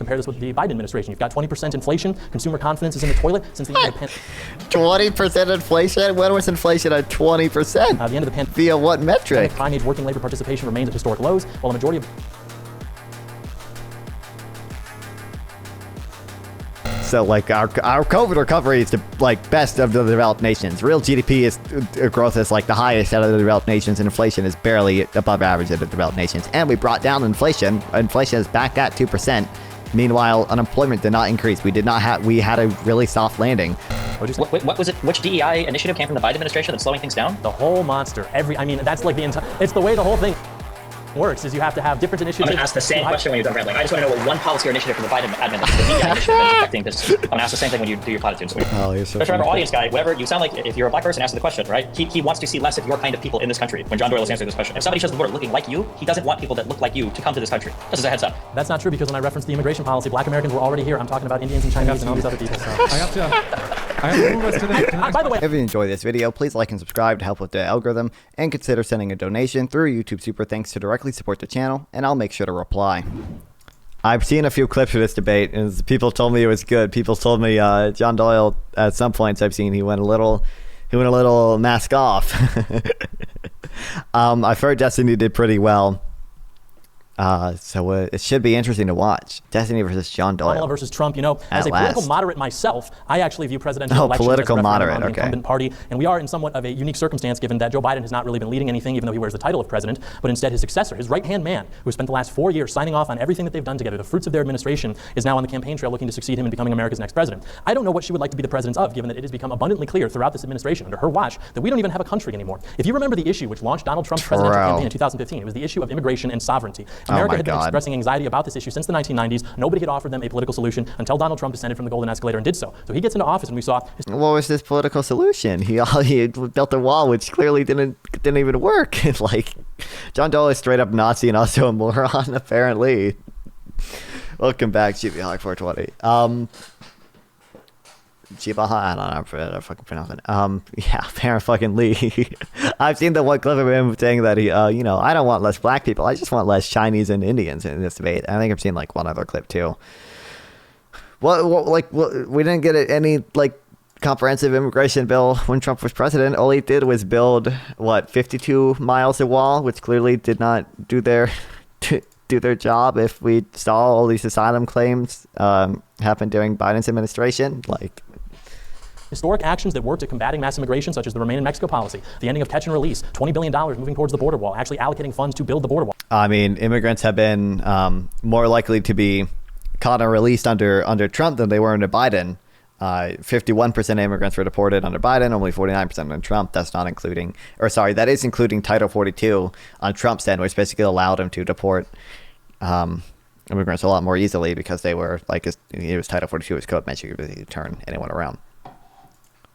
compare this with the Biden administration. You've got 20% inflation. Consumer confidence is in the toilet since the end of the pandemic. 20% inflation? When was inflation at 20%? The end of the pandemic. Via what metric? Prime age working labor participation remains at historic lows, while a majority of... So like our COVID recovery is the like best of the developed nations. Real GDP is growth is like the highest out of the developed nations, and inflation is barely above average of the developed nations. And we brought down inflation. Inflation is back at 2%. Meanwhile, unemployment did not increase. We had a really soft landing. What was it? Which DEI initiative came from the Biden administration that's slowing things down? The whole monster. That's like the entire. It's the way the whole thing works. Is you have to have different initiatives. I'm going to ask the same question when you're done rambling. I just want to know what one policy or initiative from the Biden admin that's the DEI initiative that's affecting this. I'm going to ask the same thing when you do your platitudes. Oh, you're so Remember, audience guy, whatever, you sound like if you're a black person asking the question, right? He wants to see less of your kind of people in this country when John Doyle is answering this question. If somebody shows the border looking like you, he doesn't want people that look like you to come to this country. Just as a heads up. That's not true, because when I referenced the immigration policy, black Americans were already here. I'm talking about Indians and Chinese and all these other people. So. By the way, if you enjoyed this video, please like and subscribe to help with the algorithm, and consider sending a donation through YouTube Super Thanks to directly support the channel, and I'll make sure to reply. I've seen a few clips of this debate, and people told me it was good. People told me John Doyle, at some points I've seen, he went a little mask off. I've heard Destiny did pretty well. So it should be interesting to watch. Destiny versus John Doyle. Kamala versus Trump. You know, as a political moderate myself, I actually view presidential elections political as a referendum moderate, on the incumbent party, and we are in somewhat of a unique circumstance, given that Joe Biden has not really been leading anything, even though he wears the title of president, but instead his successor, his right-hand man, who spent the last 4 years signing off on everything that they've done together, the fruits of their administration, is now on the campaign trail looking to succeed him in becoming America's next president. I don't know what she would like to be the president of, given that it has become abundantly clear throughout this administration, under her watch, that we don't even have a country anymore. If you remember the issue which launched Donald Trump's presidential campaign in 2015, it was the issue of immigration and sovereignty. America had been expressing anxiety about this issue since the 1990s. Nobody had offered them a political solution until Donald Trump descended from the golden escalator and did so. So he gets into office, and we saw... What was this political solution? He built a wall which clearly didn't even work. Like, John Doyle is straight up Nazi and also a moron, apparently. Welcome back, GBHawk420. Chiba, I don't know how to fucking pronounce it. Yeah, Parent fucking Lee. I've seen the one clip of him saying that he, I don't want less black people. I just want less Chinese and Indians in this debate. I think I've seen like one other clip too. We didn't get any like comprehensive immigration bill when Trump was president. All he did was build 52 miles of wall, which clearly did not do their job. If we saw all these asylum claims happen during Biden's administration, like. Historic actions that worked at combating mass immigration, such as the Remain in Mexico policy, the ending of catch and release, $20 billion moving towards the border wall, actually allocating funds to build the border wall. I mean, immigrants have been more likely to be caught and released under Trump than they were under Biden. 51% of immigrants were deported under Biden, only 49% under Trump. That is including Title 42 on Trump's end, which basically allowed him to deport immigrants a lot more easily because they were like, it was Title 42, his code meant you could turn anyone around.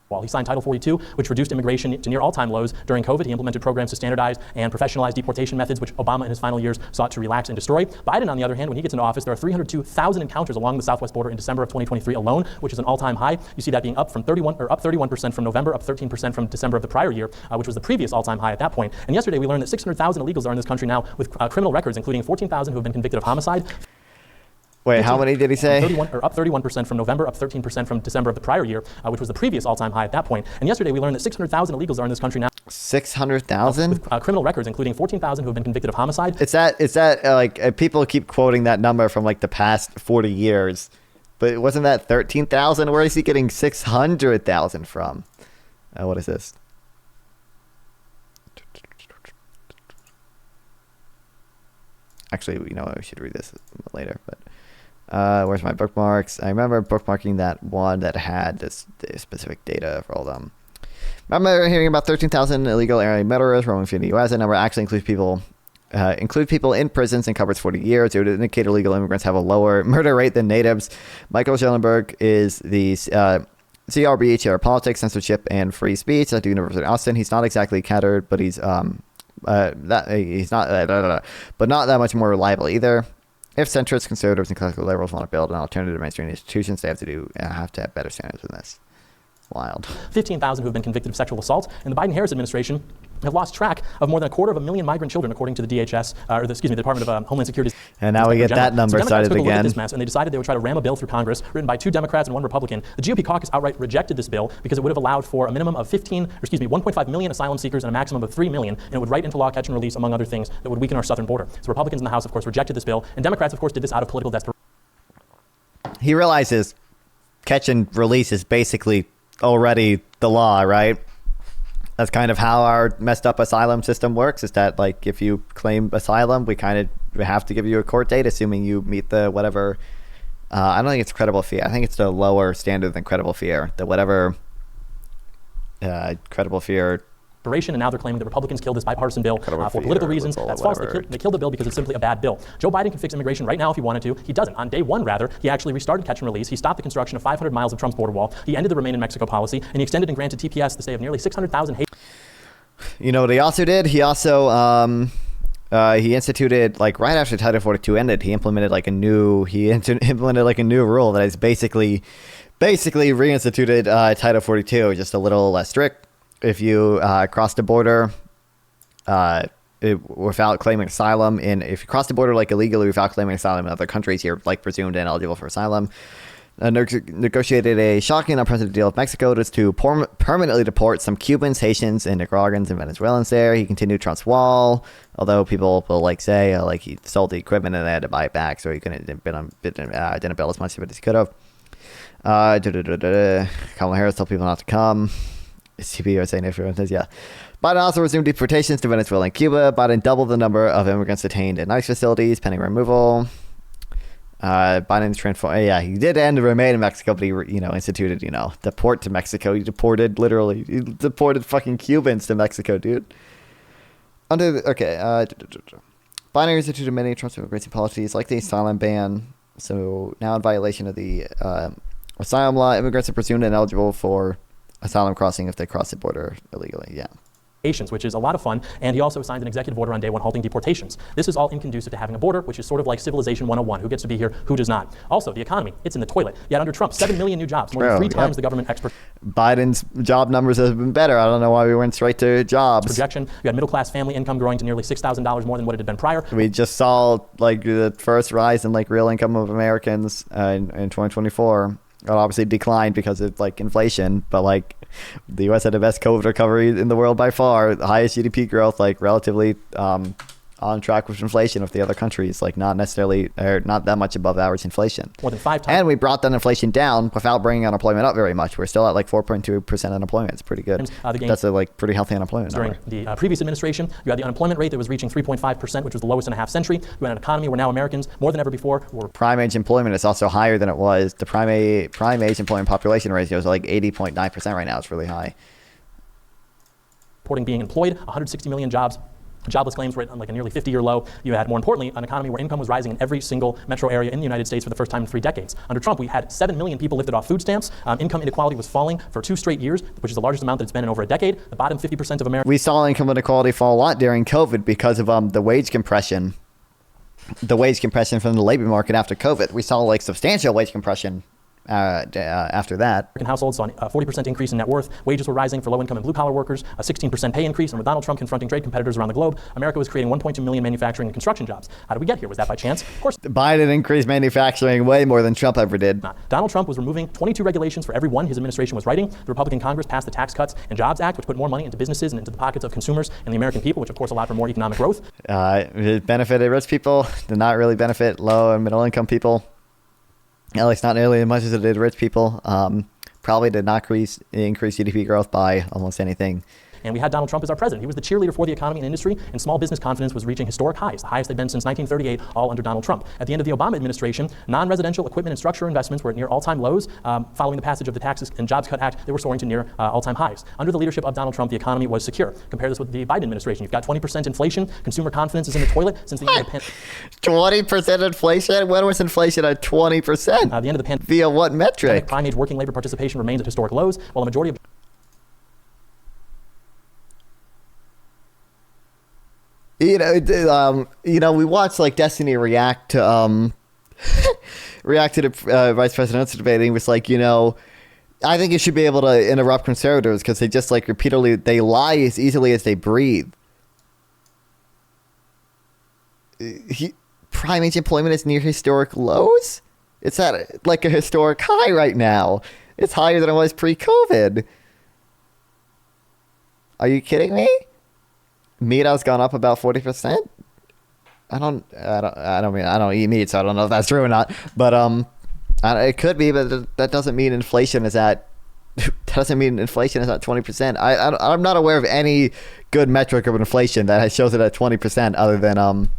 While he signed Title 42, which reduced immigration to near all-time lows during COVID, he implemented programs to standardize and professionalize deportation methods, which Obama in his final years sought to relax and destroy. Biden, on the other hand, when he gets into office, there are 302,000 encounters along the southwest border in December of 2023 alone, which is an all-time high. You see that being up 31% from November, up 13% from December of the prior year, which was the previous all-time high at that point. And yesterday we learned that 600,000 illegals are in this country now with criminal records, including 14,000 who have been convicted of homicide. Wait, how many did he say? Up 31% from November, up 13% from December of the prior year, which was the previous all-time high at that point. And yesterday we learned that 600,000 illegals are in this country now. 600,000? With criminal records, including 14,000 who have been convicted of homicide. It's that like people keep quoting that number from like the past 40 years, but wasn't that 13,000? Where is he getting 600,000 from? What is this? Actually, we should read this later, but. Where's my bookmarks? I remember bookmarking that one that had this specific data for all of them. I remember hearing about 13,000 illegal alien murderers roaming through the U.S. That number actually includes people in prisons and covers 40 years. It would indicate illegal immigrants have a lower murder rate than natives. Michael Schellenberg is the CRB, Chair of Politics, Censorship, and Free Speech at the University of Austin. He's not exactly catered, but he's not that much more reliable either. If centrists, conservatives, and classical liberals want to build an alternative to mainstream institutions, they have to have better standards than this. Wild. 15,000 who have been convicted of sexual assault. In the Biden-Harris administration, have lost track of more than 250,000 migrant children, according to the DHS, the Department of Homeland Security. And now we get that number Democrats cited took a look at again. this mess, and they decided they would try to ram a bill through Congress written by 2 Democrats and 1 Republican. The GOP caucus outright rejected this bill because it would have allowed for a minimum of 1.5 million asylum seekers and a maximum of 3 million, and it would write into law catch and release, among other things, that would weaken our southern border. So Republicans in the House, of course, rejected this bill, and Democrats, of course, did this out of political desperation. He realizes catch and release is basically already the law, right? That's kind of how our messed up asylum system works, is that, like, if you claim asylum, we have to give you a court date, assuming you meet the whatever, I don't think it's credible fear. I think it's the lower standard than credible fear. The whatever credible fear. And now they're claiming that Republicans killed this bipartisan bill for fear, political reasons. liberal, That's false. whatever. They killed the bill because it's simply a bad bill. Joe Biden can fix immigration right now if he wanted to. He doesn't. On day 1, rather, he actually restarted catch and release. He stopped the construction of 500 miles of Trump's border wall. He ended the Remain in Mexico policy, and he extended and granted TPS the stay of nearly 600,000 You know what he also did? He also he instituted, like, right after Title 42 ended, he implemented like a new rule that is basically reinstituted Title 42, just a little less strict. If you cross the border without claiming asylum, if you cross the border like illegally without claiming asylum in other countries, you're like presumed ineligible for asylum. Negotiated a shocking and unprecedented deal with Mexico just to permanently deport some Cubans, Haitians, and Nicaraguans and Venezuelans there. He continued Trump's wall, although people will like say like he sold the equipment and they had to buy it back, so he didn't bill as much as he could have. Kamala Harris told people not to come. CPO saying everyone says yeah. Biden also resumed deportations to Venezuela and Cuba. Biden doubled the number of immigrants detained in ICE facilities pending removal. Biden's transform. Yeah, he did end the Remain in Mexico, but he instituted deport to Mexico. He deported fucking Cubans to Mexico, dude. Biden instituted many Trump's immigration policies like the asylum ban. So now, in violation of the asylum law, immigrants are presumed ineligible for asylum crossing if they cross the border illegally. Yeah. Which is a lot of fun, and he also signed an executive order on day 1 halting deportations. This is all inconducive to having a border, which is sort of like civilization 101. Who gets to be here, who does not? Also, the economy, it's in the toilet. Yet under Trump, 7 million new jobs, more than 3 times the government expert. Biden's job numbers have been better. I don't know why we went straight to jobs. Projection, you had middle-class family income growing to nearly $6,000 more than what it had been prior. We just saw like the first rise in like real income of Americans in 2024. It obviously declined because of like inflation, but like the U.S. had the best COVID recovery in the world by far, the highest GDP growth, like relatively on track with inflation of the other countries, like not that much above average inflation. More than 5 times. And we brought that inflation down without bringing unemployment up very much. We're still at like 4.2% unemployment. It's pretty good. That's a like pretty healthy unemployment during number. the previous administration, you had the unemployment rate that was reaching 3.5%, which was the lowest in a half century. You had an economy where now Americans, more than ever before, were prime age employment is also higher than it was. The prime age employment population ratio is like 80.9% right now. It's really high. Reporting being employed, 160 million jobs. Jobless claims were at like a nearly 50-year low. You had, more importantly, an economy where income was rising in every single metro area in the United States for the first time in 3 decades. Under Trump, we had 7 million people lifted off food stamps. Income inequality was falling for 2 straight years, which is the largest amount that it's been in over a decade. The bottom 50% of America. We saw income inequality fall a lot during COVID because of the wage compression. The wage compression from the labor market after COVID. We saw like substantial wage compression after that. American households saw a 40% increase in net worth. Wages were rising for low-income and blue-collar workers, a 16% pay increase, and with Donald Trump confronting trade competitors around the globe, America was creating 1.2 million manufacturing and construction jobs. How did we get here? Was that by chance? Of course. Biden increased manufacturing way more than Trump ever did. Donald Trump was removing 22 regulations for every one his administration was writing. The Republican Congress passed the Tax Cuts and Jobs Act, which put more money into businesses and into the pockets of consumers and the American people, which of course allowed for more economic growth. It benefited rich people, did not really benefit low and middle income people. At least not nearly as much as it did rich people. Probably did not increase GDP growth by almost anything. And we had Donald Trump as our president. He was the cheerleader for the economy and industry, and small business confidence was reaching historic highs, the highest they've been since 1938, all under Donald Trump. At the end of the Obama administration, non-residential equipment and structure investments were at near all-time lows. Following the passage of the Taxes and Jobs Cut Act, they were soaring to near all-time highs. Under the leadership of Donald Trump, the economy was secure. Compare this with the Biden administration. You've got 20% inflation. Consumer confidence is in the toilet since the end of the pandemic. 20% inflation? When was inflation at 20%? The end of the pandemic. Via what metric? Prime age working labor participation remains at historic lows, while a majority of we watched like Destiny react to the vice presidential debate, and he was like, I think you should be able to interrupt conservatives because they just like repeatedly, they lie as easily as they breathe. Prime age employment is near historic lows. It's at like a historic high right now. It's higher than it was pre-COVID. Are you kidding me? Meat has gone up about 40%. I don't eat meat, so I don't know if that's true or not. But it could be, but that doesn't mean inflation is at 20%. I'm not aware of any good metric of inflation that shows it at 20% other than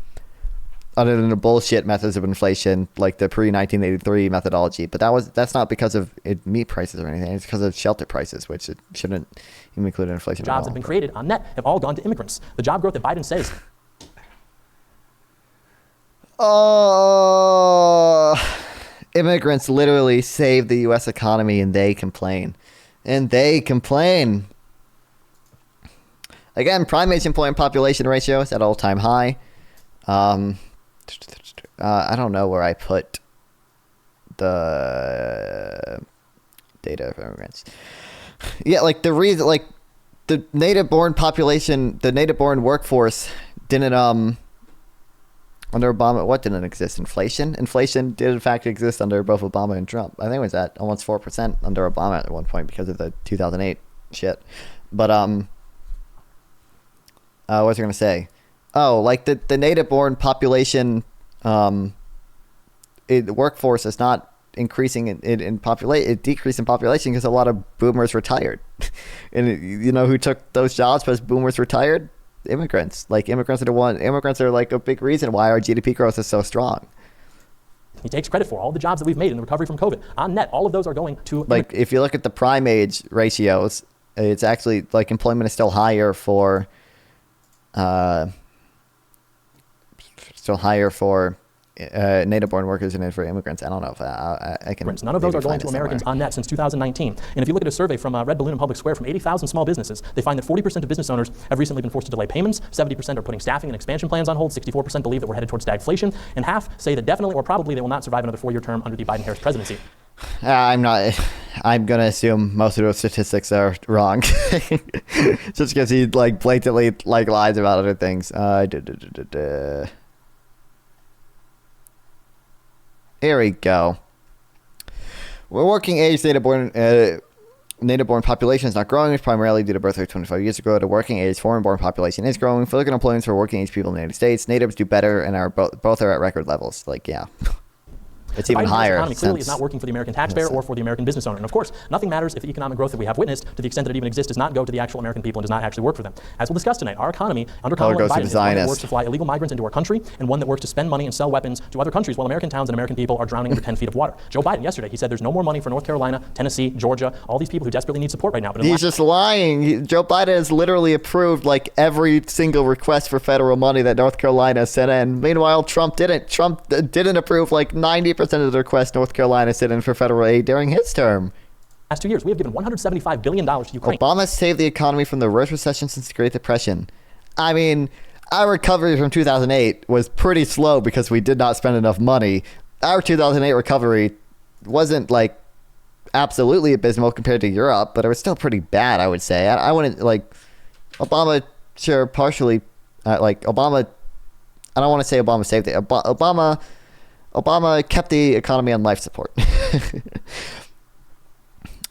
the bullshit methods of inflation like the pre-1983 methodology. But that's not because of meat prices or anything. It's because of shelter prices, which it shouldn't even include in inflation. Jobs have been created on net have all gone to immigrants. The job growth that Biden says. Oh, immigrants literally save the U.S. economy, and they complain. Again, prime age employment population ratio is at all-time high. I don't know where I put the data of immigrants. Yeah, like the reason, like the native-born population, the native-born workforce didn't under Obama. What didn't exist? Inflation. Inflation did in fact exist under both Obama and Trump. I think it was at almost 4% under Obama at one point because of the 2008 shit. But what was I going to say? Oh, like the native-born population, workforce is not increasing in population. It decreased in population because a lot of boomers retired, and you know who took those jobs because boomers retired? Immigrants. Like immigrants are like a big reason why our GDP growth is so strong. He takes credit for all the jobs that we've made in the recovery from COVID. On net, all of those are going to like if you look at the prime age ratios, it's actually like employment is still higher for native-born workers and for immigrants. I don't know if I can. None of those are going to Americans on net since 2019. And if you look at a survey from Red Balloon and Public Square from 80,000 small businesses, they find that 40% of business owners have recently been forced to delay payments, 70% are putting staffing and expansion plans on hold, 64% believe that we're headed towards stagflation, and half say that definitely or probably they will not survive another 4-year term under the Biden-Harris presidency. I'm going to assume most of those statistics are wrong. Just because he like blatantly like lies about other things. Here we go. We're working age native-born population is not growing. It's primarily due to birth rate 25 years ago. The working age foreign-born population is growing. If we look at employment for working age people in the United States, natives do better and are both are at record levels. Like, yeah. It's even higher. The economy clearly is not working for the American taxpayer or for the American business owner. And of course, nothing matters if the economic growth that we have witnessed, to the extent that it even exists, does not go to the actual American people and does not actually work for them. As we'll discuss tonight, our economy under Kamala Biden is one that works to fly illegal migrants into our country and one that works to spend money and sell weapons to other countries while American towns and American people are drowning under 10 feet of water. Joe Biden yesterday, he said there's no more money for North Carolina, Tennessee, Georgia, all these people who desperately need support right now. But he's just lying. Joe Biden has literally approved like every single request for federal money that North Carolina sent in. Meanwhile, Trump didn't. Trump didn't approve like 90% of the requests North Carolina sent in for federal aid during his term. Last 2 years, we have given $175 billion to Ukraine. Obama saved the economy from the worst recession since the Great Depression. I mean, our recovery from 2008 was pretty slow because we did not spend enough money. Our 2008 recovery wasn't like absolutely abysmal compared to Europe, but it was still pretty bad, I would say. I wouldn't like Obama, sure, partially like Obama. I don't want to say Obama saved it. Obama kept the economy on life support.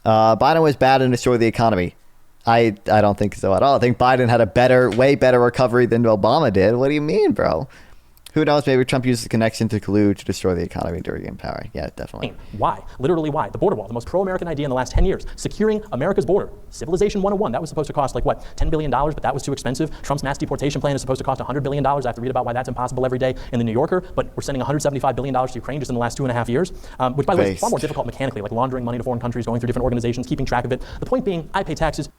Biden was bad and destroyed the economy. I don't think so at all. I think Biden had a way better recovery than Obama did. What do you mean, bro? Who knows? Maybe Trump used the connection to collude to destroy the economy during in power. Yeah, definitely. Why? Literally why? The border wall, the most pro-American idea in the last 10 years. Securing America's border. Civilization 101. That was supposed to cost like what? $10 billion, but that was too expensive. Trump's mass deportation plan is supposed to cost $100 billion. I have to read about why that's impossible every day in the New Yorker, but we're sending $175 billion to Ukraine just in the last 2.5 years, which by the way is far more difficult mechanically, like laundering money to foreign countries, going through different organizations, keeping track of it. The point being, I pay taxes.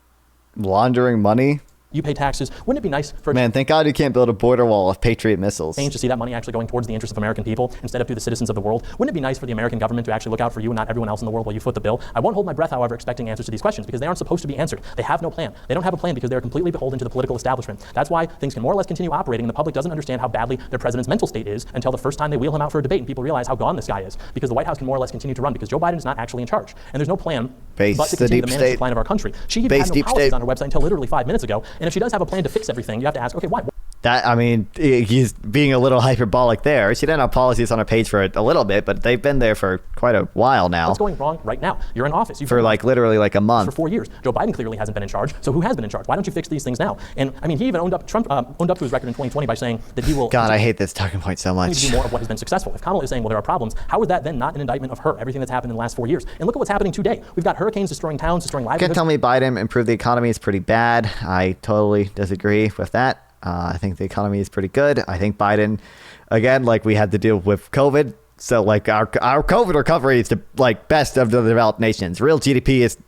Laundering money? You pay taxes. Wouldn't it be nice for Man, thank God you can't build a border wall of Patriot missiles. to see that money actually going towards the interests of American people instead of to the citizens of the world? Wouldn't it be nice for the American government to actually look out for you and not everyone else in the world while you foot the bill? I won't hold my breath, however, expecting answers to these questions because they aren't supposed to be answered. They have no plan. They don't have a plan because they're completely beholden to the political establishment. That's why things can more or less continue operating and the public doesn't understand how badly their president's mental state is until the first time they wheel him out for a debate and people realize how gone this guy is because the White House can more or less continue to run because Joe Biden is not actually in charge. And there's no plan Base but to the continue deep the management state. plan of our country. She even Base had no deep policies state. on her website until literally 5 minutes ago. And if she does have a plan to fix everything, you have to ask, okay, why? That, I mean, he's being a little hyperbolic there. She didn't have policies on her page for a little bit, but they've been there for quite a while now. What's going wrong right now? You're in office. You've For been like literally like a for month. 4 years. Joe Biden clearly hasn't been in charge. So who has been in charge? Why don't you fix these things now? And I mean, he even owned up to his record in 2020 by saying that he will God, I hate this talking point so continue to much. do more of what has been successful. If Kamala is saying, well, there are problems, how is that then not an indictment of her, everything that's happened in the last 4 years? And look at what's happening today. We've got hurricanes destroying towns, destroying You can't livelihoods. tell me Biden improved the economy is pretty bad. I totally disagree with that. I think the economy is pretty good. I think Biden, again, like we had to deal with COVID. So like our COVID recovery is the like best of the developed nations. Real GDP is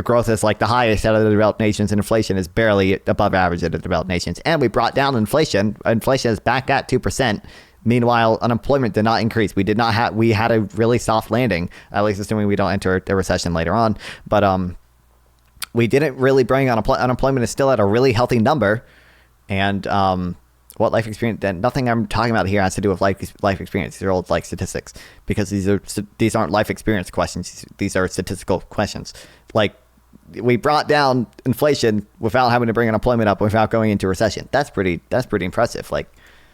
growth is like the highest out of the developed nations, and inflation is barely above average of the developed nations. And we brought down inflation. Inflation is back at 2%. Meanwhile, unemployment did not increase. We had a really soft landing, at least assuming we don't enter a recession later on. But we didn't really bring unemployment is still at a really healthy number. And what life experience? And nothing I'm talking about here has to do with life experience. These are all like statistics because these aren't life experience questions. These are statistical questions. Like we brought down inflation without having to bring unemployment up, without going into recession. That's pretty impressive. Like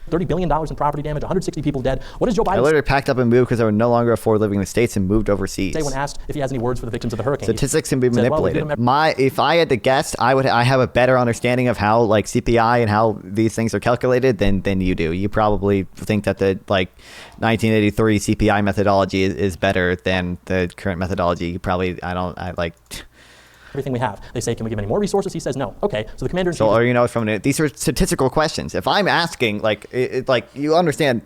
$30 billion in property damage, 160 people dead. What does Joe I Biden literally packed up and moved because I would no longer afford living in the States and moved overseas. say when asked if he has any words for the victims of the hurricane? Statistics can be He said, well, we manipulated. give them If I had to guess, I have a better understanding of how like CPI and how these things are calculated than you do. You probably think that the like 1983 CPI methodology is better than the current methodology. everything we have. They say, can we give any more resources? He says no. Okay, so the commander in chief So, or these are statistical questions. If I'm asking, like you understand,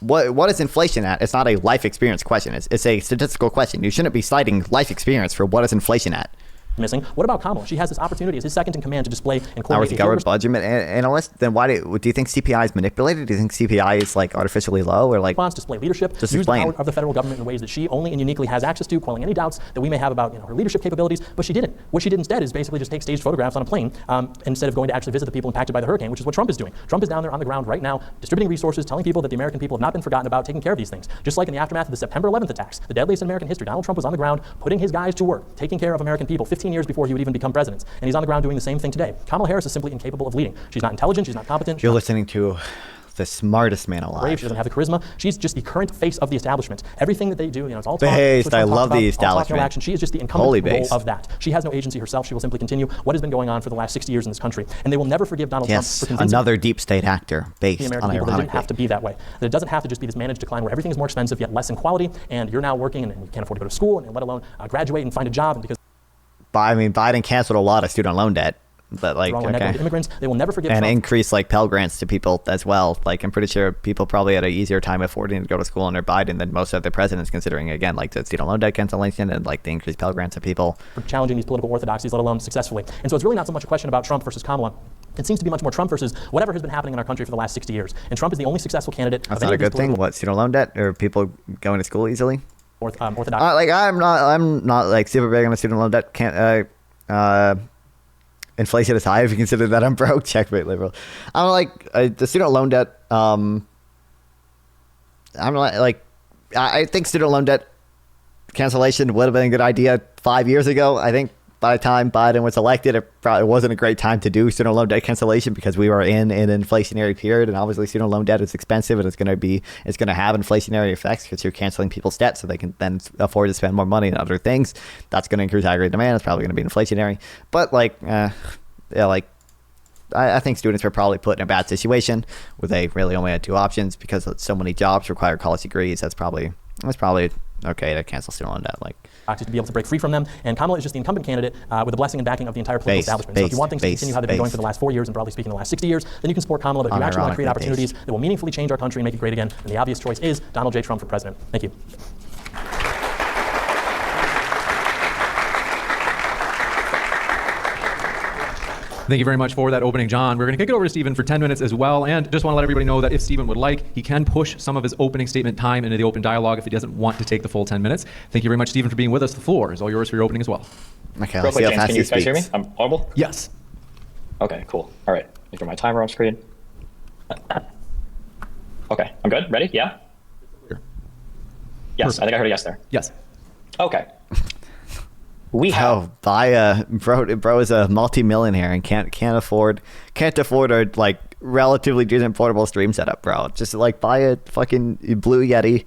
what is inflation at? It's not a life experience question. It's a statistical question. You shouldn't be citing life experience for what is inflation at. missing. What about Kamala? She has this opportunity as his second in command to display and I was coordinate a a government budget analyst. Then why do you think CPI is manipulated? Do you think CPI is like artificially low or like? response, display leadership, Just use the explain. power of the federal government in ways that she only and uniquely has access to, quelling any doubts that we may have about her leadership capabilities. But she didn't. What she did instead is basically just take staged photographs on a plane instead of going to actually visit the people impacted by the hurricane, which is what Trump is doing. Trump is down there on the ground right now, distributing resources, telling people that the American people have not been forgotten about, taking care of these things. Just like in the aftermath of the September 11th attacks, the deadliest in American history, Donald Trump was on the ground putting his guys to work, taking care of American people 15 years before he would even become president. And he's on the ground doing the same thing today. Kamala Harris is simply incapable of leading. She's not intelligent, she's not competent. You're listening to the smartest man alive. Brave. She doesn't have the charisma. She's just the current face of the establishment. Everything that they do, it's all talk. Based. Trump I talks love about, the all talk, no establishment. action. She is just the Holy incumbent role base. of that. She has no agency herself. She will simply continue what has been going on for the last 60 years in this country. And they will never forgive Donald Yes, Trump for convincing another deep state actor based the on American people that it didn't have ironically. to be that way. That it doesn't have to just be this managed decline where everything is more expensive yet less in quality, and you're now working and you can't afford to go to school and let alone graduate and find a job. And because Biden canceled a lot of student loan debt, but like wrong with okay. immigrants, they will never forgive And Trump. increase like Pell Grants to people as well. Like I'm pretty sure people probably had an easier time affording to go to school under Biden than most other presidents, considering again like the student loan debt cancellation and like the increased Pell Grants to people. For challenging these political orthodoxies, let alone successfully. And so it's really not so much a question about Trump versus Kamala. It seems to be much more Trump versus whatever has been happening in our country for the last 60 years. And Trump is the only successful candidate. That's of not any a of these good thing. political What, student loan debt or people going to school easily? orthodox. Like I'm not like super big on the student loan debt. Inflation is high if you consider that I'm broke. Checkmate, liberal. I'm like the student loan debt. I'm like I think student loan debt cancellation would have been a good idea 5 years ago. I think by the time Biden was elected, it probably wasn't a great time to do student loan debt cancellation because we were in an inflationary period, and obviously student loan debt is expensive and it's going to have inflationary effects because you're canceling people's debt so they can then afford to spend more money on other things. That's going to increase aggregate demand. It's probably going to be inflationary, but I think students were probably put in a bad situation where they really only had two options because so many jobs require college degrees. That's probably okay to cancel student loan debt. Like To be able to break free from them. And Kamala is just the incumbent candidate with the blessing and backing of the entire political establishment. So if you want things to continue how they've been going for the last 4 years and broadly speaking the last 60 years, then you can support Kamala. But if you actually want to create opportunities that will meaningfully change our country and make it great again, then the obvious choice is Donald J. Trump for president. Thank you. Thank you very much for that opening, John. We're going to kick it over to Stephen for 10 minutes as well. And just want to let everybody know that if Stephen would like, he can push some of his opening statement time into the open dialogue if he doesn't want to take the full 10 minutes. Thank you very much, Stephen, for being with us. The floor is all yours for your opening as well. Okay, Real let's see quick, how James, fast can he you guys hear me? speaks. I'm audible? Yes. Okay, cool. All right. Wait for my timer on screen. Okay, I'm good. Ready? Yeah? Yes, I think I heard a yes there. Yes. Okay. We have Bro is a multi-millionaire and can't afford a like relatively decent portable stream setup, bro. Just like buy a fucking Blue Yeti,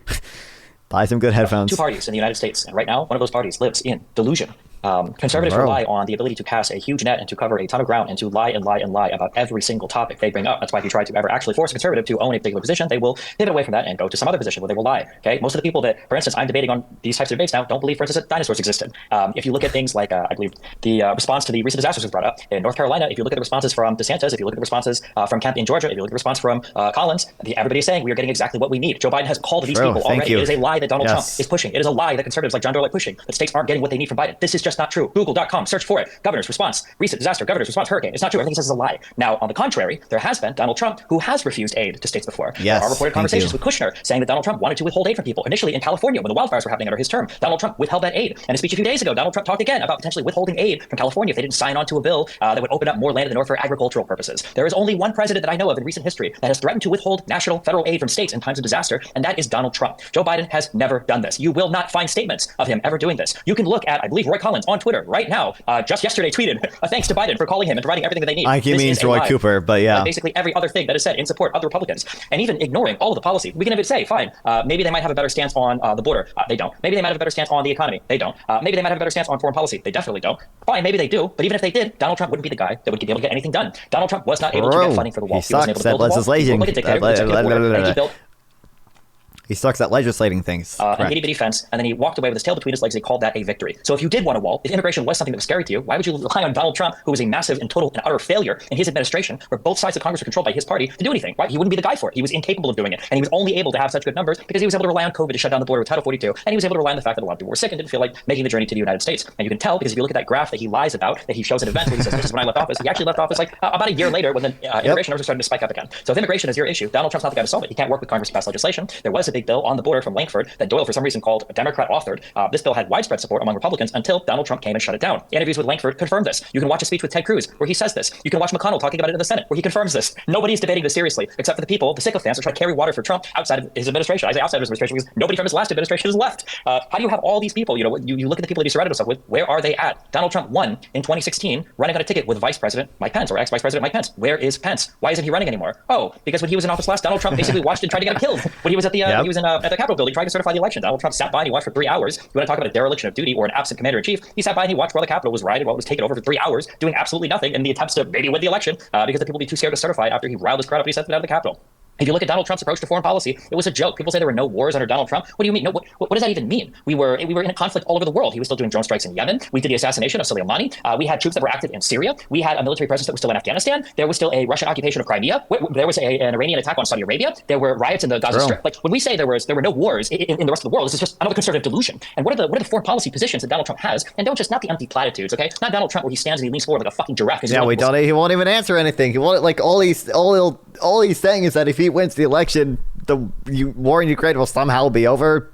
buy some good headphones. two parties in the United States, and right now one of those parties lives in delusion. Conservatives Bro. rely on the ability to cast a huge net and to cover a ton of ground and to lie and lie and lie about every single topic they bring up. That's why if you try to ever actually force a conservative to own a particular position, they will pivot away from that and go to some other position where they will lie. Okay, most of the people that, for instance, I'm debating on these types of debates now don't believe, for instance, that dinosaurs existed. If you look at things like, I believe the response to the recent disasters was brought up in North Carolina. If you look at the responses from DeSantis, if you look at the responses from Kemp in Georgia, if you look at the response from Collins, everybody is saying we are getting exactly what we need. Joe Biden has called these people already. It is a lie that Donald Trump is pushing. It is a lie that conservatives like John Doyle are pushing, that states aren't getting what they need from Biden. This is just not true. Google.com, search for it. Governor's response, recent disaster, governor's response, hurricane. It's not true. Everything he says is a lie. Now, on the contrary, there has been Donald Trump who has refused aid to states before. Yes, there are reported conversations with Kushner saying that Donald Trump wanted to withhold aid from people. Initially in California, when the wildfires were happening under his term, Donald Trump withheld that aid. And in a speech a few days ago, Donald Trump talked again about potentially withholding aid from California if they didn't sign on to a bill that would open up more land in the north for agricultural purposes. There is only one president that I know of in recent history that has threatened to withhold national federal aid from states in times of disaster, and that is Donald Trump. Joe Biden has never done this. You will not find statements of him ever doing this. You can look at, I believe, Roy Collins on Twitter right now, just yesterday tweeted, thanks to Biden for calling him and providing everything that they need. I think he means Roy Cooper, but yeah. Like basically every other thing that is said in support of the Republicans, and even ignoring all of the policy. We can even say, fine, maybe they might have a better stance on the border. They don't. Maybe they might have a better stance on the economy. They don't. Maybe they might have a better stance on foreign policy. They definitely don't. Fine, maybe they do. But even if they did, Donald Trump wouldn't be the guy that would be able to get anything done. Donald Trump was not able to get funding for the wall. He wasn't able to build the wall. He like a dictator. He built He sucks at legislating things. An itty bitty fence, and then he walked away with his tail between his legs. They called that a victory. So if you did want a wall, if immigration was something that was scary to you, why would you rely on Donald Trump, who was a massive and total and utter failure in his administration, where both sides of Congress were controlled by his party, to do anything? Why? He wouldn't be the guy for it. He was incapable of doing it, and he was only able to have such good numbers because he was able to rely on COVID to shut down the border with Title 42, and he was able to rely on the fact that a lot of people were sick and didn't feel like making the journey to the United States. And you can tell because if you look at that graph that he lies about, that he shows at events where he says this is when I left office, he actually left office like about a year later when the immigration numbers started to spike up again. So if immigration is your issue, Donald Trump's not the guy to solve it. He can't work with Congress to pass legislation. There was a big bill on the border from Langford that Doyle for some reason called Democrat authored. This bill had widespread support among Republicans until Donald Trump came and shut it down. Interviews with Langford confirmed this. You can watch a speech with Ted Cruz where he says this. You can watch McConnell talking about it in the Senate where he confirms this. Nobody's debating this seriously except for the people, the sycophants that try to carry water for Trump outside of his administration. I say outside of his administration because nobody from his last administration is left. How do you have all these people? You know, you look at the people that he surrounded himself with. Where are they at? Donald Trump won in 2016 running on a ticket with Vice President Mike Pence or ex-Vice President Mike Pence. Where is Pence? Why isn't he running anymore? Oh, because when he was in office last, Donald Trump basically watched and tried to get him killed. When he was at the at the Capitol building trying to certify the election, Donald Trump sat by and he watched for 3 hours. You want to talk about a dereliction of duty or an absent commander in chief? He sat by and he watched while the Capitol was rioted, while it was taken over for 3 hours, doing absolutely nothing in the attempts to maybe win the election because the people would be too scared to certify after he riled his crowd up and he sent them out of the Capitol. If you look at Donald Trump's approach to foreign policy, it was a joke. People say there were no wars under Donald Trump. What do you mean? No, what does that even mean? We were in a conflict all over the world. He was still doing drone strikes in Yemen. We did the assassination of Soleimani. We had troops that were active in Syria. We had a military presence that was still in Afghanistan. There was still a Russian occupation of Crimea. There was an Iranian attack on Saudi Arabia. There were riots in the Gaza Strip. Like when we say there were no wars in the rest of the world, this is just another conservative delusion. And what are the foreign policy positions that Donald Trump has? And don't just not the empty platitudes, okay? Not Donald Trump where he stands and he leans forward like a fucking giraffe. Yeah, he won't even answer anything. He won't like all he's saying is that if he wins the election, the war in Ukraine will somehow be over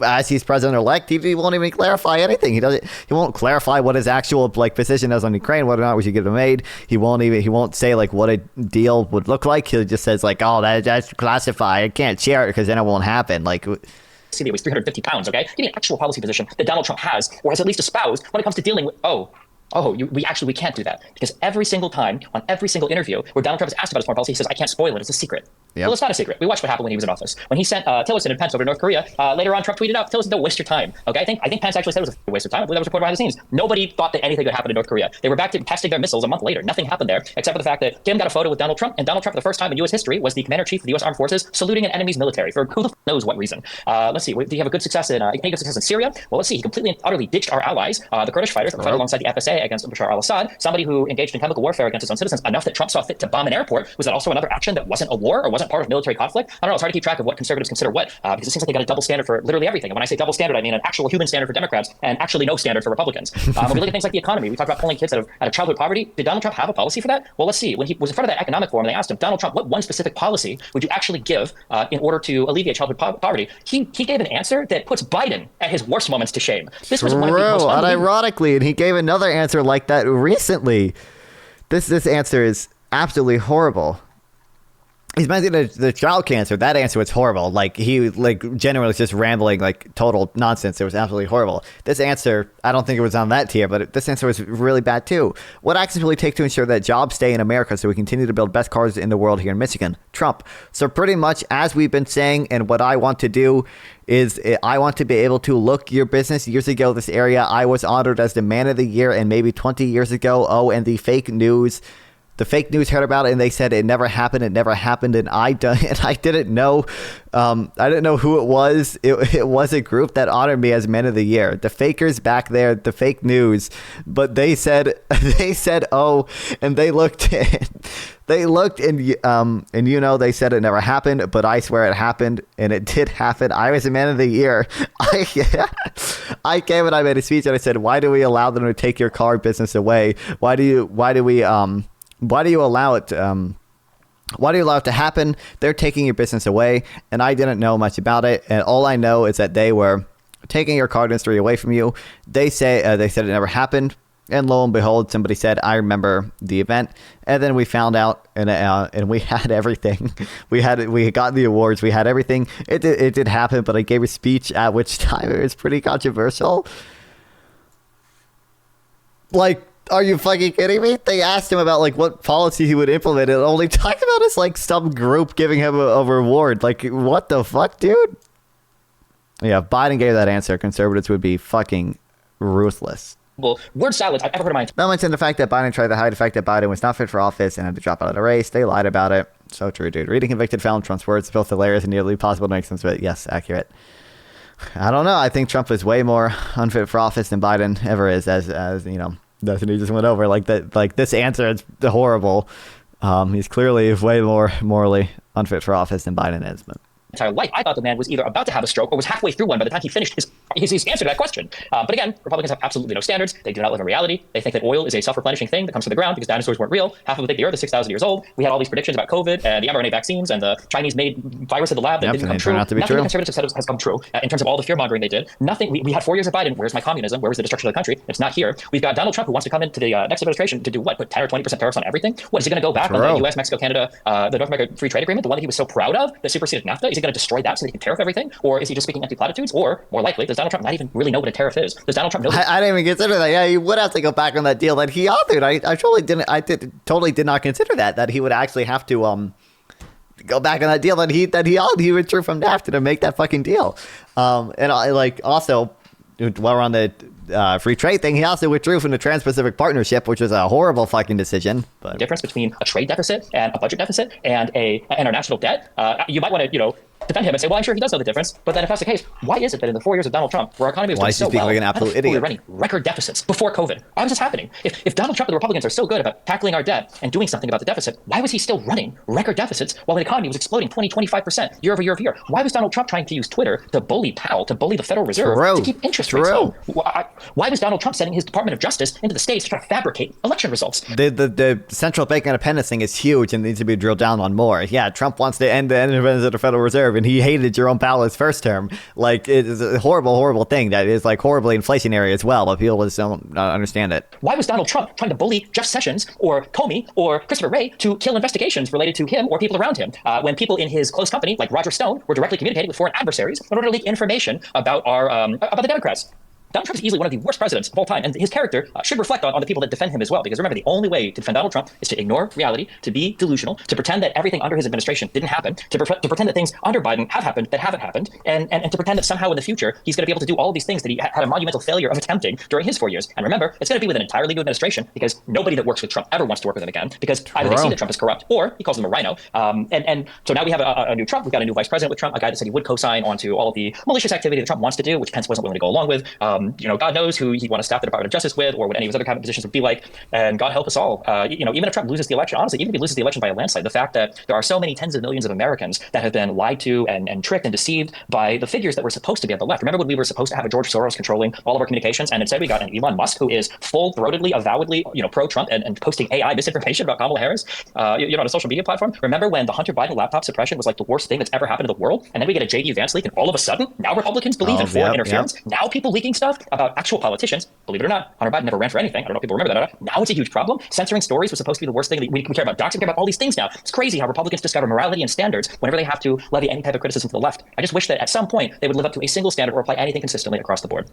as he's president-elect. He won't even clarify anything. He won't clarify what his actual position is on Ukraine, whether or not we should get him aid. He won't say what a deal would look like. He just says oh, that's classified. I can't share it because then it won't happen. See, he weighs 350 pounds, okay? Give me an actual policy position that Donald Trump has or has at least espoused when it comes to dealing with, we can't do that. Because every single time, on every single interview where Donald Trump is asked about his foreign policy, he says, I can't spoil it. It's a secret. Yep. Well, it's not a secret. We watched what happened when he was in office. When he sent Tillerson and Pence over to North Korea, later on Trump tweeted out, Tillerson, don't waste your time. Okay, I think Pence actually said it was a waste of time. I believe that was reported behind the scenes. Nobody thought that anything would happen in North Korea. They were back to testing their missiles a month later. Nothing happened there, except for the fact that Kim got a photo with Donald Trump, and Donald Trump, for the first time in U.S. history, was the commander-in-chief of the U.S. Armed Forces saluting an enemy's military for who the knows what reason. Let's see. Did he have a good success in Syria? Well, let's see. He completely and utterly ditched our allies, the Kurdish fighters that fight alongside the FSA against Bashar al-Assad, somebody who engaged in chemical warfare against his own citizens enough that Trump saw fit to bomb an airport. Was that also another action that wasn't a war or wasn't part of military conflict? I don't know. It's hard to keep track of what conservatives consider what, because it seems like they got a double standard for literally everything. And when I say double standard, I mean an actual human standard for Democrats and actually no standard for Republicans. When we look at things like the economy, we talk about pulling kids out of childhood poverty. Did Donald Trump have a policy for that? Well, let's see. When he was in front of that economic forum, they asked him, Donald Trump, what one specific policy would you actually give in order to alleviate childhood poverty? He gave an answer that puts Biden at his worst moments to shame. This was one of the most unironically, and he gave another answer like that recently. This answer is absolutely horrible. He's mentioning the child cancer. That answer was horrible. Like, he generally was just rambling, like, total nonsense. It was absolutely horrible. This answer, I don't think it was on that tier, but this answer was really bad too. What actions will he take to ensure that jobs stay in America so we continue to build best cars in the world here in Michigan? Trump. So pretty much, as we've been saying, and what I want to do is I want to be able to look your business. Years ago, this area, I was honored as the man of the year, and maybe 20 years ago, and the fake news heard about it, and they said it never happened, and I didn't know. I didn't know who it was. It was a group that honored me as man of the year. The fakers back there, the fake news, but they said and they looked and they said it never happened, but I swear it happened, and it did happen. I was a man of the year. I came and I made a speech and I said, why do we allow them to take your car business away? Why do you allow it to happen? They're taking your business away, and I didn't know much about it. And all I know is that they were taking your car industry away from you. They said it never happened, and lo and behold, somebody said, I remember the event. And then we found out, and we had everything. We got the awards. We had everything. It did happen, but I gave a speech at which time it was pretty controversial. Like, are you fucking kidding me? They asked him about, like, what policy he would implement, and only talked about is, like, some group giving him a reward. Like, what the fuck, dude? Yeah, if Biden gave that answer, conservatives would be fucking ruthless. Well, word salads I've ever heard of mine. Not mention the fact that Biden tried to hide the fact that Biden was not fit for office and had to drop out of the race. They lied about it. So true, dude. Reading convicted felon Trump's words is both hilarious and nearly impossible to make sense of it. Yes, accurate. I don't know. I think Trump is way more unfit for office than Biden ever is, as you know. That's what he just went over. Like that. Like, this answer is horrible. He's clearly way more morally unfit for office than Biden is. But entire life, I thought the man was either about to have a stroke or was halfway through one by the time he finished his answer to that question. But again, Republicans have absolutely no standards. They do not live in reality. They think that oil is a self-replenishing thing that comes from the ground because dinosaurs weren't real. Half of them think the Earth is 6,000 years old. We had all these predictions about COVID and the mRNA vaccines and the Chinese-made virus in the lab that didn't come true. Nothing the conservatives have said has come true in terms of all the fear-mongering they did. Nothing. We had 4 years of Biden. Where's my communism? Where was the destruction of the country? It's not here. We've got Donald Trump who wants to come into the next administration to do what? Put 10 or 20% tariffs on everything? What, is he going to go back on the U.S., Mexico, Canada, the North American Free Trade Agreement, the one that he was so proud of that superseded NAFTA? Is he going to destroy that so that he can tariff everything? Or is he just speaking empty platitudes? Or, more likely, does Donald Trump not even really know what a tariff is? Does Donald Trump know? I didn't even consider that. Yeah, he would have to go back on that deal that he authored. I totally did not consider that he would actually have to go back on that deal that he withdrew from NAFTA to make that fucking deal. And I also, while we're on the free trade thing, he also withdrew from the Trans-Pacific Partnership, which was a horrible fucking decision. But the difference between a trade deficit and a budget deficit and our national debt, you might want to, defend him and say, well, I'm sure he does know the difference. But then if that's the case, why is it that in the 4 years of Donald Trump, where our economy was doing so well, like an absolute idiot? We were running record deficits before COVID? Why was this happening? If Donald Trump and the Republicans are so good about tackling our debt and doing something about the deficit, why was he still running record deficits while the economy was exploding 20-25% year over year over year? Why was Donald Trump trying to use Twitter to bully Powell, to bully the Federal Reserve, to keep interest rates low? Why was Donald Trump sending his Department of Justice into the states to try to fabricate election results? The central bank independence thing is huge and needs to be drilled down on more. Yeah, Trump wants to end the independence of the Federal Reserve, and he hated Jerome Powell's first term. Like, it is a horrible thing that is like horribly inflationary as well, but people just don't understand it. Why was Donald Trump trying to bully Jeff Sessions or Comey or Christopher Wray to kill investigations related to him or people around him when people in his close company, like Roger Stone, were directly communicating with foreign adversaries in order to leak information about about the Democrats? Donald Trump is easily one of the worst presidents of all time, and his character should reflect on the people that defend him as well. Because remember, the only way to defend Donald Trump is to ignore reality, to be delusional, to pretend that everything under his administration didn't happen, to pretend that things under Biden have happened that haven't happened, and to pretend that somehow in the future he's going to be able to do all of these things that he had a monumental failure of attempting during his 4 years. And remember, it's going to be with an entirely new administration because nobody that works with Trump ever wants to work with him again because either they see that Trump is corrupt or he calls them a rhino. And so now we have a new Trump. We've got a new vice president with Trump, a guy that said he would co-sign onto all of the malicious activity that Trump wants to do, which Pence wasn't willing to go along with. God knows who he'd want to staff the Department of Justice with, or what any of his other cabinet positions would be like. And God help us all. Even if Trump loses the election, honestly, even if he loses the election by a landslide, the fact that there are so many tens of millions of Americans that have been lied to and tricked and deceived by the figures that were supposed to be at the left. Remember when we were supposed to have a George Soros controlling all of our communications, and instead we got an Elon Musk who is full-throatedly, avowedly, pro-Trump and posting AI misinformation about Kamala Harris, on a social media platform. Remember when the Hunter Biden laptop suppression was like the worst thing that's ever happened to the world, and then we get a JD Vance leak, and all of a sudden now Republicans believe in foreign interference. Now people leaking stuff about actual politicians. Believe it or not, Hunter Biden never ran for anything. I don't know if people remember that or not. Now it's a huge problem. Censoring stories was supposed to be the worst thing. We care about doxing, we care about all these things now. It's crazy how Republicans discover morality and standards whenever they have to levy any type of criticism to the left. I just wish that at some point they would live up to a single standard or apply anything consistently across the board.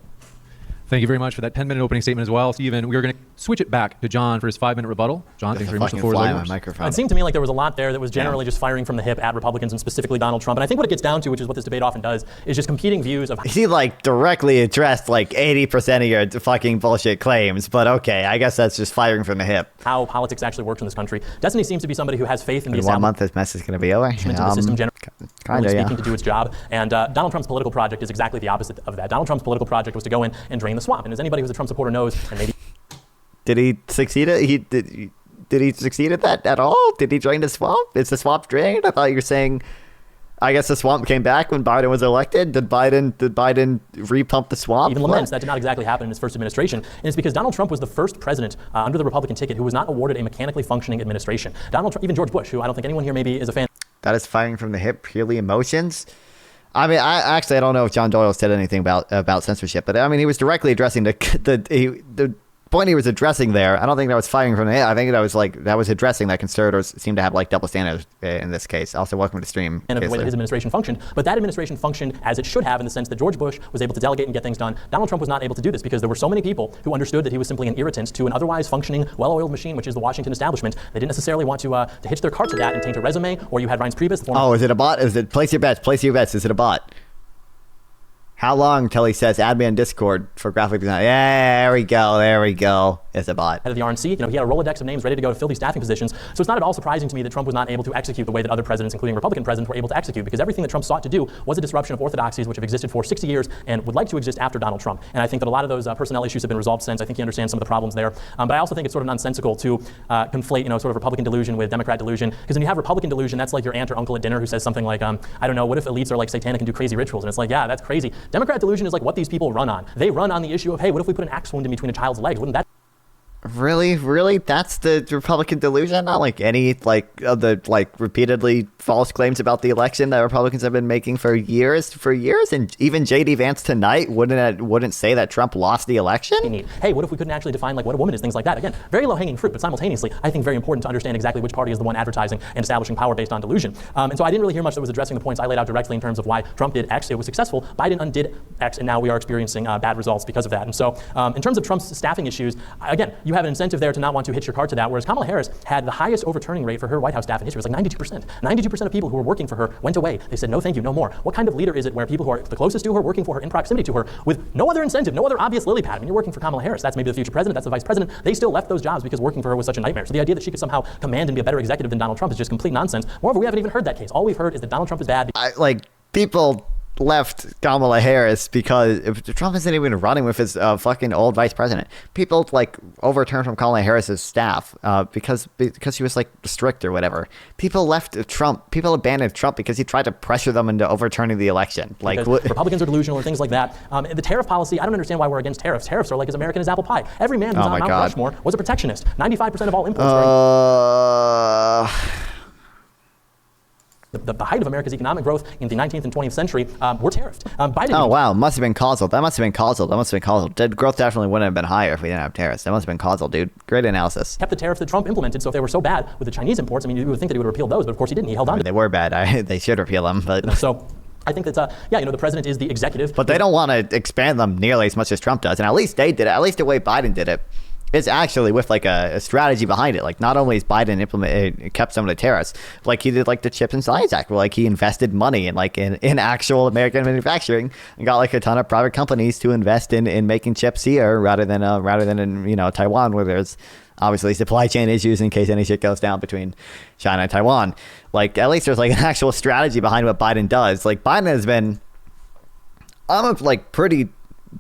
Thank you very much for that 10-minute opening statement as well, Stephen. We are going to switch it back to John for his 5-minute rebuttal. John, thanks very much. The floor is yours. Microphone. It seemed to me like there was a lot there that was generally just firing from the hip at Republicans and specifically Donald Trump. And I think what it gets down to, which is what this debate often does, is just competing views of. He directly addressed 80% of your fucking bullshit claims, but okay, I guess that's just firing from the hip. How politics actually works in this country. Destiny seems to be somebody who has faith in the In 1 month, this mess is going to be over. into the system generally speaking yeah. to do its job. And Donald Trump's political project is exactly the opposite of that. Donald Trump's political project was to go in and drain the swamp. And as anybody who's a Trump supporter knows, and maybe Did he succeed at did he succeed at that at all? Did he drain the swamp? Is the swamp drained? I thought you were saying I guess the swamp came back when Biden was elected. Did Biden repump the swamp? Even laments that did not exactly happen in his first administration. And it's because Donald Trump was the first president under the Republican ticket who was not awarded a mechanically functioning administration. Even George Bush, who I don't think anyone here maybe is a fan. That is firing from the hip, purely emotions. I mean, I don't know if John Doyle said anything about censorship, but I mean, he was directly addressing the point he was addressing there. I don't think that was firing from the hip. I think that was addressing that conservatives seem to have double standards in this case. Also, welcome to the stream. And of the way that his administration functioned. But that administration functioned as it should have in the sense that George Bush was able to delegate and get things done. Donald Trump was not able to do this because there were so many people who understood that he was simply an irritant to an otherwise functioning, well-oiled machine, which is the Washington establishment. They didn't necessarily want to hitch their cart to that and taint a resume, or you had Reince Priebus. Is it a bot? Is it place your bets? Is it a bot? How long till he says add me on Discord for graphic design? Yeah, there we go. It's a bot. Head of the RNC, he had a Rolodex of names ready to go to fill these staffing positions. So it's not at all surprising to me that Trump was not able to execute the way that other presidents, including Republican presidents, were able to execute, because everything that Trump sought to do was a disruption of orthodoxies which have existed for 60 years and would like to exist after Donald Trump. And I think that a lot of those personnel issues have been resolved since. I think he understands some of the problems there. But I also think it's sort of nonsensical to conflate, sort of Republican delusion with Democrat delusion. Because when you have Republican delusion, that's like your aunt or uncle at dinner who says something like, I don't know, what if elites are like satanic and do crazy rituals? And it's like, yeah, that's crazy. Democrat delusion is like what these people run on. They run on the issue of, hey, what if we put an axe wound in between a child's legs? Wouldn't that Really? That's the Republican delusion? Not like any of the repeatedly false claims about the election that Republicans have been making for years, and even JD Vance tonight wouldn't say that Trump lost the election. Hey, what if we couldn't actually define what a woman is? Things like that. Again, very low-hanging fruit, but simultaneously, I think very important to understand exactly which party is the one advertising and establishing power based on delusion. And so I didn't really hear much that was addressing the points I laid out directly in terms of why Trump did X, it was successful. Biden undid X, and now we are experiencing bad results because of that. And so in terms of Trump's staffing issues, again, you have an incentive there to not want to hitch your cart to that, whereas Kamala Harris had the highest overturning rate for her White House staff in history. It was like 92%. 92% of people who were working for her went away. They said, no, thank you, no more. What kind of leader is it where people who are the closest to her, working for her, in proximity to her, with no other incentive, no other obvious lily pad? I mean, you're working for Kamala Harris. That's maybe the future president, that's the vice president. They still left those jobs because working for her was such a nightmare. So the idea that she could somehow command and be a better executive than Donald Trump is just complete nonsense. Moreover, we haven't even heard that case. All we've heard is that Donald Trump is bad. People left Kamala Harris because Trump isn't even running with his fucking old vice president. People overturned from Kamala Harris's staff because she was strict or whatever. People left Trump. People abandoned Trump because he tried to pressure them into overturning the election. Republicans are delusional or things like that. The tariff policy, I don't understand why we're against tariffs. Tariffs are as American as apple pie. Every man who's on Mount Rushmore was a protectionist. 95% of all imports the height of America's economic growth in the 19th and 20th century were tariffed. Biden. Wow. Must have been causal. That must have been causal. The growth definitely wouldn't have been higher if we didn't have tariffs. That must have been causal, dude. Great analysis. Kept the tariffs that Trump implemented, so if they were so bad with the Chinese imports, I mean, you would think that he would repeal those, but of course he didn't. He held on to them. They were bad. They should repeal them. But so I think that, the president is the executive. But they don't want to expand them nearly as much as Trump does. And at least they did it. At least the way Biden did it. It's actually with a strategy behind it. Not only has Biden kept some of the tariffs, he did the Chips and Science Act, where he invested money in actual American manufacturing and got a ton of private companies to invest in making chips here rather than in Taiwan, where there's obviously supply chain issues in case any shit goes down between China and Taiwan. At least there's an actual strategy behind what Biden does. Biden has been, I'm pretty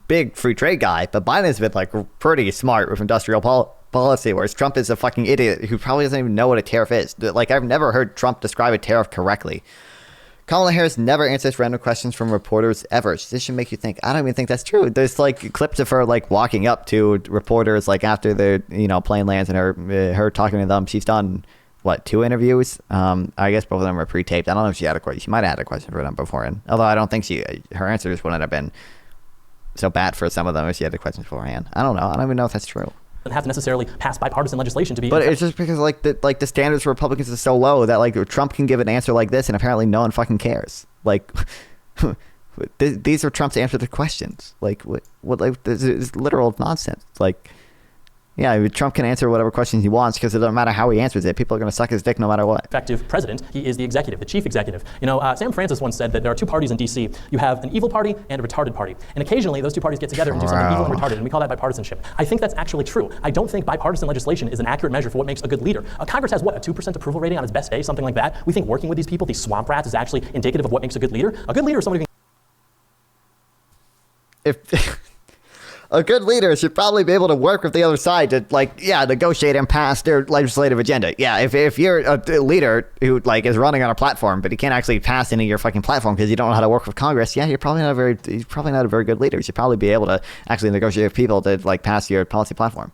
big free trade guy, but Biden has been like pretty smart with industrial policy, whereas Trump is a fucking idiot who probably doesn't even know what a tariff is. Like, I've never heard Trump describe a tariff correctly. Kamala Harris never answers random questions from reporters ever. This should make you think. I don't even think that's true. There's like clips of her like walking up to reporters like after the plane lands and her talking to them. She's done what, 2 interviews? I guess both of them were pre-taped. I don't know if she had a question. She might have had a question for them beforehand. Although I don't think her answers wouldn't have been so bad for some of them if she had the questions beforehand. I don't know. I don't even know if that's true. Have to necessarily pass bipartisan legislation to be. But it's just because the standards for Republicans are so low that like Trump can give an answer like this and apparently no one fucking cares. Like these are Trump's answer to questions. Like what like this is literal nonsense. Like, yeah, Trump can answer whatever questions he wants because it doesn't matter how he answers it. People are going to suck his dick no matter what. Effective president. He is the executive, the chief executive. Sam Francis once said that there are 2 parties in D.C. You have an evil party and a retarded party. And occasionally those 2 parties get together and do something evil and retarded, and we call that bipartisanship. I think that's actually true. I don't think bipartisan legislation is an accurate measure for what makes a good leader. Congress has what, a 2% approval rating on its best day, something like that. We think working with these people, these swamp rats, is actually indicative of what makes a good leader. A good leader is somebody who If a good leader should probably be able to work with the other side to negotiate and pass their legislative agenda. Yeah, if you're a leader who like is running on a platform, but you can't actually pass any of your fucking platform because you don't know how to work with Congress, yeah, you're probably not a very good leader. You should probably be able to actually negotiate with people to like pass your policy platform.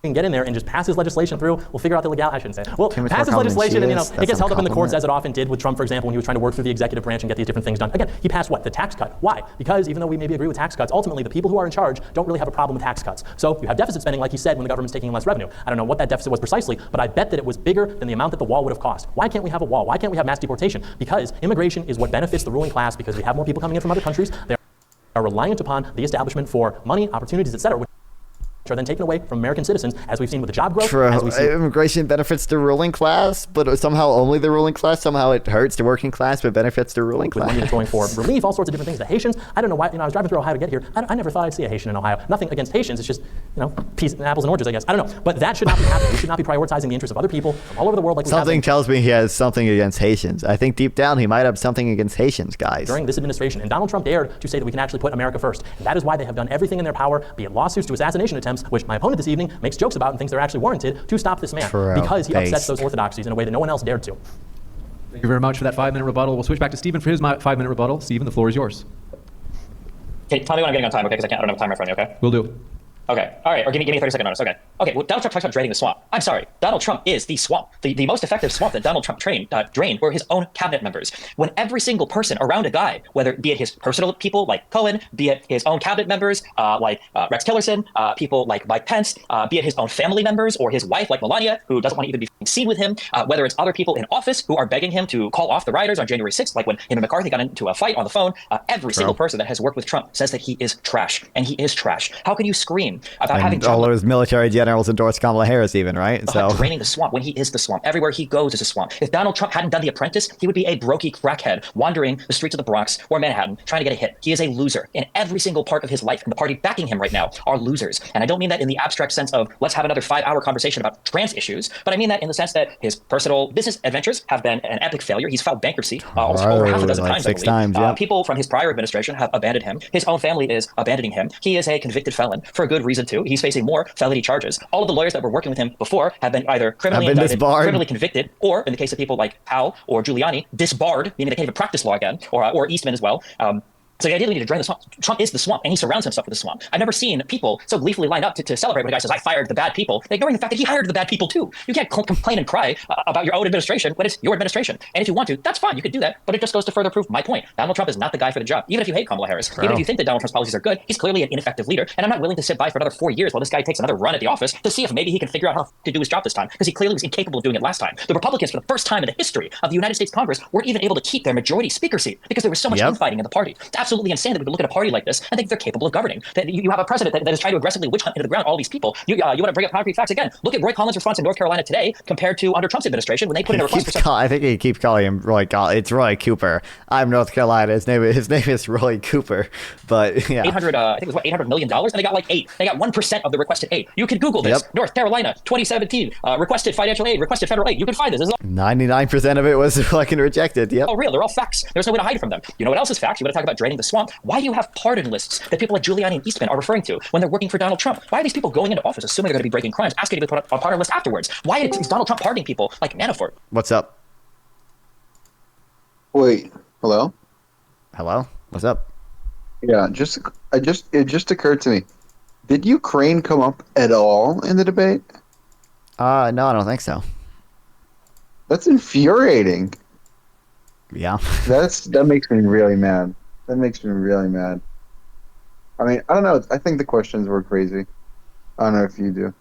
can get in there and just pass his legislation through. We'll figure out the legality. I shouldn't say. We'll pass his legislation, and it gets held up in the courts as it often did with Trump, for example, when he was trying to work through the executive branch and get these different things done. Again, he passed what? The tax cut. Why? Because even though we maybe agree with tax cuts, ultimately the people who are in charge don't really have a problem with tax cuts. So you have deficit spending, like he said, when the government's taking in less revenue. I don't know what that deficit was precisely, but I bet that it was bigger than the amount that the wall would have cost. Why can't we have a wall? Why can't we have mass deportation? Because immigration is what benefits the ruling class, because we have more people coming in from other countries. They are reliant upon the establishment for money, opportunities, etc., which are then taken away from American citizens, as we've seen with the job growth. True. As we see Immigration benefits the ruling class, but somehow only the ruling class. Somehow it hurts the working class, but benefits the ruling with class. money that's going for relief, all sorts of different things. The Haitians, I don't know why, I was driving through Ohio to get here. I never thought I'd see a Haitian in Ohio. Nothing against Haitians, it's just, peas, apples and oranges, I guess. I don't know. But that should not be happening. We should not be prioritizing the interests of other people from all over the world like we have Something tells me he has something against Haitians. I think deep down he might have something against Haitians, guys. during this administration. And Donald Trump dared to say that we can actually put America first. And that is why they have done everything in their power, be it lawsuits to assassination attempts, which my opponent this evening makes jokes about and thinks they're actually warranted, to stop this man. Because he upsets those orthodoxies in a way that no one else dared to. Thank you very much for that 5-minute rebuttal. We'll switch back to Stephen for his 5-minute rebuttal. Stephen, the floor is yours. Okay, tell me when I'm getting on time, okay? Because I don't have time in front of me, okay? Will do. Okay, all right, or give me a 30-second notice, okay. Okay, well, Donald Trump talks about draining the swamp. I'm sorry, Donald Trump is the swamp. The most effective swamp that Donald Trump drained were his own cabinet members. When every single person around a guy, whether be it his personal people like Cohen, be it his own cabinet members like Rex Tillerson, people like Mike Pence, be it his own family members or his wife like Melania, who doesn't want to even be seen with him, whether it's other people in office who are begging him to call off the rioters on January 6th, like when him and McCarthy got into a fight on the phone, every single person that has worked with Trump says that he is trash, and he is trash. How can you scream about having all those military generals endorse Kamala Harris even, right? So draining the swamp when he is the swamp. Everywhere he goes is a swamp. If Donald Trump hadn't done The Apprentice, he would be a brokey crackhead wandering the streets of the Bronx or Manhattan trying to get a hit. He is a loser in every single part of his life, and the party backing him right now are losers. And I don't mean that in the abstract sense of let's have another 5-hour conversation about trans issues, but I mean that in the sense that his personal business adventures have been an epic failure. He's filed bankruptcy almost over half a dozen like times, 6 I believe. times, yeah. People from his prior administration have abandoned him. His own family is abandoning him. He is a convicted felon for a good reason too. He's facing more felony charges. All of the lawyers that were working with him before have been either criminally indicted, criminally convicted, or in the case of people like Powell or Giuliani, disbarred, meaning they can't even practice law again, or Eastman as well. So the idea that we need to drain the swamp. Trump is the swamp, and he surrounds himself with the swamp. I've never seen people so gleefully line up to celebrate when a guy says, I fired the bad people, ignoring the fact that he hired the bad people too. You can't complain and cry about your own administration when it's your administration. And if you want to, that's fine, you could do that, but it just goes to further prove my point. Donald Trump is not the guy for the job. Even if you hate Kamala Harris, even if you think that Donald Trump's policies are good, he's clearly an ineffective leader, and I'm not willing to sit by for another 4 years while this guy takes another run at the office to see if maybe he can figure out how to do his job this time, because he clearly was incapable of doing it last time. The Republicans, for the first time in the history of the United States Congress, weren't even able to keep their majority speaker seat because there was so much infighting in the party. It's absolutely insane that we would look at a party like this and think they're capable of governing. That you have a president that is trying to aggressively witch hunt into the ground all these people. You want to bring up concrete facts again. Look at Roy Collins' response in North Carolina today compared to under Trump's administration when they put in a request for I think he keeps calling him Roy Collins. It's Roy Cooper. I'm North Carolina. His name is Roy Cooper. But yeah, 800. I think it was $800 million, and they got like 8. They got 1% of the requested aid. You can Google this. Yep. North Carolina, 2017, requested financial aid, requested federal aid. You can find this. 99% of it was fucking rejected. Yep. Oh, real. They're all facts. There's no way to hide from them. You know what else is facts? You want to talk about draining the swamp, why do you have pardon lists that people like Giuliani and Eastman are referring to when they're working for Donald Trump? Why are these people going into office assuming they're going to be breaking crimes, asking to be put on a pardon list afterwards? Why is Donald Trump pardoning people like Manafort? What's up? Wait, hello? Hello? What's up? Yeah, it just occurred to me. Did Ukraine come up at all in the debate? No, I don't think so. That's infuriating. Yeah. That makes me really mad. That makes me really mad. I mean, I don't know. I think the questions were crazy. I don't know if you do,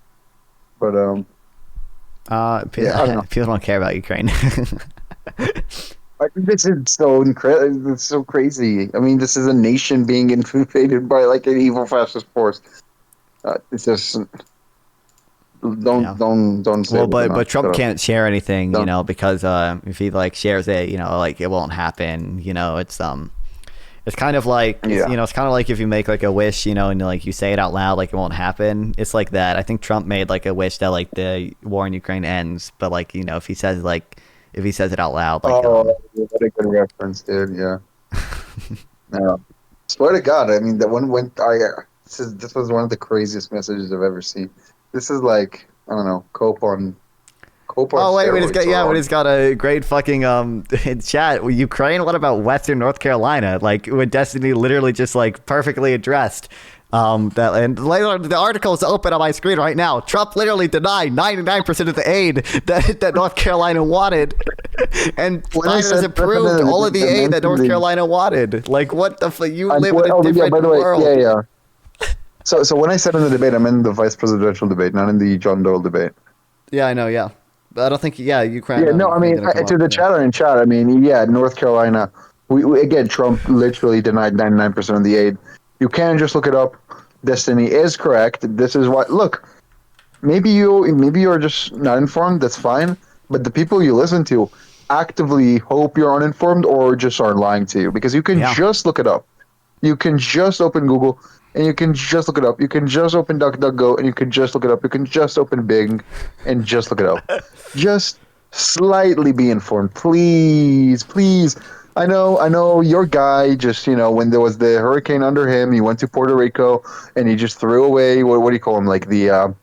but yeah, I don't know. People don't care about Ukraine. I think this is so incredible. It's so crazy. I mean, this is a nation being invaded by like an evil fascist force. It's just don't say. Well, but Trump can't share anything, you know, because if he like shares it, you know, like it won't happen. You know, it's kind of like you know, it's kind of like if you make like a wish, you know, and like you say it out loud, like it won't happen. It's like that. I think Trump made like a wish that like the war in Ukraine ends, but like, you know, if he says it out loud, like what a good reference, dude. Yeah. No, swear to God, I mean that one went. This was one of the craziest messages I've ever seen. This is like, I don't know, cope on. Oh wait, he's got a great fucking in chat. Ukraine. What about Western North Carolina? Like with Destiny literally just like perfectly addressed. That and later the article is open on my screen right now. Trump literally denied 99% of the aid that North Carolina wanted, and Biden has approved all of the aid that North Carolina wanted. Like what the fuck? You live in a different world. Yeah. So when I said in the debate, I meant the vice presidential debate, not in the John Doyle debate. Yeah, I know. Yeah, but I don't think. Yeah, Ukraine. Yeah, no, I mean to the chatter in chat. I mean, yeah, North Carolina. We again, Trump literally denied 99% of the aid. You can just look it up. Destiny is correct. This is what. Look, maybe you're just not informed. That's fine. But the people you listen to actively hope you're uninformed or just are lying to you, because you can just look it up. You can just open Google and you can just look it up. You can just open DuckDuckGo and you can just look it up. You can just open Bing and just look it up. Just slightly be informed, please. I know your guy just, you know, when there was the hurricane under him, he went to Puerto Rico and he just threw away, what do you call them, like the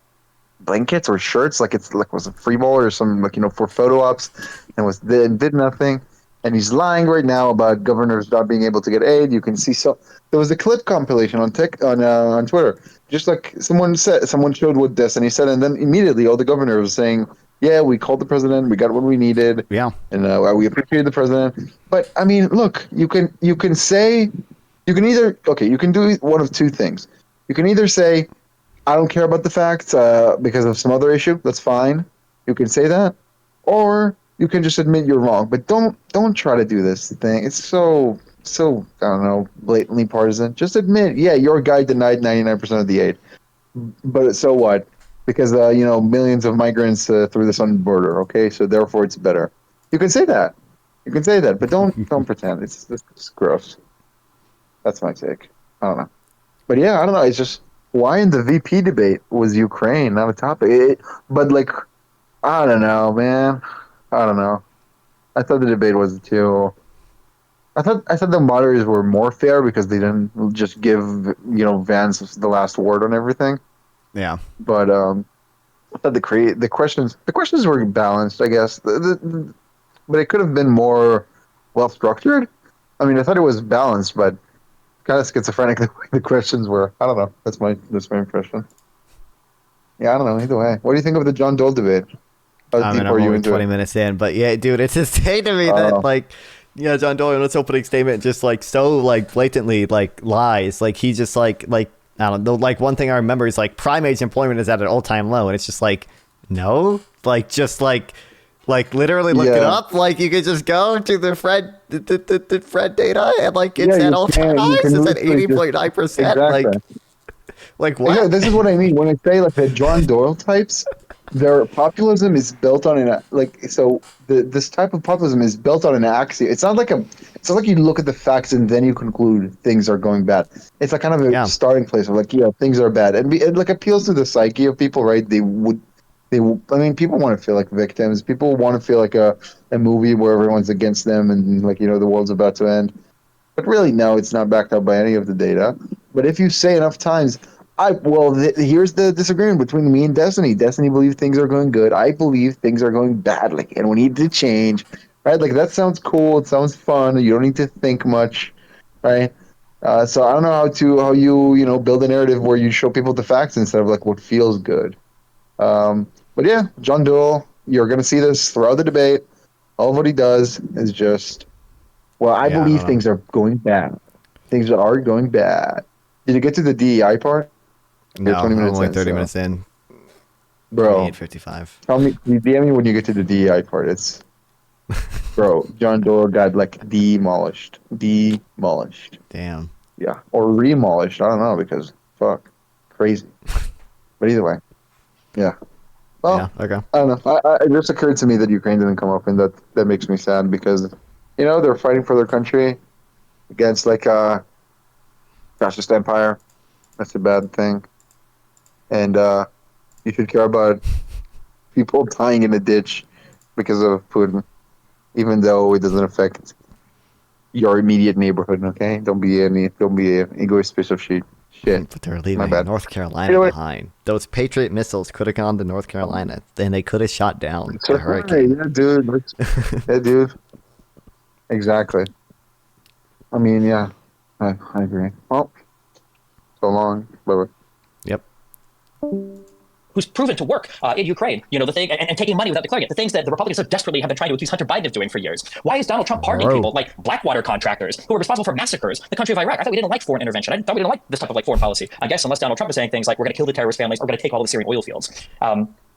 blankets or shirts, like it's like was a free ball or something, like, you know, for photo ops, and did nothing. And he's lying right now about governors not being able to get aid. You can see, so there was a clip compilation on Twitter, just like someone showed what Destiny said, and then immediately all the governors were saying, yeah, we called the president, we got what we needed, and we appreciate the president. But I mean, look, you can do one of two things. You can either say, I don't care about the facts because of some other issue. That's fine. You can say that, or you can just admit you're wrong. But don't try to do this thing. It's so I don't know, blatantly partisan. Just admit, yeah, your guy denied 99% of the aid. But so what? Because you know, millions of migrants through the southern border. Okay, so therefore it's better. You can say that. But don't pretend. It's gross. That's my take. I don't know. But yeah, I don't know. It's just, why in the VP debate was Ukraine not a topic? But like, I don't know, man. I don't know. I thought the debate was too. I thought the moderators were more fair because they didn't just give, you know, Vance the last word on everything. Yeah. But I thought the questions were balanced, I guess. But it could have been more well structured. I mean, I thought it was balanced, but kind of schizophrenic the way the questions were. I don't know. That's my impression. Yeah, I don't know. Either way, what do you think of the John Doyle debate? I mean, I'm only 20 minutes in, but yeah, dude, it's insane to me that like, yeah, John Doyle in his opening statement just like so like blatantly like lies. Like he just like I don't know. Like one thing I remember is like prime age employment is at an all-time low, and it's just like no, like just like literally look it up. Like you could just go to the Fred data and like it's at all-time highs. It's at 80.9%. Like what? Yeah, this is what I mean when I say like the John Doyle types. Their populism is built on this type of populism is built on an axiom. It's not like you look at the facts and then you conclude things are going bad. It's like kind of a starting place of like, yeah, things are bad, and it like appeals to the psyche of people, right? I mean, people want to feel like victims. People want to feel like a movie where everyone's against them and like, you know, the world's about to end. But really, no, it's not backed up by any of the data. But if you say enough times, here's the disagreement between me and Destiny. Destiny believes things are going good. I believe things are going badly, and we need to change. Right? Like that sounds cool. It sounds fun. You don't need to think much, right? So I don't know how you build a narrative where you show people the facts instead of like what feels good. But yeah, John Doyle, you're going to see this throughout the debate. All of what he does is just, I believe things are going bad. Things are going bad. Did you get to the DEI part? No, You're 20 minutes only in, 30 so. minutes in. Bro, 8:55. tell me, DM me when you get to the DEI part. It's, bro, John Doyle got like demolished. Damn. Yeah, or remolished. I don't know because fuck, crazy. But either way, yeah. Well, Yeah, okay. I don't know. It just occurred to me that Ukraine didn't come up, and that makes me sad because, they're fighting for their country against like a fascist empire. That's a bad thing, and you should care about people dying in a ditch because of Putin, even though it doesn't affect your immediate neighborhood. Okay, don't be an egoist piece of shit. But they're leaving bad. North Carolina behind. Those Patriot missiles could have gone to North Carolina, and they could have shot down the hurricane. Yeah, dude. Yeah, dude. Exactly. I mean, yeah, I agree. Well, so long. Bye-bye. Yep. Who's proven to work in Ukraine, the thing, and taking money without declaring it, the things that the Republicans so desperately have been trying to accuse Hunter Biden of doing for years. Why is Donald Trump pardoning people like Blackwater contractors who were responsible for massacres in the country of Iraq? I thought we didn't like foreign intervention. I thought we didn't like this type of like foreign policy. I guess unless Donald Trump is saying things like we're going to kill the terrorist families, or we're going to take all the Syrian oil fields.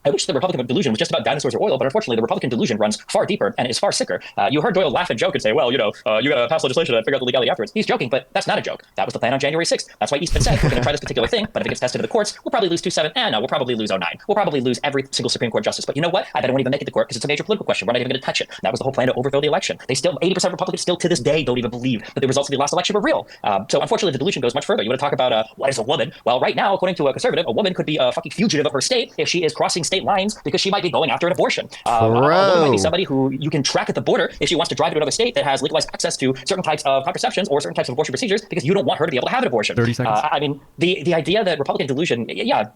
I wish the Republican delusion was just about dinosaurs or oil, but unfortunately, the Republican delusion runs far deeper and is far sicker. You heard Doyle laugh and joke and say, well, you got to pass legislation and figure out the legality afterwards. He's joking, but that's not a joke. That was the plan on January 6th. That's why Eastman said, we're going to try this particular thing, but if it gets tested to the courts, we'll probably lose 2-7. No, we'll probably lose 0-9. We'll probably lose every single Supreme Court justice. But you know what? I bet it won't even make it to court because it's a major political question. We're not even going to touch it. That was the whole plan to overthrow the election. 80% of Republicans still to this day don't even believe that the results of the last election were real. So unfortunately, the delusion goes much further. You want to talk about what is a woman? Well, right now, according to a conservative, a woman could be a fucking fugitive of her state if she is crossing state lines because she might be going after an abortion. A woman might be somebody who you can track at the border if she wants to drive to another state that has legalized access to certain types of contraceptions or certain types of abortion procedures because you don't want her to be able to have an abortion. 30 seconds. I mean, the idea that Republican delusion,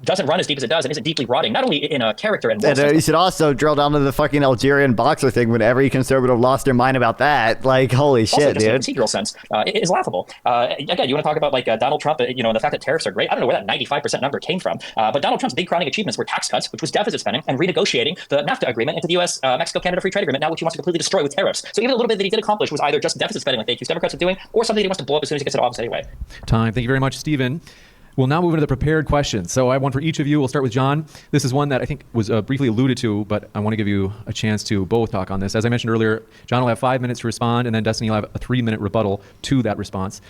doesn't run as deep as it does and isn't deeply rotting, not only in a character and moral You should also drill down to the fucking Algerian boxer thing when every conservative lost their mind about that. Like, holy shit, also, just dude. in a procedural sense, it is laughable. Again, you want to talk about like Donald Trump, and the fact that tariffs are great. I don't know where that 95% number came from, but Donald Trump's big crowning achievements were tax cuts, which was deficit spending, and renegotiating the NAFTA agreement into the U.S. Mexico-Canada free trade agreement, now which he wants to completely destroy with tariffs. So even a little bit that he did accomplish was either just deficit spending like they accused Democrats of doing, or something that he wants to blow up as soon as he gets into office anyway. Time. Thank you very much, Stephen. We'll now move into the prepared questions. So I have one for each of you. We'll start with John. This is one that I think was briefly alluded to, but I want to give you a chance to both talk on this. As I mentioned earlier, John will have 5 minutes to respond, and then Destiny will have a 3-minute rebuttal to that response.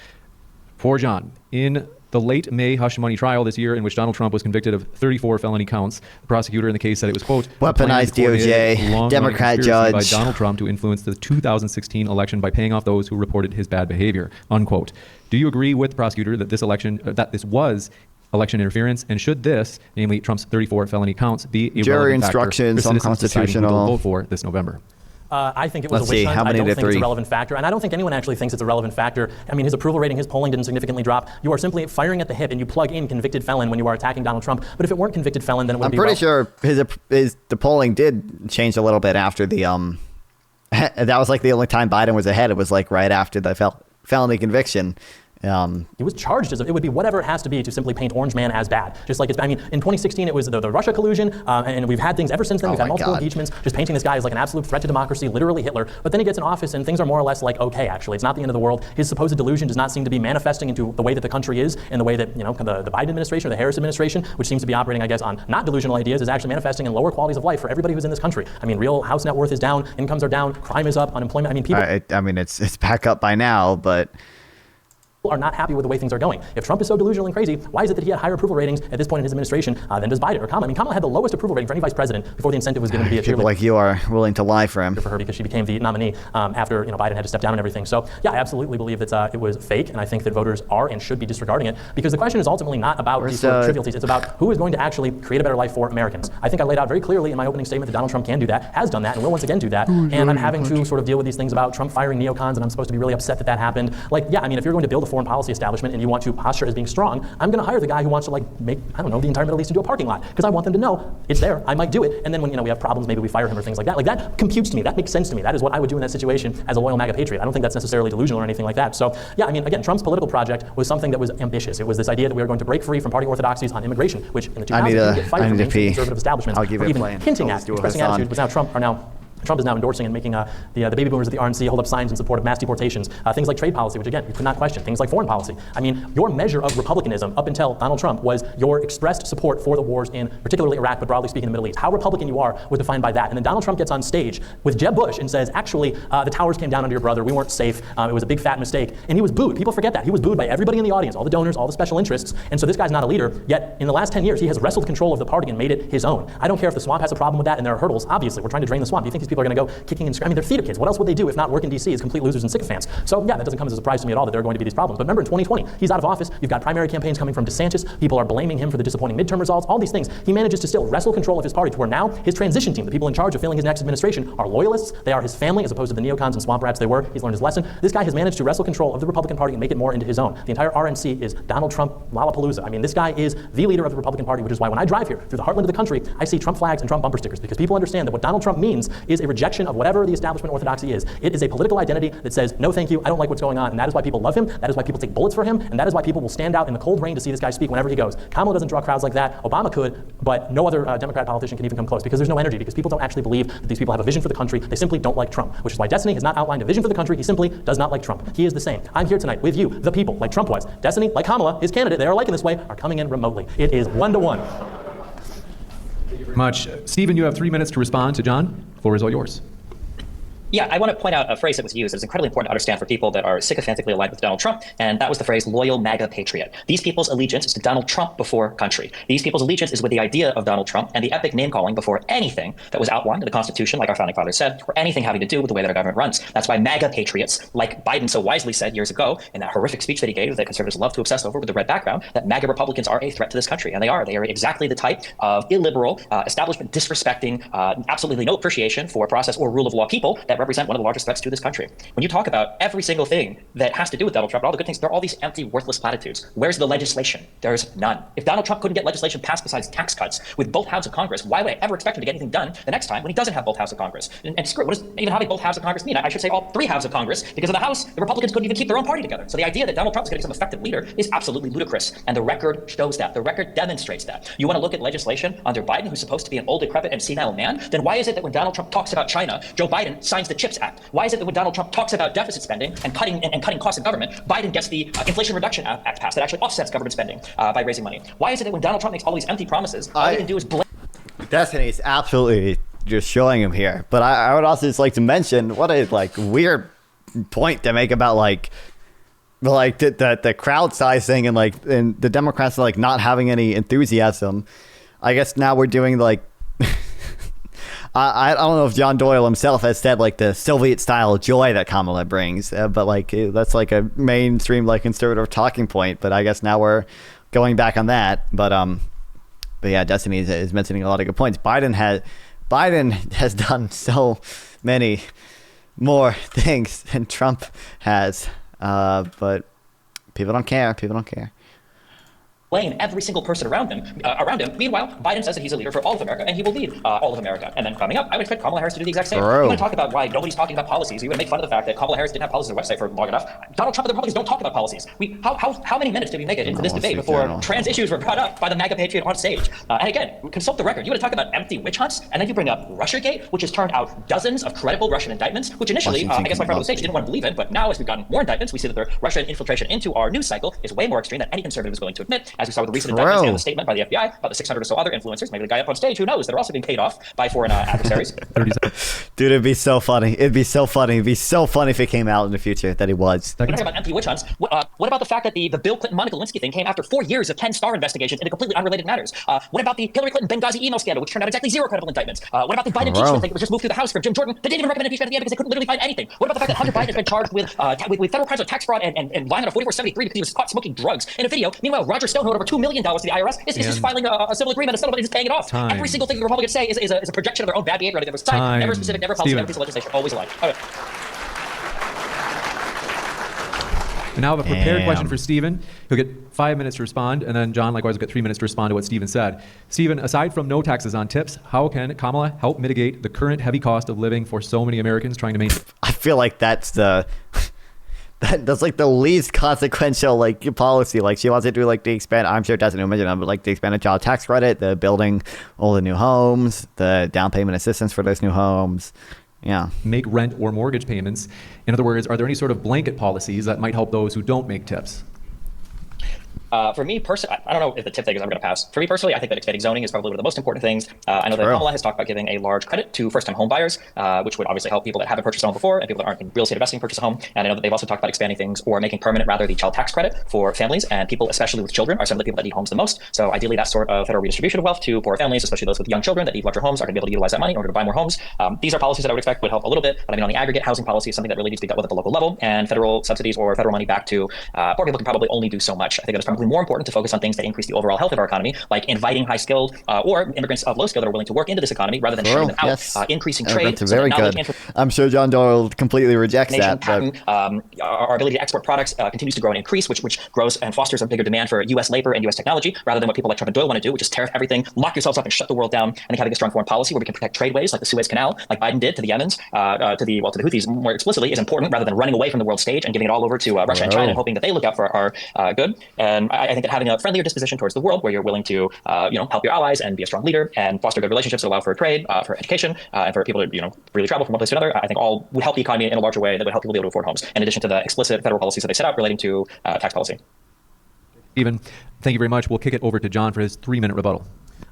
For John, in the late May hush money trial this year in which Donald Trump was convicted of 34 felony counts, the prosecutor in the case said it was, quote, weaponized DOJ, Democrat judge by Donald Trump to influence the 2016 election by paying off those who reported his bad behavior, unquote. Do you agree with the prosecutor that this was election interference, and should this, namely Trump's 34 felony counts, be a jury relevant factor instructions for citizens deciding who to unconstitutional vote for this November? I think it was Let's a witch see, hunt. how many I don't to think it's a 3? relevant factor, and I don't think anyone actually thinks it's a relevant factor. I mean, his approval rating, his polling didn't significantly drop. You are simply firing at the hip, and you plug in convicted felon when you are attacking Donald Trump. But if it weren't convicted felon, then it would be. I'm pretty sure the polling did change a little bit after the that was like the only time Biden was ahead. It was like right after the felony conviction. He was charged as it would be whatever it has to be to simply paint Orange Man as bad. Just like in 2016 it was the Russia collusion, and we've had things ever since then. We've had multiple impeachments, just painting this guy as like an absolute threat to democracy, literally Hitler. But then he gets in office and things are more or less like okay. Actually, it's not the end of the world. His supposed delusion does not seem to be manifesting into the way that the country is, and the way that the Biden administration or the Harris administration, which seems to be operating, I guess, on not delusional ideas, is actually manifesting in lower qualities of life for everybody who's in this country. I mean, real house net worth is down, incomes are down, crime is up, unemployment. I mean, people. I mean, it's back up by now, but. are not happy with the way things are going. If Trump is so delusional and crazy, why is it that he had higher approval ratings at this point in his administration than does Biden or Kamala? I mean, Kamala had the lowest approval rating for any vice president before the incentive was given to be a People cheerleader like you are willing to lie for him. for her because she became the nominee after Biden had to step down and everything. So yeah, I absolutely believe that it was fake, and I think that voters are and should be disregarding it because the question is ultimately not about these sort of trivialities. It's about who is going to actually create a better life for Americans. I think I laid out very clearly in my opening statement that Donald Trump can do that, has done that, and will once again do that. And I'm having to sort of deal with these things about Trump firing neocons, and I'm supposed to be really upset that happened. Like, yeah, I mean, if you're going to build a foreign policy establishment and you want to posture as being strong, I'm going to hire the guy who wants to make, I don't know, the entire Middle East into a parking lot because I want them to know it's there. I might do it, and then when we have problems, maybe we fire him or things like that. Like that computes to me. That makes sense to me. That is what I would do in that situation as a loyal MAGA patriot. I don't think that's necessarily delusional or anything like that. So yeah, I mean, again, Trump's political project was something that was ambitious. It was this idea that we were going to break free from party orthodoxies on immigration, which in the 2000s didn't get fired from mainstream conservative establishments for even hinting at, expressing attitude, but now Trump is now endorsing and making the baby boomers of the RNC hold up signs in support of mass deportations. Things like trade policy, which again, you could not question. Things like foreign policy. I mean, your measure of republicanism up until Donald Trump was your expressed support for the wars in particularly Iraq, but broadly speaking, the Middle East. How Republican you are was defined by that. And then Donald Trump gets on stage with Jeb Bush and says, actually, the towers came down under your brother. We weren't safe. It was a big fat mistake. And he was booed. People forget that. He was booed by everybody in the audience, all the donors, all the special interests. And so this guy's not a leader. Yet in the last 10 years, he has wrestled control of the party and made it his own. I don't care if the swamp has a problem with that and there are hurdles. Obviously, we're trying to drain the swamp. Do you think these people are going to go kicking and screaming? I mean, they're theater kids. What else would they do if not work in D.C. as complete losers and sycophants? So yeah, that doesn't come as a surprise to me at all that there are going to be these problems. But remember, in 2020, he's out of office. You've got primary campaigns coming from DeSantis. People are blaming him for the disappointing midterm results. All these things. He manages to still wrestle control of his party to where now his transition team, the people in charge of filling his next administration, are loyalists. They are his family as opposed to the neocons and swamp rats they were. He's learned his lesson. This guy has managed to wrestle control of the Republican Party and make it more into his own. The entire RNC is Donald Trump Lollapalooza. I mean, this guy is the leader of the Republican Party, which is why when I drive here through the heartland of the country, I see Trump flags and Trump bumper stickers because people understand that what Donald Trump means is a rejection of whatever the establishment orthodoxy is. It is a political identity that says, no thank you, I don't like what's going on, and that is why people love him, that is why people take bullets for him, and that is why people will stand out in the cold rain to see this guy speak whenever he goes. Kamala doesn't draw crowds like that, Obama could, but no other Democrat politician can even come close because there's no energy, because people don't actually believe that these people have a vision for the country. They simply don't like Trump, which is why Destiny has not outlined a vision for the country. He simply does not like Trump. He is the same. I'm here tonight with you, the people, like Trump was. Destiny, like Kamala, his candidate, they are liking this way, are coming in remotely. It is 1-to-1. Thank you very much. Stephen, you have 3 minutes to respond to John. The floor is all yours. Yeah, I want to point out a phrase that was used that is incredibly important to understand for people that are sycophantically aligned with Donald Trump, and that was the phrase loyal MAGA patriot. These people's allegiance is to Donald Trump before country. These people's allegiance is with the idea of Donald Trump and the epic name-calling before anything that was outlined in the Constitution, like our founding fathers said, or anything having to do with the way that our government runs. That's why MAGA patriots, like Biden so wisely said years ago in that horrific speech that he gave that conservatives love to obsess over with the red background, that MAGA Republicans are a threat to this country, and they are. They are exactly the type of illiberal, establishment disrespecting, absolutely no appreciation for process or rule of law people that represent one of the largest threats to this country. When you talk about every single thing that has to do with Donald Trump, all the good things, there are all these empty, worthless platitudes. Where's the legislation? There's none. If Donald Trump couldn't get legislation passed besides tax cuts with both houses of Congress, why would I ever expect him to get anything done the next time when he doesn't have both houses of Congress? And screw it, what does even having both houses of Congress mean? I should say all three houses of Congress, because in the House, the Republicans couldn't even keep their own party together. So the idea that Donald Trump is going to be some effective leader is absolutely ludicrous. And the record shows that. The record demonstrates that. You want to look at legislation under Biden, who's supposed to be an old, decrepit, and senile man, then why is it that when Donald Trump talks about China, Joe Biden signs the CHIPS Act? Why is it that when Donald Trump talks about deficit spending and cutting costs of government, Biden gets the Inflation Reduction Act passed that actually offsets government spending by raising money? Why is it that when Donald Trump makes all these empty promises, all he can do is blame? Destiny is absolutely just showing him here. But I would also just like to mention what a weird point to make about the crowd size thing and the Democrats not having any enthusiasm. I guess now we're doing I don't know if John Doyle himself has said the Soviet style joy that Kamala brings, but that's a mainstream conservative talking point. But I guess now we're going back on that. But yeah, Destiny is mentioning a lot of good points. Biden has done so many more things than Trump has, but people don't care. People don't care. Blame every single person around him. Meanwhile, Biden says that he's a leader for all of America, and he will lead all of America. And then coming up, I would expect Kamala Harris to do the exact same. You want to talk about why nobody's talking about policies. You want to make fun of the fact that Kamala Harris didn't have policies on her website for long enough. Donald Trump and the Republicans don't talk about policies. How many minutes did we make it into this debate before trans issues were brought up by the MAGA patriot on stage? And again, consult the record. You want to talk about empty witch hunts, and then you bring up Russiagate, which has turned out dozens of credible Russian indictments, which initially, I guess my friend on the stage didn't want to believe in, but now as we've gotten more indictments, we see that the Russian infiltration into our news cycle is way more extreme than any conservative is willing to admit. as we saw with the recent indictments and the statement by the FBI about the 600 or so other influencers, maybe the guy up on stage, who knows, that are also being paid off by foreign adversaries. Dude, it'd be so funny. It'd be so funny if it came out in the future that he was. We're talking about empty witch hunts. What about the fact that the Bill Clinton Monica Lewinsky thing came after 4 years of 10 Star investigations into completely unrelated matters? What about the Hillary Clinton Benghazi email scandal, which turned out exactly 0 credible indictments? What about the Biden impeachment thing that was just moved through the House from Jim Jordan that didn't even recommend impeachment at the end because they couldn't literally find anything? What about the fact that Hunter Biden has been charged with federal crimes of tax fraud and lying on a 4473 because he was caught smoking drugs in a video? Meanwhile, Roger Stone, who owed over $2 million to the IRS, is just filing a civil agreement, a settlement, and just paying it off. Every single thing the Republicans say is a projection of their own bad behavior. There was time, never specific, never policy, never piece of legislation, always a lie. Okay. And now I have a prepared question for Stephen. He'll get 5 minutes to respond, and then John likewise will get 3 minutes to respond to what Stephen said. Stephen, aside from no taxes on tips, how can Kamala help mitigate the current heavy cost of living for so many Americans trying to maintain? I feel like that's like the least consequential policy. Like, she wants to do the expand. I'm sure it doesn't mention them, but the expanded child tax credit, the building all the new homes, the down payment assistance for those new homes. Yeah. Make rent or mortgage payments. In other words, are there any sort of blanket policies that might help those who don't make tips? For me personally, I don't know if the tip thing is ever going to pass. For me personally, I think that expanding zoning is probably one of the most important things. I know that Kamala has talked about giving a large credit to first-time home buyers, which would obviously help people that haven't purchased a home before and people that aren't in real estate investing purchase a home. And I know that they've also talked about expanding things or making permanent, rather, the child tax credit for families, and people, especially with children, are some of the people that need homes the most. So ideally, that sort of federal redistribution of wealth to poor families, especially those with young children that need larger homes, are going to be able to utilize that money in order to buy more homes. These are policies that I would expect would help a little bit, but I mean, on the aggregate, housing policy is something that really needs to be dealt with at the local level, and federal subsidies or federal money back to poor people can probably only do so much. I think that it's probably more important to focus on things that increase the overall health of our economy, like inviting high-skilled or immigrants of low skill that are willing to work into this economy rather than shutting them out, increasing trade. That's very good. I'm sure John Doyle completely rejects that. Patent, our ability to export products continues to grow and increase, which grows and fosters a bigger demand for U.S. labor and U.S. technology, rather than what people like Trump and Doyle want to do, which is tariff everything, lock yourselves up and shut the world down. And having a strong foreign policy where we can protect tradeways like the Suez Canal, like Biden did to the Yemens, to the Houthis more explicitly, is important rather than running away from the world stage and giving it all over to Russia and China and hoping that they look out for our good. And I think that having a friendlier disposition towards the world, where you're willing to help your allies and be a strong leader and foster good relationships that allow for trade, for education, and for people to freely travel from one place to another, I think all would help the economy in a larger way that would help people be able to afford homes, in addition to the explicit federal policies that they set out relating to tax policy. Stephen, thank you very much. We'll kick it over to John for his 3-minute rebuttal.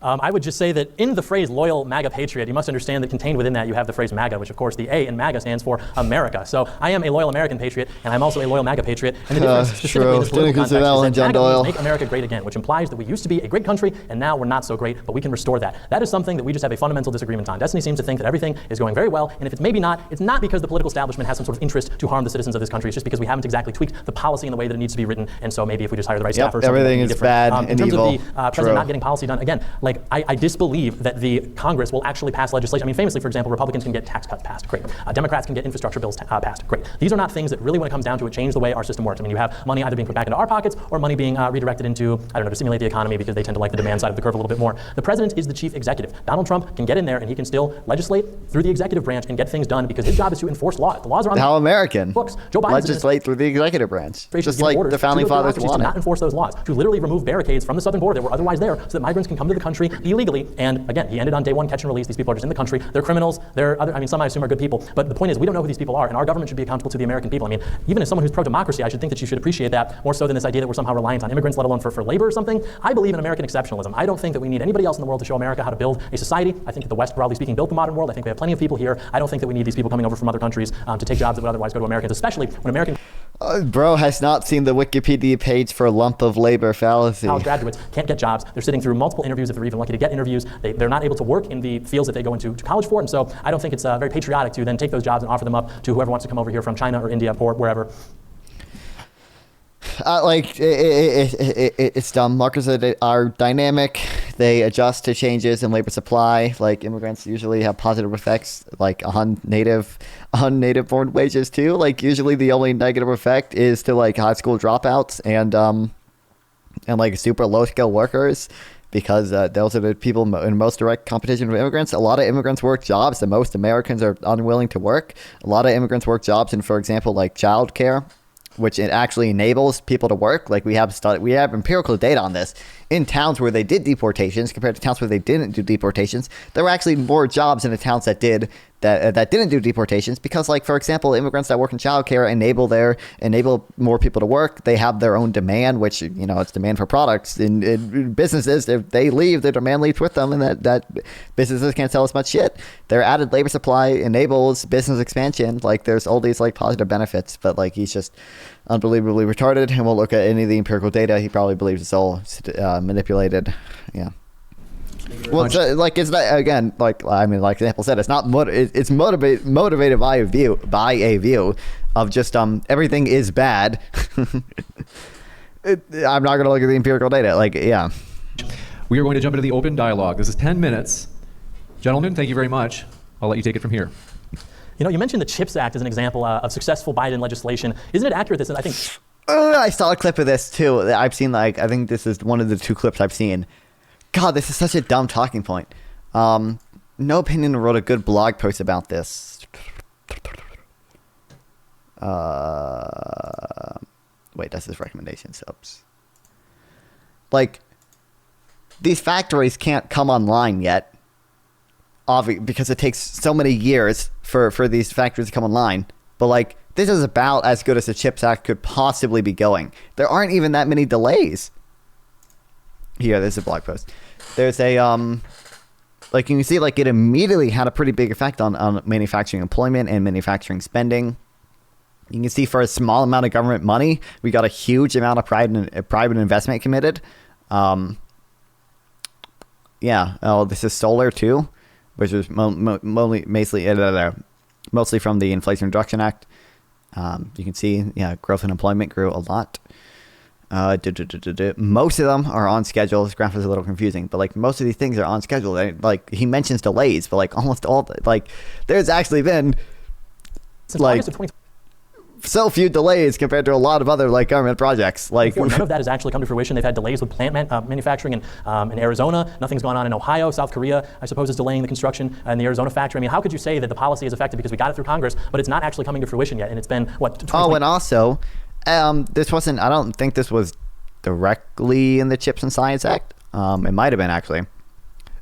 I would just say that in the phrase loyal MAGA patriot, you must understand that contained within that you have the phrase MAGA, which of course the A in MAGA stands for America. So I am a loyal American patriot, and I'm also a loyal MAGA patriot. And the difference specifically in this political context is that MAGA means make America great again, which implies that we used to be a great country, and now we're not so great, but we can restore that. That is something that we just have a fundamental disagreement on. Destiny seems to think that everything is going very well, and if it's maybe not, it's not because the political establishment has some sort of interest to harm the citizens of this country. It's just because we haven't exactly tweaked the policy in the way that it needs to be written, and so maybe if we just hire the right staff or something, everything is bad and in terms evil. of the president not getting policy done, again, I disbelieve that the Congress will actually pass legislation. I mean, famously, for example, Republicans can get tax cuts passed. Great. Democrats can get infrastructure bills passed. Great. These are not things that really, when it comes down to it, change the way our system works. I mean, you have money either being put back into our pockets or money being redirected into, to stimulate the economy because they tend to like the demand side of the curve a little bit more. The president is the chief executive. Donald Trump can get in there and he can still legislate through the executive branch and get things done because his job is to enforce law. The laws are on How American. books. Joe Biden legislate through the executive branch, just like the founding fathers wanted. To not enforce those laws, to literally remove barricades from the southern border that were otherwise there so that migrants can come to the country illegally. And again, he ended on day one catch and release. These people are just in the country. They're criminals. They're other. I mean, some I assume are good people. But the point is, we don't know who these people are, and our government should be accountable to the American people. I mean, even as someone who's pro-democracy, I should think that you should appreciate that more so than this idea that we're somehow reliant on immigrants, let alone for labor or something. I believe in American exceptionalism. I don't think that we need anybody else in the world to show America how to build a society. I think that the West, broadly speaking, built the modern world. I think we have plenty of people here. I don't think that we need these people coming over from other countries to take jobs that would otherwise go to Americans, especially when American bro has not seen the Wikipedia page for lump of labor fallacy. College graduates can't get jobs. They're sitting through multiple interviews if they're even lucky to get interviews. They're not able to work in the fields that they go into to college for. And so I don't think it's very patriotic to then take those jobs and offer them up to whoever wants to come over here from China or India or wherever. It's dumb. Markets are dynamic. They adjust to changes in labor supply. Like, immigrants usually have positive effects, like on native born wages too. Like, usually the only negative effect is to like high school dropouts and like super low skill workers, because those are the people in most direct competition with immigrants. A lot of immigrants work jobs that most Americans are unwilling to work. A lot of immigrants work jobs in, for example, like childcare, which it actually enables people to work. Like, we have empirical data on this. in towns where they did deportations compared to towns where they didn't do deportations, there were actually more jobs in the towns that did that didn't do deportations because, like, for example, immigrants that work in childcare enable more people to work. They have their own demand, which, you know, it's demand for products. In businesses, if they leave, their demand leaves with them, and that businesses can't sell as much shit. Their added labor supply enables business expansion. Like, there's all these, like, positive benefits, but, like, he's just unbelievably retarded and won't look at any of the empirical data. He probably believes it's all manipulated. Yeah. Well, so, like, it's not, again, like, I mean, like example said, it's not it's motivated by a view of just everything is bad. I'm not going to look at the empirical data. Like, yeah. We are going to jump into the open dialogue. This is 10 minutes. Gentlemen, thank you very much. I'll let you take it from here. You know, you mentioned the CHIPS Act as an example of successful Biden legislation. Isn't it accurate that I think... I saw a clip of this, too. I've seen, like, I think this is one of the 2 clips I've seen. God, this is such a dumb talking point. No Opinion wrote a good blog post about this. Wait, that's his recommendation subs. Like, these factories can't come online yet, because it takes so many years for these factories to come online. But, like, this is about as good as the CHIPS Act could possibly be going. There aren't even that many delays. Here, there's a blog post. There's a, like, you can see, like, it immediately had a pretty big effect on manufacturing employment and manufacturing spending. You can see for a small amount of government money, we got a huge amount of private investment committed. Yeah, this is solar, too, which is mostly from the Inflation Reduction Act. You can see, yeah, growth in employment grew a lot. Most of them are on schedule. This graph is a little confusing, but, like, most of these things are on schedule. Like, he mentions delays, but, like, almost all, like, there's actually been, since like, August of so few delays compared to a lot of other, like, government projects. Like, none of that has actually come to fruition. They've had delays with plant manufacturing in Arizona. Nothing's gone on in Ohio. South Korea, I suppose, is delaying the construction in the Arizona factory. I mean, how could you say that the policy is effective because we got it through Congress, but it's not actually coming to fruition yet? And it's been, what, 2020? Oh, and also, this wasn't, I don't think this was directly in the Chips and Science Act. It might have been, actually.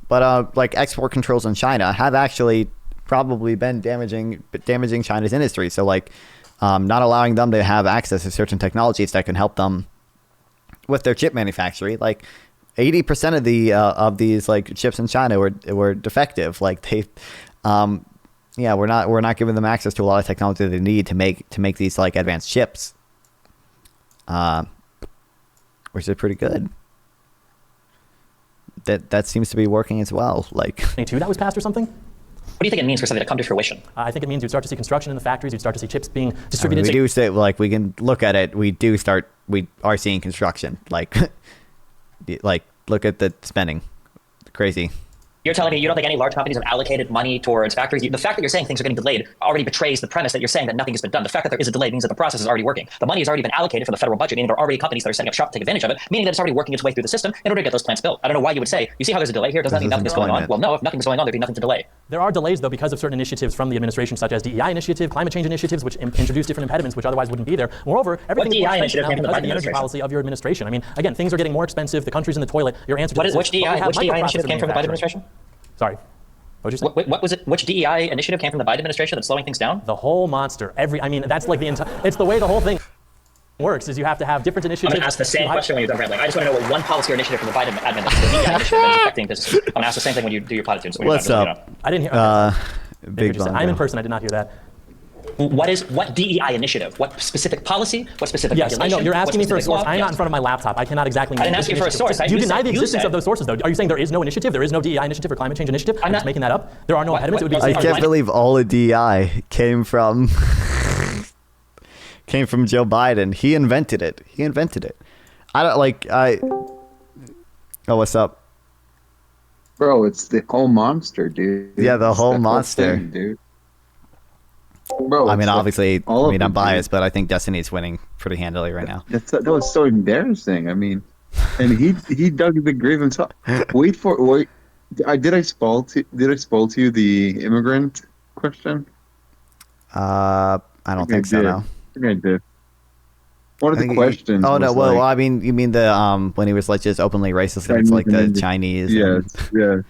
But, like, export controls in China have actually probably been damaging China's industry. So, like, not allowing them to have access to certain technologies that can help them with their chip manufacturing. Like, 80% of these, like, chips in China were defective. Like, they, yeah, we're not giving them access to a lot of technology that they need to make these, like, advanced chips. Which is pretty good. That seems to be working as well. Like, 22 that was passed or something? What do you think it means for something to come to fruition? I think it means you'd start to see construction in the factories. You'd start to see chips being distributed. I mean, we do say, like, we can look at it. We are seeing construction. Like, like, look at the spending. Crazy. You're telling me you don't think any large companies have allocated money towards factories? The fact that you're saying things are getting delayed already betrays the premise that you're saying that nothing has been done. The fact that there is a delay means that the process is already working. The money has already been allocated from the federal budget, meaning there are already companies that are setting up shop to take advantage of it, meaning that it's already working its way through the system in order to get those plants built. I don't know why you would say, you see how there's a delay here? Does that mean nothing is going on? Well, no, if nothing is going on, there'd be nothing to delay. There are delays, though, because of certain initiatives from the administration, such as DEI initiative, climate change initiatives, which introduce different impediments which otherwise wouldn't be there. Moreover, everything DEI initiative came from the because of Biden the energy administration? policy of your administration. I mean, again, things are getting more expensive. The country's in the toilet. Your answer to Which DEI initiative came from the Biden administration? Sorry. What did you say? What was it? Which DEI initiative came from the Biden administration that's slowing things down? The whole monster. I mean, that's like the entire. It's the way the whole thing works. Is you have to have different initiatives. I'm going to ask the same question when you're done rambling. I just want to know what one policy or initiative from the Biden administration, the DEI initiative that is affecting businesses. I'm going to ask the same thing when you do your platitudes. What's up? I didn't hear. Big I'm in person. I did not hear that. What DEI initiative? What specific policy? What specific Yes, regulation? I know. You're asking me for a source. Law? I'm not Yes. in front of my laptop. I cannot exactly. I didn't ask you for a source. Do you deny the you existence said. of those sources, though? Are you saying there is no initiative? There is no DEI initiative or climate change initiative? I'm just making that up. There are no impediments. It would be. I can't believe all of DEI came from Joe Biden. He invented it. I don't like. Oh, what's up? Bro, it's the whole monster, dude. Yeah, the It's whole the monster. thing, dude. Bro, I mean, obviously, all of I'm it, biased, but I think Destiny's winning pretty handily right now. that was so embarrassing. I mean, and he dug the grave himself. Wait. Did I spoil to you the immigrant question? I don't think so. No. I think I did. one of the questions. Oh no, was well, like, I mean, you mean the when he was like just openly racist against like the Chinese? Yes, yeah.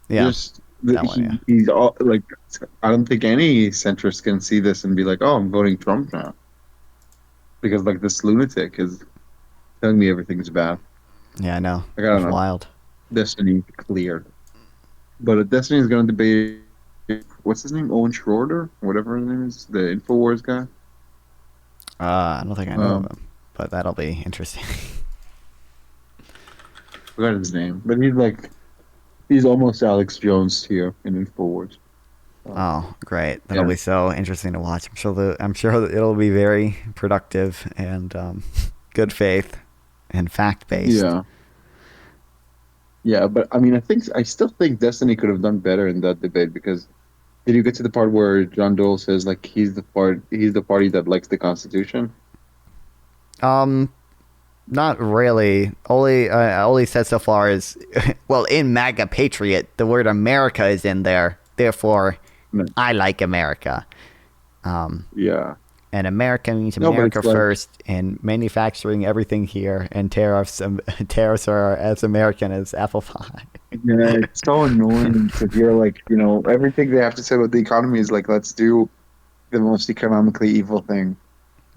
Yeah. Just That one, yeah. he's all like, I don't think any centrist can see this and be like, oh, I'm voting Trump now, because like this lunatic is telling me everything's bad. Yeah, I know. Like, I don't It's know. wild. Destiny cleared, but Destiny is going to debate. What's his name? Owen Schroeder, whatever his name is, the Infowars guy. I don't think I know of him, but that'll be interesting. Forgot his name, but he's almost Alex Jones here in Infowars. Oh, great! That'll be so interesting to watch. I'm sure that it'll be very productive and good faith and fact based. Yeah. Yeah, but I mean, I still think Destiny could have done better in that debate, because did you get to the part where John Doyle says like he's the party that likes the Constitution? Not really. Only said so far is, well, in MAGA Patriot, the word America is in there. Therefore, I like America. Yeah. And America means No, but America it's like- first, and manufacturing everything here, and tariffs are as American as apple pie. Yeah, it's so annoying to hear everything they have to say about the economy is like, let's do the most economically evil thing,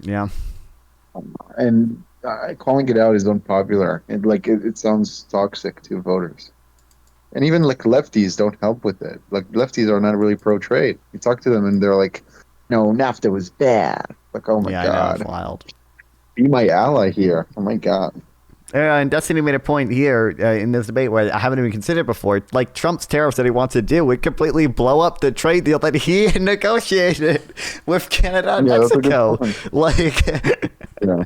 Yeah. and calling it out is unpopular. It sounds toxic to voters, and even like lefties don't help with it. Like lefties are not really pro trade. You talk to them and they're like, no, NAFTA was bad. Like, oh my I know, god, it's wild. be my ally here. Oh my god. And Destiny made a point here in this debate where I haven't even considered before. Like Trump's tariffs that he wants to do would completely blow up the trade deal that he negotiated with Canada and Yeah, that's a good Mexico. point. Like, Yeah.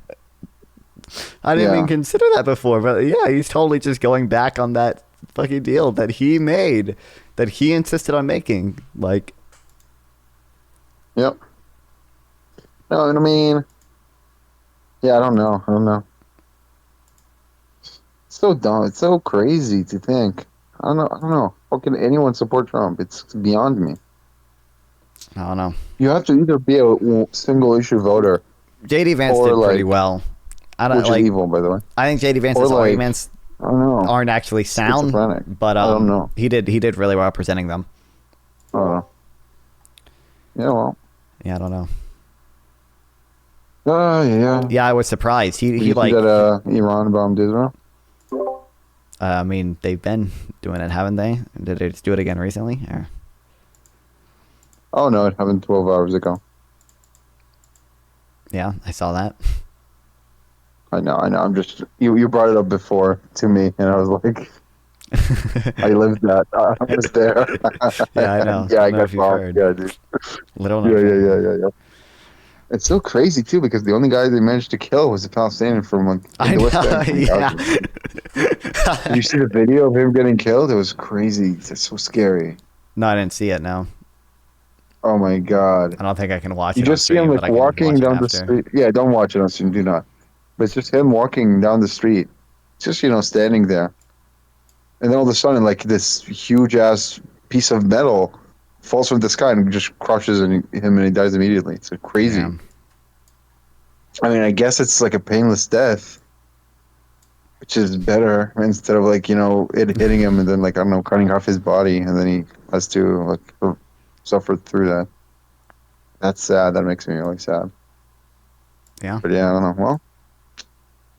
I didn't Yeah. even consider that before. But yeah, he's totally just going back on that fucking deal that he made, that he insisted on making. Like, Yep. No, and I mean, yeah, I don't know. It's so dumb. It's so crazy to think. I don't know. How can anyone support Trump? It's beyond me. I don't know. You have to either be a single issue voter, JD Vance Or, did pretty like- well. I don't which like. is evil, by the way. I think JD Vance's Or, like, arguments I don't know. aren't actually sound, Schizophrenic. but I don't know. he did really well presenting them. I don't know. Yeah, well. Yeah, I don't know. Yeah. Yeah, I was surprised. You He see like. that Iran bombed Israel? I mean, they've been doing it, haven't they? Did they just do it again recently? Or? Oh no, it happened 12 hours ago. Yeah, I saw that. I know. I'm just you brought it up before to me, and I was like, I lived that. I was there. Yeah, I know. Yeah, I know got if you've bombed. heard. Yeah, dude. Little Yeah. It's so crazy too, because the only guy they managed to kill was a Palestinian from I the West know. Bank. Yeah. Did you see the video of him getting killed? It was crazy. It's so scary. No, I didn't see it. No, Oh my god. I don't think I can watch You it. on just see him stream, but I like can walking watch it down the after. street. Yeah, don't watch it on stream. Do not. But it's just him walking down the street. Just standing there, and then all of a sudden, like this huge ass piece of metal falls from the sky and just crushes him, and he dies immediately. It's crazy. Yeah. I mean, I guess it's like a painless death, which is better instead of like it hitting him and then like I don't know, cutting off his body and then he has to like suffer through that. That's sad. That makes me really sad. Yeah. But yeah, I don't know. Well,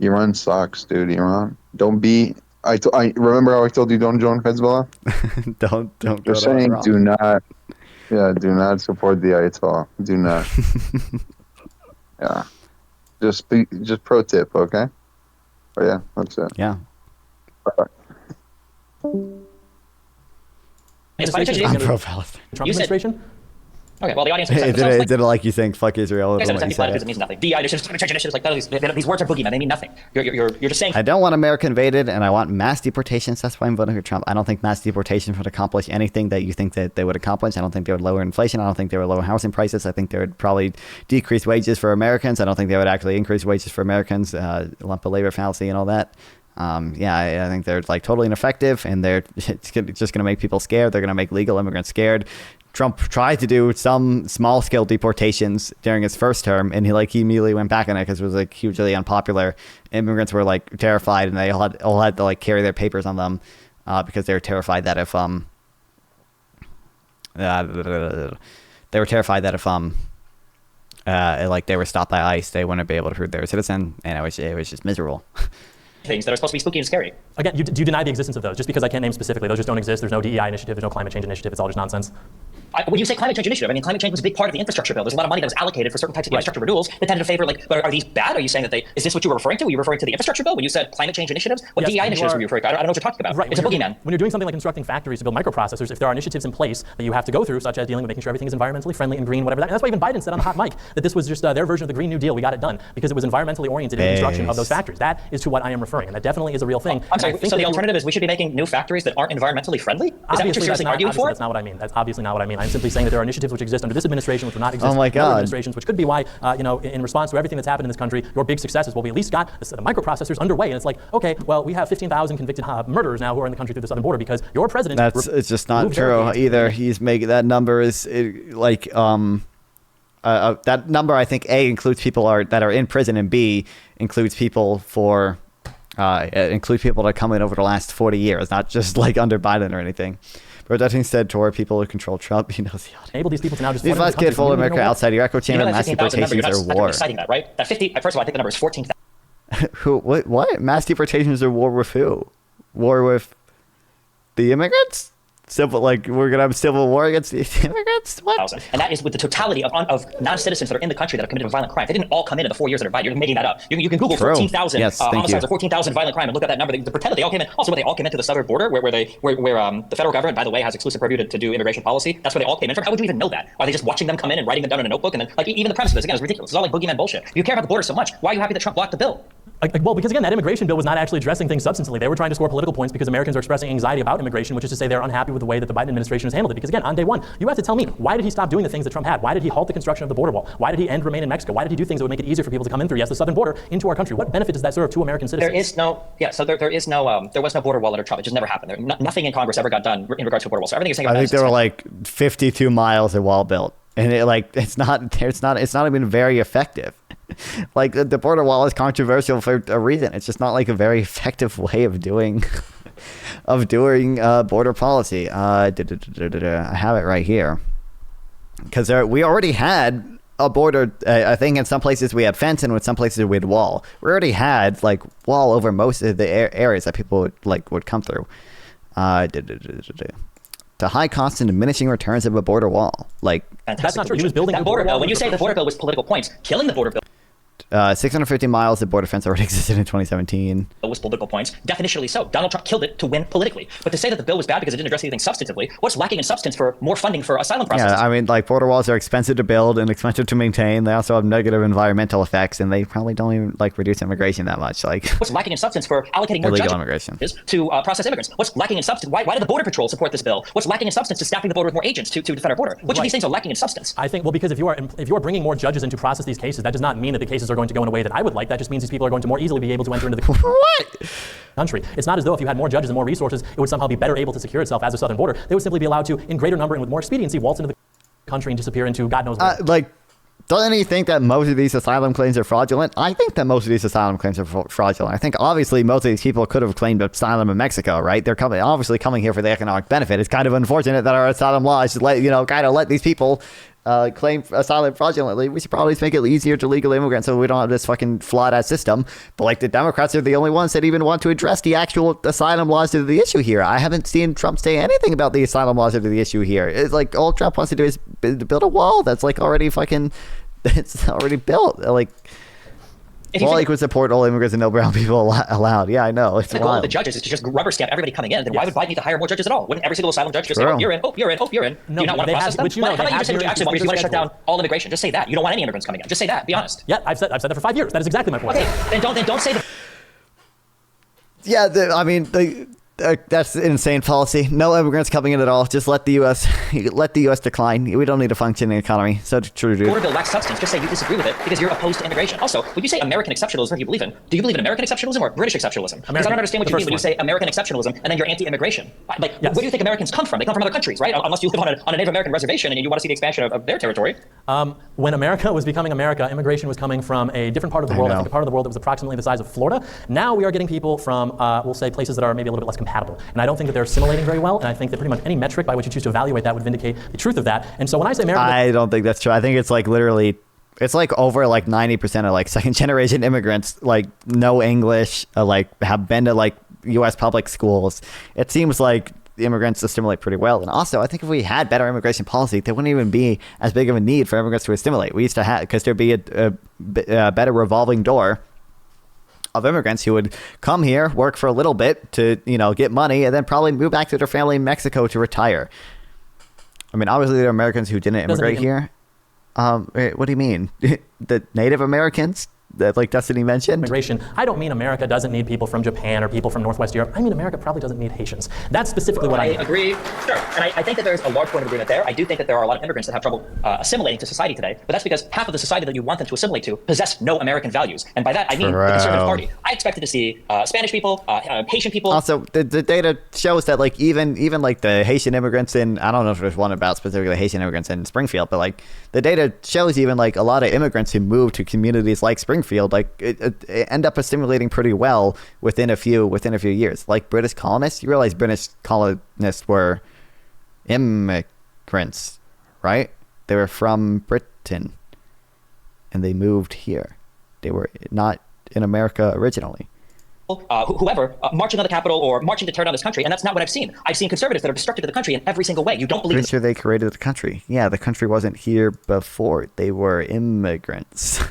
Iran sucks, dude. Iran. Don't be. I remember how I told you don't join Hezbollah. don't go They're to saying Iran. do not. Yeah, do not support the Ayatollah. Do not. Yeah. Just pro tip, okay? But yeah, that's it. Yeah. It's funny to I'm you- pro-Palestine. Trump You said- administration? Okay, well, the audience It was did it like you think fuck Israel. Like, When you said it means nothing. DI initiatives, church initiatives, like none of these words are boogeyman. They mean nothing. You're just saying. I don't want America invaded, and I want mass deportations. That's why I'm voting for Trump. I don't think mass deportations would accomplish anything that you think that they would accomplish. I don't think they would lower inflation. I don't think they would lower housing prices. I think they would probably decrease wages for Americans. I don't think they would actually increase wages for Americans. Lump of labor fallacy and all that. I think they're like totally ineffective, and they're just going to make people scared. They're going to make legal immigrants scared. Trump tried to do some small scale deportations during his first term, and he immediately went back on it because it was like hugely unpopular. Immigrants were like terrified, and they all had to like carry their papers on them because they were terrified that if like they were stopped by ICE, they wouldn't be able to prove they were a citizen, and it was just miserable. Things that are supposed to be spooky and scary. Again, do you deny the existence of those? Just because I can't name specifically, those just don't exist. There's no DEI initiative, there's no climate change initiative. It's all just nonsense. When you say climate change initiative, I mean, climate change was a big part of the infrastructure bill. There's a lot of money that was allocated for certain types of infrastructure renewals that tended to favor, but are these bad? Are you saying that is this what you were referring to? Were you referring to the infrastructure bill when you said climate change initiatives? What DEI initiatives were you referring to? I don't know what you're talking about. Right. It's a boogeyman. When you're doing something like constructing factories to build microprocessors, if there are initiatives in place that you have to go through, such as dealing with making sure everything is environmentally friendly and green, whatever that, and that's why even Biden said on the hot mic that this was just their version of the Green New Deal. We got it done because it was environmentally oriented in the construction of those factories. That is to what I am referring, and that definitely is a real thing. I'm sorry, so the alternative is we should be making new factories that aren't environmentally friendly? Is that what you're seriously arguing for? That's not what I mean. That's obviously not what I mean. I'm simply saying that there are initiatives which exist under this administration which will not exist Oh my in other God. administrations, which could be why, in response to everything that's happened in this country, your big success is, well, we at least got the microprocessors underway. And it's like, okay, well, we have 15,000 convicted murderers now who are in the country through the southern border because your president... It's just not true either. He's making that number that number, I think, A, includes people that are in prison, and B, includes people that come in over the last 40 years, not just like under Biden or anything. But that being said, toward people who control Trump, he knows the audience. Enable these people to now just... These last kid full of America outside your echo chamber, mass deportations or war. You're citing that, right? That 50, first of all, I think the number is 14,000. Who? What? Mass deportations or war with who? War with the immigrants? We're gonna have a civil war against the immigrants? What? And that is with the totality of non-citizens that are in the country that have committed a violent crime. They didn't all come in the 4 years that are Biden. You're making that up. You can Google 14,000 homicides or 14,000 violent crime and look at that number. They pretend that they all came in. Also, when they all came into the southern border, where the federal government, by the way, has exclusive purview to do immigration policy. That's where they all came in from. How would you even know that? Are they just watching them come in and writing them down in a notebook? And then, even the premise of this again is ridiculous. It's all like boogeyman bullshit. You care about the border so much. Why are you happy that Trump blocked the bill? Well, because again, that immigration bill was not actually addressing things substantively. They were trying to score political points because Americans are expressing anxiety about immigration, which is to say they're unhappy with the way that the Biden administration has handled it. Because again, on day one, you have to tell me, why did he stop doing the things that Trump had? Why did he halt the construction of the border wall? Why did he end Remain in Mexico? Why did he do things that would make it easier for people to come in through, yes, the southern border into our country? What benefit does that serve to American citizens? There was no border wall under Trump. It just never happened. Nothing in Congress ever got done in regards to a border wall. So everything you're saying about I think there were like 52 miles of wall built, and it's not even very effective. Like the border wall is controversial for a reason. It's just not like a very effective way of doing border policy. I have it right here because we already had a border. I think in some places we had fence, and in some places we had wall. We already had like wall over most of the areas that people would come through. The high cost and diminishing returns of a border wall. That's not true. He was building that border bill. When you say the border bill was political points, killing the border bill 650 miles of border fence already existed in 2017. Was political points, definitionally so. Donald Trump killed it to win politically. But to say that the bill was bad because it didn't address anything substantively, what's lacking in substance for more funding for asylum processes? Yeah, I mean, border walls are expensive to build and expensive to maintain. They also have negative environmental effects, and they probably don't even reduce immigration that much. What's lacking in substance for allocating more illegal judges immigration to process immigrants? What's lacking in substance? Why did the Border Patrol support this bill? What's lacking in substance to staffing the border with more agents to defend our border? Which of these things are lacking in substance? I think, because if you are bringing more judges in to process these cases, that does not mean that the cases are going to go in a way that I would like. That just means these people are going to more easily be able to enter into the country. It's not as though if you had more judges and more resources, it would somehow be better able to secure itself as a southern border. They would simply be allowed to, in greater number and with more expediency, waltz into the country and disappear into God knows where. Doesn't he think that most of these asylum claims are fraudulent? I think that most of these asylum claims are fraudulent. I think obviously most of these people could have claimed asylum in Mexico, right? They're obviously coming here for the economic benefit. It's kind of unfortunate that our asylum laws let these people claim asylum fraudulently. We should probably make it easier to legal immigrants so we don't have this fucking flawed-ass system. But the Democrats are the only ones that even want to address the actual asylum laws that are the issue here. I haven't seen Trump say anything about the asylum laws that are the issue here. It's all Trump wants to do is build a wall that's already fucking, it's already built. Well, he could support all immigrants and no brown people allowed. Yeah, I know. It's the goal of the judges is to just rubber stamp everybody coming in. Then why would Biden need to hire more judges at all? Wouldn't every single asylum judge just say, "Oh, you're in, oh, you're in, oh, you're in"? No, do you not want to process them? How about you just say what you actually want? You want to shut down all immigration. Just say that. You don't want any immigrants coming in. Just say that. Be honest. Yeah, I've said that for 5 years. That is exactly my point. Okay, then don't say the. Yeah, That's an insane policy. No immigrants coming in at all. Just let the U.S. decline. We don't need a functioning economy. So true, dude. Border bill lacks substance. Just say you disagree with it because you're opposed to immigration. Also, when you say American exceptionalism, what do you believe in? Do you believe in American exceptionalism or British exceptionalism? Because I don't understand what you mean when you say American exceptionalism and then you're anti-immigration. Like, where do you think Americans come from? They come from other countries, right? Unless you live on a Native American reservation and you want to see the expansion of their territory. When America was becoming America, immigration was coming from a different part of the world. I think a part of the world that was approximately the size of Florida. Now we are getting people from, we'll say, places that are maybe a little bit less compatible. And I don't think that they're assimilating very well. And I think that pretty much any metric by which you choose to evaluate that would vindicate the truth of that. And so when I say America, I don't think that's true. I think it's like literally, it's like over like 90% of like second generation immigrants like know English, like have been to like U.S. public schools. It seems like the immigrants assimilate pretty well. And also, I think if we had better immigration policy, there wouldn't even be as big of a need for immigrants to assimilate. We used to have, because there'd be a better revolving door of immigrants who would come here, work for a little bit to, get money, and then probably move back to their family in Mexico to retire. I mean, obviously there are Americans who didn't immigrate here. What do you mean? The Native Americans? That like Destiny mentioned? Immigration. I don't mean America doesn't need people from Japan or people from Northwest Europe. I mean America probably doesn't need Haitians. That's specifically what I mean. Agree. Sure. And I think that there's a large point of agreement there. I do think that there are a lot of immigrants that have trouble assimilating to society today. But that's because half of the society that you want them to assimilate to possess no American values. And by that, I mean the Conservative Party. I expected to see Spanish people, Haitian people. Also, the data shows that like even like the Haitian immigrants in, I don't know if there's one about specifically Haitian immigrants in Springfield, but like the data shows even like a lot of immigrants who move to communities like Springfield, like end up assimilating pretty well within a few years. Like British colonists, you realize British colonists were immigrants, right? They were from Britain and they moved here. They were not in America originally. Whoever marching on the Capitol or marching to tear down this country, and that's not what I've seen. I've seen conservatives that are destructive to the country in every single way. You don't believe. Pretty sure they created the country. Yeah, the country wasn't here before. They were immigrants.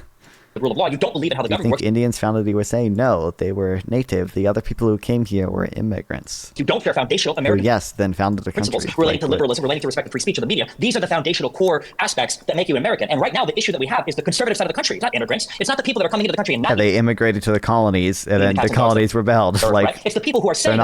The rule of law. You don't believe in how the government works. You think Indians founded the USA? No, they were native. The other people who came here were immigrants. You don't share foundational American then founded the principles country. relating to liberalism, relating to respect for free speech of the media. These are the foundational core aspects that make you an American. And right now, the issue that we have is the conservative side of the country. It's not immigrants. It's not the people that are coming into the country and not. Yeah, they immigrated to the colonies, and then the colonies rebelled. Like it's the people who are saying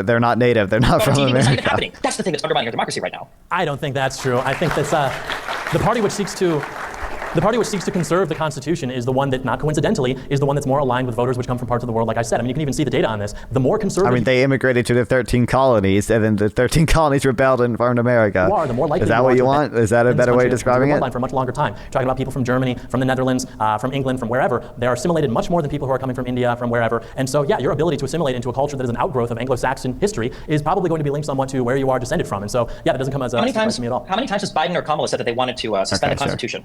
they're not native. They're not from America. It's not even happening. That's the thing that's undermining our democracy right now. I don't think that's true. I think that's the party which seeks to conserve the Constitution is the one that, not coincidentally, is the one that's more aligned with voters which come from parts of the world, like I said. I mean, you can even see the data on this. The more conservative... I mean, they immigrated to the 13 colonies, and then the 13 colonies rebelled and formed America. The more likely is that what you want? Is that a better way of describing it? For a much longer time. Talking about people from Germany, from the Netherlands, from England, from wherever. They are assimilated much more than people who are coming from India, from wherever. And so, yeah, your ability to assimilate into a culture that is an outgrowth of Anglo-Saxon history is probably going to be linked somewhat to where you are descended from. And so, yeah, that doesn't come as a surprise to me at all. How many times has Biden or Kamala said that they wanted to suspend the Constitution?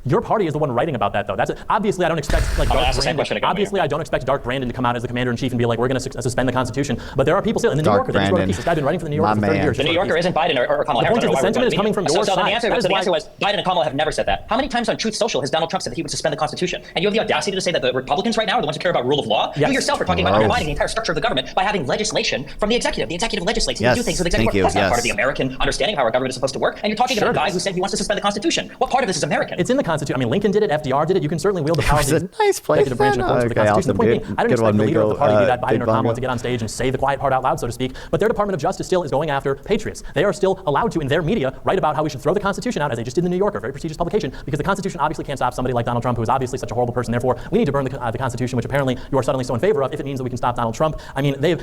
Your party is the one writing about that, though. Obviously, I don't expect like Dark Brandon. Obviously, I don't expect Dark Brandon to come out as the commander-in-chief and be like, "We're going to suspend the Constitution." But there are people still in the New Yorker that just wrote a piece. This guy's been writing for the New Yorker for 30 years. The New Yorker isn't Biden or Kamala Harris. The point is, the sentiment is coming from your side. The answer was Biden and Kamala have never said that. How many times on Truth Social has Donald Trump said that he would suspend the Constitution? And you have the audacity to say that the Republicans right now are the ones who care about rule of law. Yes. You yourself are talking about undermining the entire structure of the government by having legislation from the executive. The executive legislates. You do things with the executive. That's not part of the American understanding of how our government is supposed to work. And you're talking about a guy who said he wants to suspend the Constitution. What part of this is American? It's in the Constitution. I mean, Lincoln did it. FDR did it. You can certainly wield the power of the executive branch in accordance with the Constitution. The point being, I don't expect the leader of the party, be that Biden or Kamala, to get on stage and say the quiet part out loud, so to speak. But their Department of Justice still is going after patriots. They are still allowed to, in their media, write about how we should throw the Constitution out, as they just did in the New Yorker, a very prestigious publication, because the Constitution obviously can't stop somebody like Donald Trump, who is obviously such a horrible person. Therefore, we need to burn the Constitution, which apparently you are suddenly so in favor of, if it means that we can stop Donald Trump. I mean, they've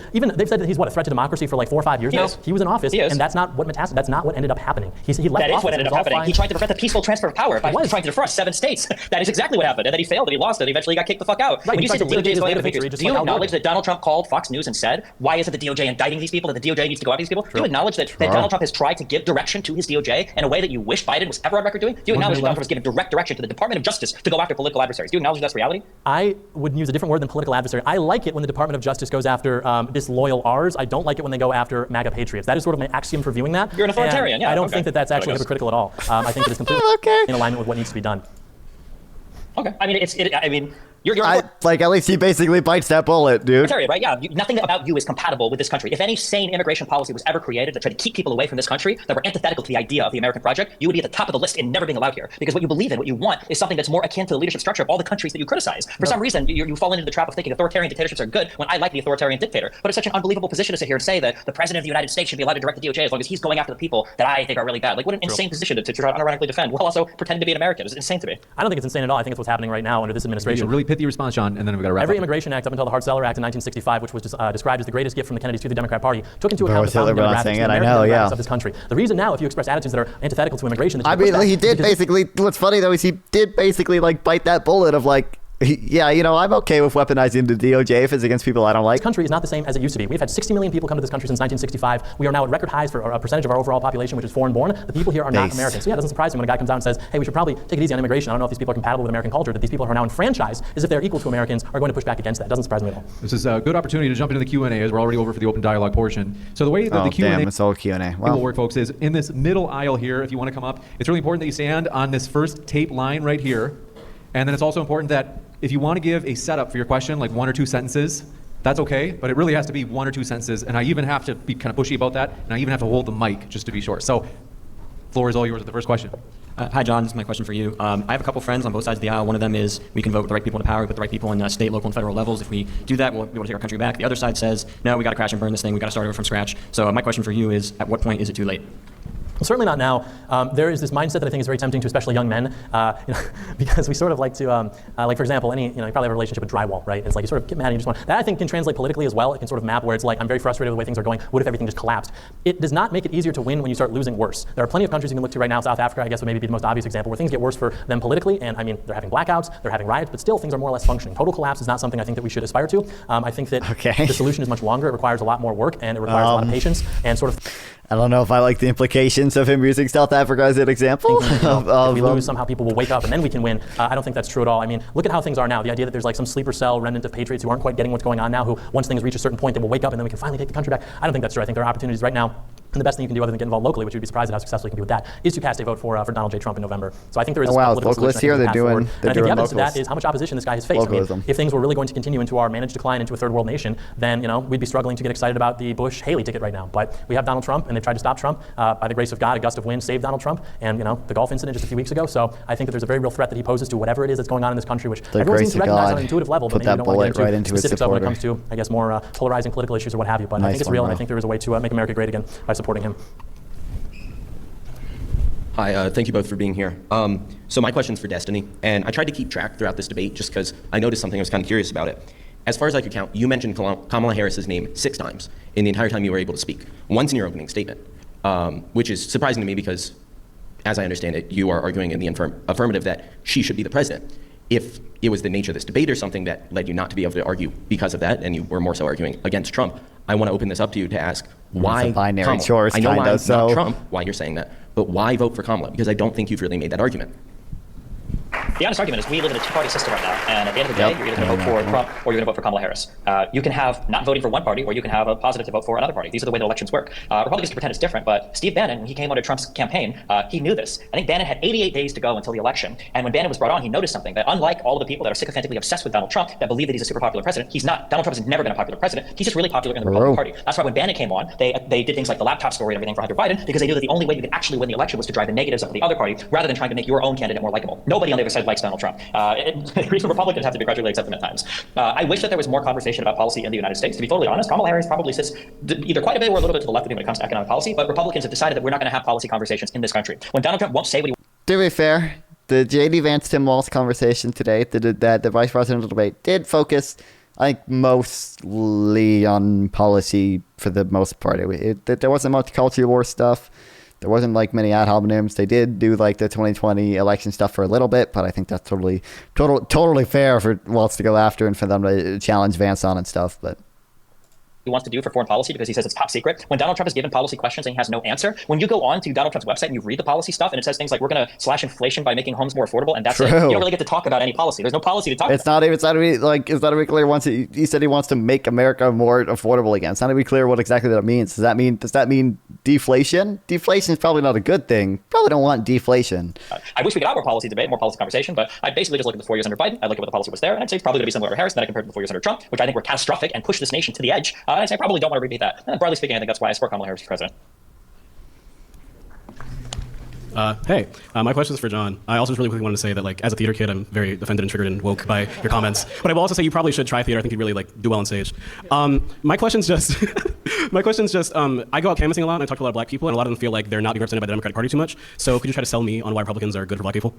said that he's a threat to democracy for like 4 or 5 years now. He was in office, and that's not what ended up happening. He left that is office. What ended up happening. He tried to prevent the peaceful transfer of power by trying to defrost 7 states. That is exactly what happened, and then he failed, and he lost, and eventually he got kicked the fuck out. Right, when you say the DOJ is going after patriots, do you acknowledge that Donald Trump called Fox News and said, why isn't the DOJ indicting these people, that the DOJ needs to go after these people? Do you acknowledge that Donald Trump has tried to give direction to his DOJ in a way that you wish Biden was ever on record doing? Do you acknowledge that Donald Trump has given direct direction to the Department of Justice to go after political adversaries? Do you acknowledge that's reality? I would use a different word than political adversary. I like it when the Department of Justice goes after disloyal R's. I don't like it when they go after MAGA patriots. That is sort of my axiom for viewing that. You're an authoritarian, I don't think that that's actually hypocritical at all. I think that it's completely in alignment with what needs to be done. Okay. I mean, You're like, at least he basically bites that bullet, dude. right? Yeah. Nothing about you is compatible with this country. If any sane immigration policy was ever created to try to keep people away from this country that were antithetical to the idea of the American project, you would be at the top of the list in never being allowed here. Because what you believe in, what you want, is something that's more akin to the leadership structure of all the countries that you criticize. For some reason, you fall into the trap of thinking authoritarian dictatorships are good when I like the authoritarian dictator. But it's such an unbelievable position to sit here and say that the president of the United States should be allowed to direct the DOJ as long as he's going after the people that I think are really bad. Like, what an insane position to try to unironically defend while also pretending to be an American. It's insane to me. I don't think it's insane at all. I think it's what's happening right now under this administration. A really pithy response, John, and then we've got to wrap Every up. Immigration Act up until the Hart-Celler Act in 1965, which was described as the greatest gift from the Kennedys to the Democrat Party, took into account the founding demographics, the American demographics of this country. The reason now, if you express attitudes that are antithetical to immigration, I mean, he did basically. What's funny though is he did basically like bite that bullet of like, yeah, you know, I'm okay with weaponizing the DOJ if it's against people I don't like. This country is not the same as it used to be. We've had 60 million people come to this country since 1965. We are now at record highs for a percentage of our overall population, which is foreign-born. The people here are not Americans. So yeah, it doesn't surprise me when a guy comes out and says, hey, we should probably take it easy on immigration. I don't know if these people are compatible with American culture, that these people who are now enfranchised, as if they're equal to Americans, are going to push back against that. It doesn't surprise me at all. This is a good opportunity to jump into the Q&A as we're already over for the open dialogue portion. So the way that the Q&A it's all Q&A. will work, folks, is in this middle aisle here, if you want to come up, it's really important that you stand on this first tape line right here. And then it's also important that if you want to give a setup for your question, like 1 or 2 sentences, that's okay, but it really has to be 1 or 2 sentences, and I even have to be kind of pushy about that, and I even have to hold the mic just to be short. So, floor is all yours with the first question. Hi, John. This is my question for you. I have a couple friends on both sides of the aisle. One of them is we can vote with the right people into power, with the right people in state, local, and federal levels. If we do that, we'll be able to take our country back. The other side says, no, we got to crash and burn this thing. We got to start over from scratch. So my question for you is, at what point is it too late? Well, certainly not now. There is this mindset that I think is very tempting to especially young men, because we sort of like to, like for example, you probably have a relationship with drywall, right? It's like you sort of get mad and you just want, that I think can translate politically as well. It can sort of map where it's like, I'm very frustrated with the way things are going. What if everything just collapsed? It does not make it easier to win when you start losing worse. There are plenty of countries you can look to right now. South Africa, I guess, would maybe be the most obvious example, where things get worse for them politically, and I mean, they're having blackouts, they're having riots, but still things are more or less functioning. Total collapse is not something I think that we should aspire to. I think that the solution is much longer. It requires a lot more work, and it requires a lot of patience, and sort of I don't know if I like the implications of him using South Africa as an example. If we lose, somehow people will wake up and then we can win. I don't think that's true at all. I mean, look at how things are now. The idea that there's like some sleeper cell remnant of patriots who aren't quite getting what's going on now, who once things reach a certain point, they will wake up and then we can finally take the country back. I don't think that's true. I think there are opportunities right now. And the best thing you can do other than get involved locally, which you'd be surprised at how successful you can be with that, is to cast a vote for Donald J. Trump in November. So I think there is political solution here. They're doing and I think the evidence of that is how much opposition this guy has faced. I mean, if things were really going to continue into our managed decline into a third world nation, then we'd be struggling to get excited about the Bush-Haley ticket right now. But we have Donald Trump, and they tried to stop Trump. By the grace of God, a gust of wind saved Donald Trump, and the Gulf incident just a few weeks ago. So I think that there's a very real threat that he poses to whatever it is that's going on in this country, which everyone seems to recognize on an intuitive level, but maybe we don't want to get into specifics of when it comes to, I guess, more polarizing political issues or what have you. But I think it's real, and I think there is a way to make America great again by supporting him. Hi, thank you both for being here. So my question's for Destiny, and I tried to keep track throughout this debate just because I noticed something. I was kind of curious about it. As far as I could count, you mentioned Kamala Harris's name 6 times in the entire time you were able to speak. Once in your opening statement, which is surprising to me because, as I understand it, you are arguing in the affirmative that she should be the president. If it was the nature of this debate or something that led you not to be able to argue because of that, and you were more so arguing against Trump, I want to open this up to you to ask why it's a binary Kamala? choice, I know why so not Trump, why you're saying that, but why vote for Kamala? Because I don't think you've really made that argument. The honest argument is we live in a two-party system right now, and at the end of the day, you're either going to vote for Trump or you're going to vote for Kamala Harris. You can have not voting for one party, or you can have a positive to vote for another party. These are the way that elections work. Republicans can pretend it's different, but Steve Bannon, when he came onto Trump's campaign, he knew this. I think Bannon had 88 days to go until the election, and when Bannon was brought on, he noticed something, that unlike all of the people that are sycophantically obsessed with Donald Trump, that believe that he's a super popular president, he's not. Donald Trump has never been a popular president. He's just really popular in the Republican Party. That's why when Bannon came on, they did things like the laptop story and everything for Hunter Biden, because they knew that the only way you could actually win the election was to drive the negatives up the other party, rather than trying to make your own candidate more likable. Nobody on the other side likes Donald Trump. Even Republicans have to begrudgingly accept him at times. I wish that there was more conversation about policy in the United States. To be totally honest, Kamala Harris probably sits either quite a bit or a little bit to the left of me when it comes to economic policy, but Republicans have decided that we're not going to have policy conversations in this country. When Donald Trump won't say what he To be fair, the J.D. Vance Tim Walz conversation today, the vice presidential debate, did focus, I think, mostly on policy for the most part. There wasn't much culture war stuff. There wasn't like many ad hominems. They did do like the 2020 election stuff for a little bit, but I think that's totally fair for Walz to go after and for them to challenge Vance on and stuff. But wants to do for foreign policy because he says it's top secret. When Donald Trump is given policy questions and he has no answer, when you go on to Donald Trump's website and you read the policy stuff and it says things like we're going to slash inflation by making homes more affordable, and that's it, you don't really get to talk about any policy. There's no policy to talk about. It's not even clear. Once he said he wants to make America more affordable again. It's not even clear what exactly that means. Does that mean deflation. Deflation is probably not a good thing. Probably don't want deflation. I wish we could have more policy debate, more policy conversation, but I basically just look at the 4 years under Biden. I look at what the policy was there, and I'd say it's probably going to be similar to Harris that I compared to the 4 years under Trump, which I think were catastrophic and pushed this nation to the edge. And I'd say I probably don't want to repeat that. And broadly speaking, I think that's why I support Kamala Harris as president. Hey, my question is for John. I also just really quickly wanted to say that, like, as a theater kid, I'm very offended and triggered and woke by your comments. But I will also say you probably should try theater. I think you'd really do well on stage. My question's just, I go out canvassing a lot and I talk to a lot of black people, and a lot of them feel like they're not being represented by the Democratic Party too much. So could you try to sell me on why Republicans are good for black people?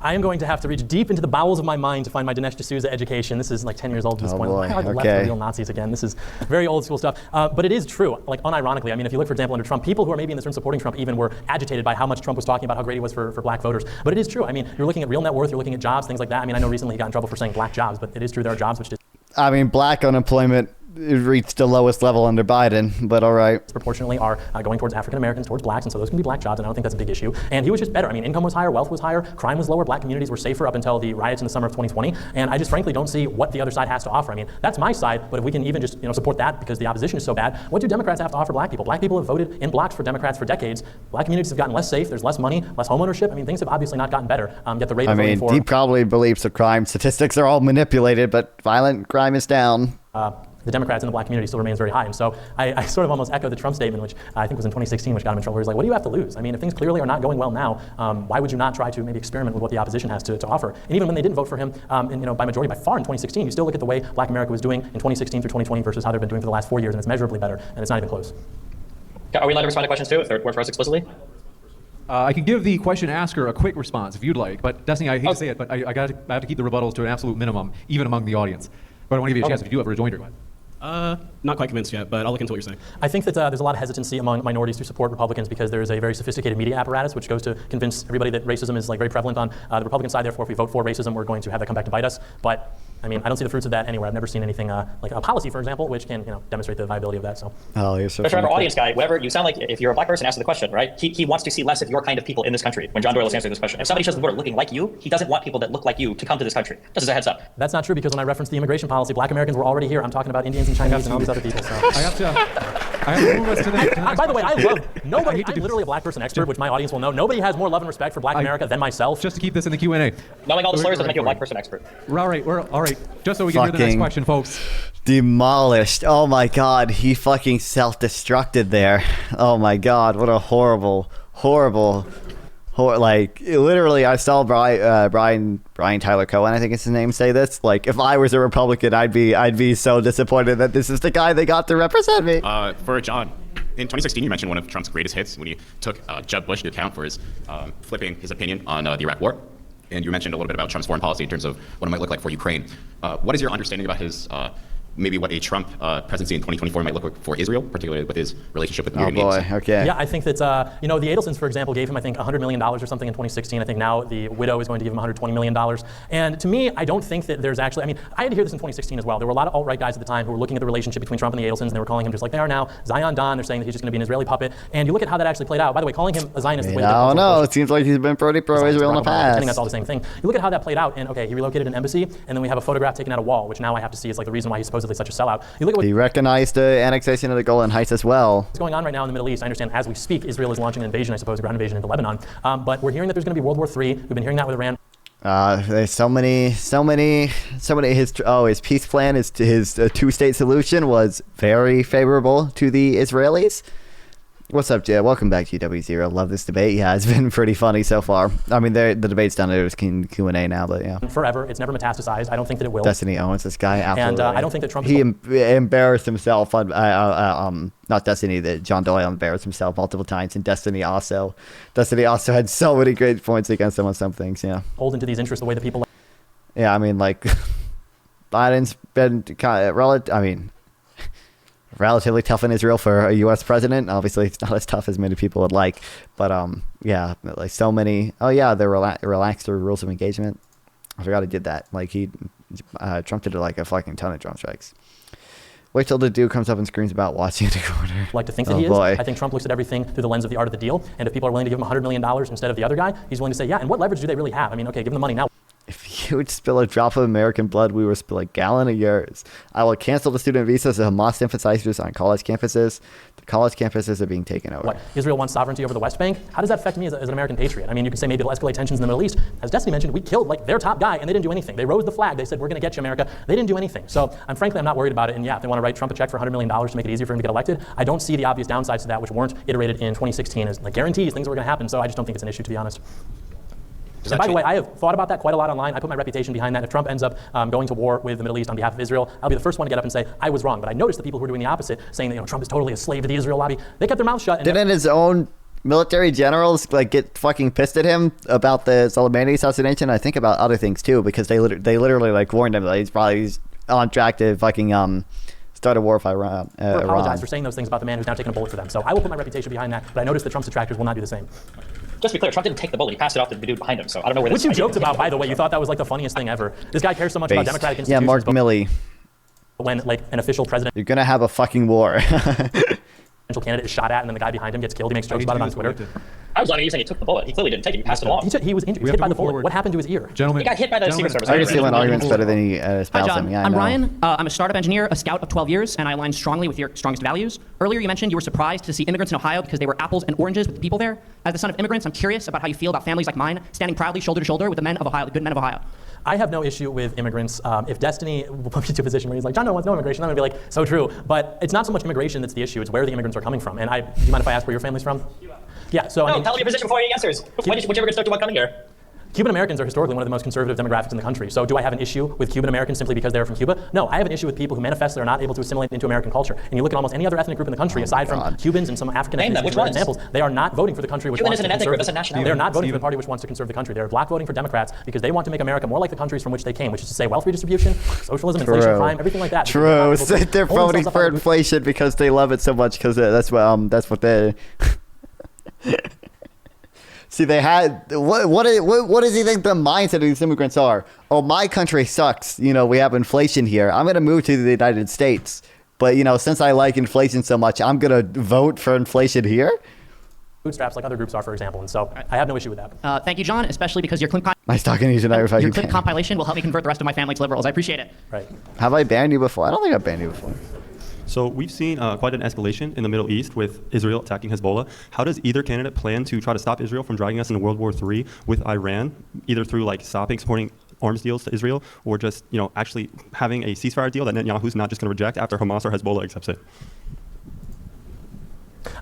I am going to have to reach deep into the bowels of my mind to find my Dinesh D'Souza education. This is like 10 years old at this point. Boy. Why are the left the real Nazis again? This is very old school stuff. But it is true, like unironically. I mean, if you look, for example, under Trump, people who are maybe in this room supporting Trump even were agitated by how much Trump was talking about how great he was for black voters. But it is true. I mean, you're looking at real net worth, you're looking at jobs, things like that. I mean, I know recently he got in trouble for saying black jobs, but it is true there are jobs which I mean, black unemployment reached the lowest level under Biden, but all right. disproportionately are going towards African Americans, towards blacks, and so those can be black jobs, and I don't think that's a big issue. And he was just better. I mean, income was higher, wealth was higher, crime was lower, black communities were safer up until the riots in the summer of 2020, and I just frankly don't see what the other side has to offer. I mean, that's my side, but if we can even just support that because the opposition is so bad, what do Democrats have to offer black people? Black people have voted in blocks for Democrats for decades. Black communities have gotten less safe, there's less money, less homeownership. I mean, things have obviously not gotten better, yet the rate of voting for... he probably believes the crime statistics are all manipulated, but violent crime is down. The Democrats in the black community still remains very high. And so I sort of almost echo the Trump statement, which I think was in 2016, which got him in trouble. He was like, what do you have to lose? I mean, if things clearly are not going well now, why would you not try to maybe experiment with what the opposition has to offer? And even when they didn't vote for him, by majority, by far in 2016, you still look at the way black America was doing in 2016 through 2020 versus how they've been doing for the last 4 years, and it's measurably better, and it's not even close. Are we allowed to respond to questions too, if they're word for us explicitly? I can give the question asker a quick response if you'd like, but Destiny, I hate to say it, but I have to keep the rebuttals to an absolute minimum, even among the audience. But I want to give you a chance if you do have a rejoinder. Go ahead. Not quite convinced yet, but I'll look into what you're saying. I think that there's a lot of hesitancy among minorities to support Republicans because there is a very sophisticated media apparatus which goes to convince everybody that racism is like very prevalent on the Republican side. Therefore, if we vote for racism, we're going to have that come back to bite us. But I mean, I don't see the fruits of that anywhere. I've never seen anything like a policy, for example, which can demonstrate the viability of that. So. Oh, you're so. But remember, audience guy, whatever you sound like, if you're a black person, answer the question, right? He wants to see less of your kind of people in this country. When John Doyle is answering this question, if somebody shows the border looking like you, he doesn't want people that look like you to come to this country. Just as a heads up. That's not true because when I referenced the immigration policy, black Americans were already here. I'm talking about Indians and Chinese and all these other people. So. I have to move us to the next by the way, I love nobody. I'm do literally a black person expert, which my audience will know. Nobody has more love and respect for black America than myself. Just to keep this in the Q&A. Knowing all the slurs doesn't make you a black person expert. We're all right. Just so we can hear the next question, folks. Demolished. Oh my God, he fucking self-destructed there. Oh my God, what a horrible. Like literally, I saw Brian Tyler Cohen, I think it's his name, say this. Like, if I was a Republican, I'd be so disappointed that this is the guy they got to represent me. For John, in 2016, you mentioned one of Trump's greatest hits when he took Jeb Bush into account for his flipping his opinion on the Iraq War. And you mentioned a little bit about Trump's foreign policy in terms of what it might look like for Ukraine. What is your understanding about his maybe what a Trump presidency in 2024 might look like for Israel, particularly with his relationship with the Iranians? Okay. Yeah, I think that, the Adelsons, for example, gave him, I think, $100 million or something in 2016. I think now the widow is going to give him $120 million. And to me, I don't think that there's actually, I had to hear this in 2016 as well. There were a lot of alt-right guys at the time who were looking at the relationship between Trump and the Adelsons, and they were calling him just like they are now, Zion Don. They're saying that he's just going to be an Israeli puppet. And you look at how that actually played out. By the way, calling him a Zionist is way different. No, it seems like he's been pretty pro-Israel in the past. I think that's all the same thing. You look at how that played out, and okay, he relocated an embassy, and then we have a photograph taken at a wall, which now I have to see is like the reason why he's supposedly such a sellout. You look at he recognized the annexation of the Golan Heights as well. What's going on right now in the Middle East? I understand as we speak, Israel is launching an invasion, I suppose, a ground invasion into Lebanon. But we're hearing that there's going to be World War III. We've been hearing that with Iran. There's so many. His peace plan, his two-state solution was very favorable to the Israelis. What's up, Jay? Welcome back to UW0. Love this debate. Yeah, it's been pretty funny so far. I mean, the debate's done. It was Q&A now, but yeah. Forever. It's never metastasized. I don't think that it will. Destiny owns this guy. Absolutely. And I don't think that Trump... He embarrassed himself on... not Destiny, that John Doyle embarrassed himself multiple times, and Destiny also had so many great points against him on some things, yeah. Hold into these interests the way that people... Yeah, I mean, like, Biden's been kind of relatively tough in Israel for a U.S. president. Obviously, it's not as tough as many people would like. But, yeah, like so many... Oh, yeah, they relaxed their rules of engagement. I forgot he did that. Like, Trump did like a fucking ton of drone strikes. Wait till the dude comes up and screams about watching the corner. Like to think that he is. I think Trump looks at everything through the lens of the art of the deal. And if people are willing to give him $100 million instead of the other guy, he's willing to say, yeah, and what leverage do they really have? I mean, okay, give them the money now. If you would spill a drop of American blood, we will spill a gallon of yours. I will cancel the student visas of Hamas sympathizers on college campuses. The college campuses are being taken over. What, Israel wants sovereignty over the West Bank? How does that affect me as an American patriot? I mean, you can say maybe it'll escalate tensions in the Middle East. As Destiny mentioned, we killed like their top guy and they didn't do anything. They rose the flag. They said, we're going to get you, America. They didn't do anything. So frankly, I'm not worried about it. And yeah, if they want to write Trump a check for $100 million to make it easier for him to get elected, I don't see the obvious downsides to that, which weren't iterated in 2016 as like guarantees things were going to happen. So I just don't think it's an issue, to be honest. And by the way, I have thought about that quite a lot online. I put my reputation behind that. If Trump ends up going to war with the Middle East on behalf of Israel, I'll be the first one to get up and say, I was wrong. But I noticed the people who were doing the opposite, saying that Trump is totally a slave to the Israel lobby, they kept their mouths shut. And didn't his own military generals like get fucking pissed at him about the Soleimani assassination? I think about other things too, because they literally like warned him that he's on track to fucking start a war with Iran. Apologize for saying those things about the man who's now taking a bullet for them. So I will put my reputation behind that, but I noticed that Trump's detractors will not do the same. Just to be clear, Trump didn't take the bullet. He passed it off to the dude behind him. So I don't know where this. Which you joked about, by the way. You thought that was like the funniest thing ever. This guy cares so much about democratic institutions. Yeah, Mark Milley. When like an official president, you're gonna have a fucking war. Candidate is shot at, and then the guy behind him gets killed. He makes jokes about it on Twitter. I was lying. You're saying he took the bullet. He clearly didn't take it. He passed it along. He was injured. He was hit by the bullet. What happened to his ear? Gentlemen, he got hit by the Secret Service. I just feeling arguments better than he espoused Hi, John. them. Yeah, I'm Ryan. I'm a startup engineer, a scout of 12 years, and I align strongly with your strongest values. Earlier, you mentioned you were surprised to see immigrants in Ohio because they were apples and oranges with the people there. As the son of immigrants, I'm curious about how you feel about families like mine standing proudly shoulder to shoulder with the men of Ohio, the good men of Ohio. I have no issue with immigrants. If Destiny will put me to a position where he's like, John Doyle wants no immigration, I'm going to be like, so true. But it's not so much immigration that's the issue, it's where the immigrants are coming from. And do you mind if I ask where your family's from? Yeah, so no, I mean, tell me your position before he answers. When did you ever start about coming here? Cuban Americans are historically one of the most conservative demographics in the country. So do I have an issue with Cuban Americans simply because they're from Cuba? No, I have an issue with people who manifestly are not able to assimilate into American culture. And you look at almost any other ethnic group in the country, aside from Cubans and some African ethnic examples, they are not voting for the country which wants to conserve. That's a nationality. They're not voting for the party which wants to conserve the country. They're block voting for Democrats because they want to make America more like the countries from which they came, which is to say wealth redistribution, socialism, inflation, crime, everything like that. True. They're voting for inflation because they love it so much because that's what they. See, they had what does he think the mindset of these immigrants are? Oh, my country sucks. We have inflation here. I'm gonna move to the United States, but since I like inflation so much, I'm gonna vote for inflation here. Bootstraps like other groups are, for example, and so I have no issue with that. Thank you, John, especially because your clip nice talking to you tonight. Your clip compilation will help me convert the rest of my family to liberals. I appreciate it. Right. Have I banned you before? I don't think I've banned you before. So we've seen quite an escalation in the Middle East with Israel attacking Hezbollah. How does either candidate plan to try to stop Israel from dragging us into World War III with Iran, either through stopping supporting arms deals to Israel, or just actually having a ceasefire deal that Netanyahu's not just going to reject after Hamas or Hezbollah accepts it?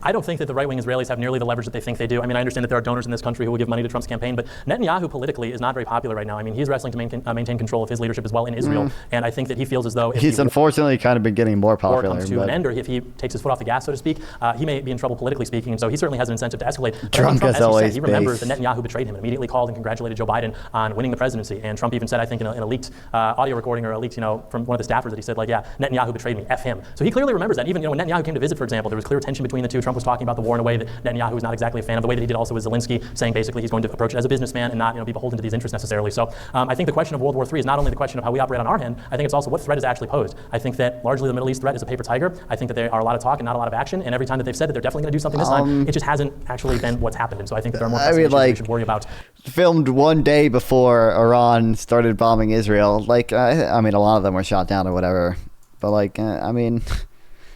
I don't think that the right-wing Israelis have nearly the leverage that they think they do. I mean, I understand that there are donors in this country who will give money to Trump's campaign, but Netanyahu politically is not very popular right now. I mean, he's wrestling to maintain control of his leadership as well in Israel, and I think that he feels as though if he's unfortunately kind of been getting more popular. Or comes to an end, or if he takes his foot off the gas, so to speak, he may be in trouble politically speaking, and so he certainly has an incentive to escalate. But Trump, as always he said, he remembers that Netanyahu betrayed him and immediately called and congratulated Joe Biden on winning the presidency. And Trump even said, I think in a leaked audio recording or a leaked, from one of the staffers that he said, like, yeah, Netanyahu betrayed me, F him. So he clearly remembers that. Even when Netanyahu came to visit, for example, there was clear tension between the two. Trump was talking about the war in a way that Netanyahu was not exactly a fan of. The way that he did also with Zelensky, saying basically he's going to approach it as a businessman and not be beholden to these interests necessarily. So I think the question of World War III is not only the question of how we operate on our end, I think it's also what threat is actually posed. I think that largely the Middle East threat is a paper tiger. I think that there are a lot of talk and not a lot of action, and every time that they've said that they're definitely going to do something this time, it just hasn't actually been what's happened. And so I think that there are more issues we should worry about. Filmed one day before Iran started bombing Israel. I mean, a lot of them were shot down or whatever. But I mean,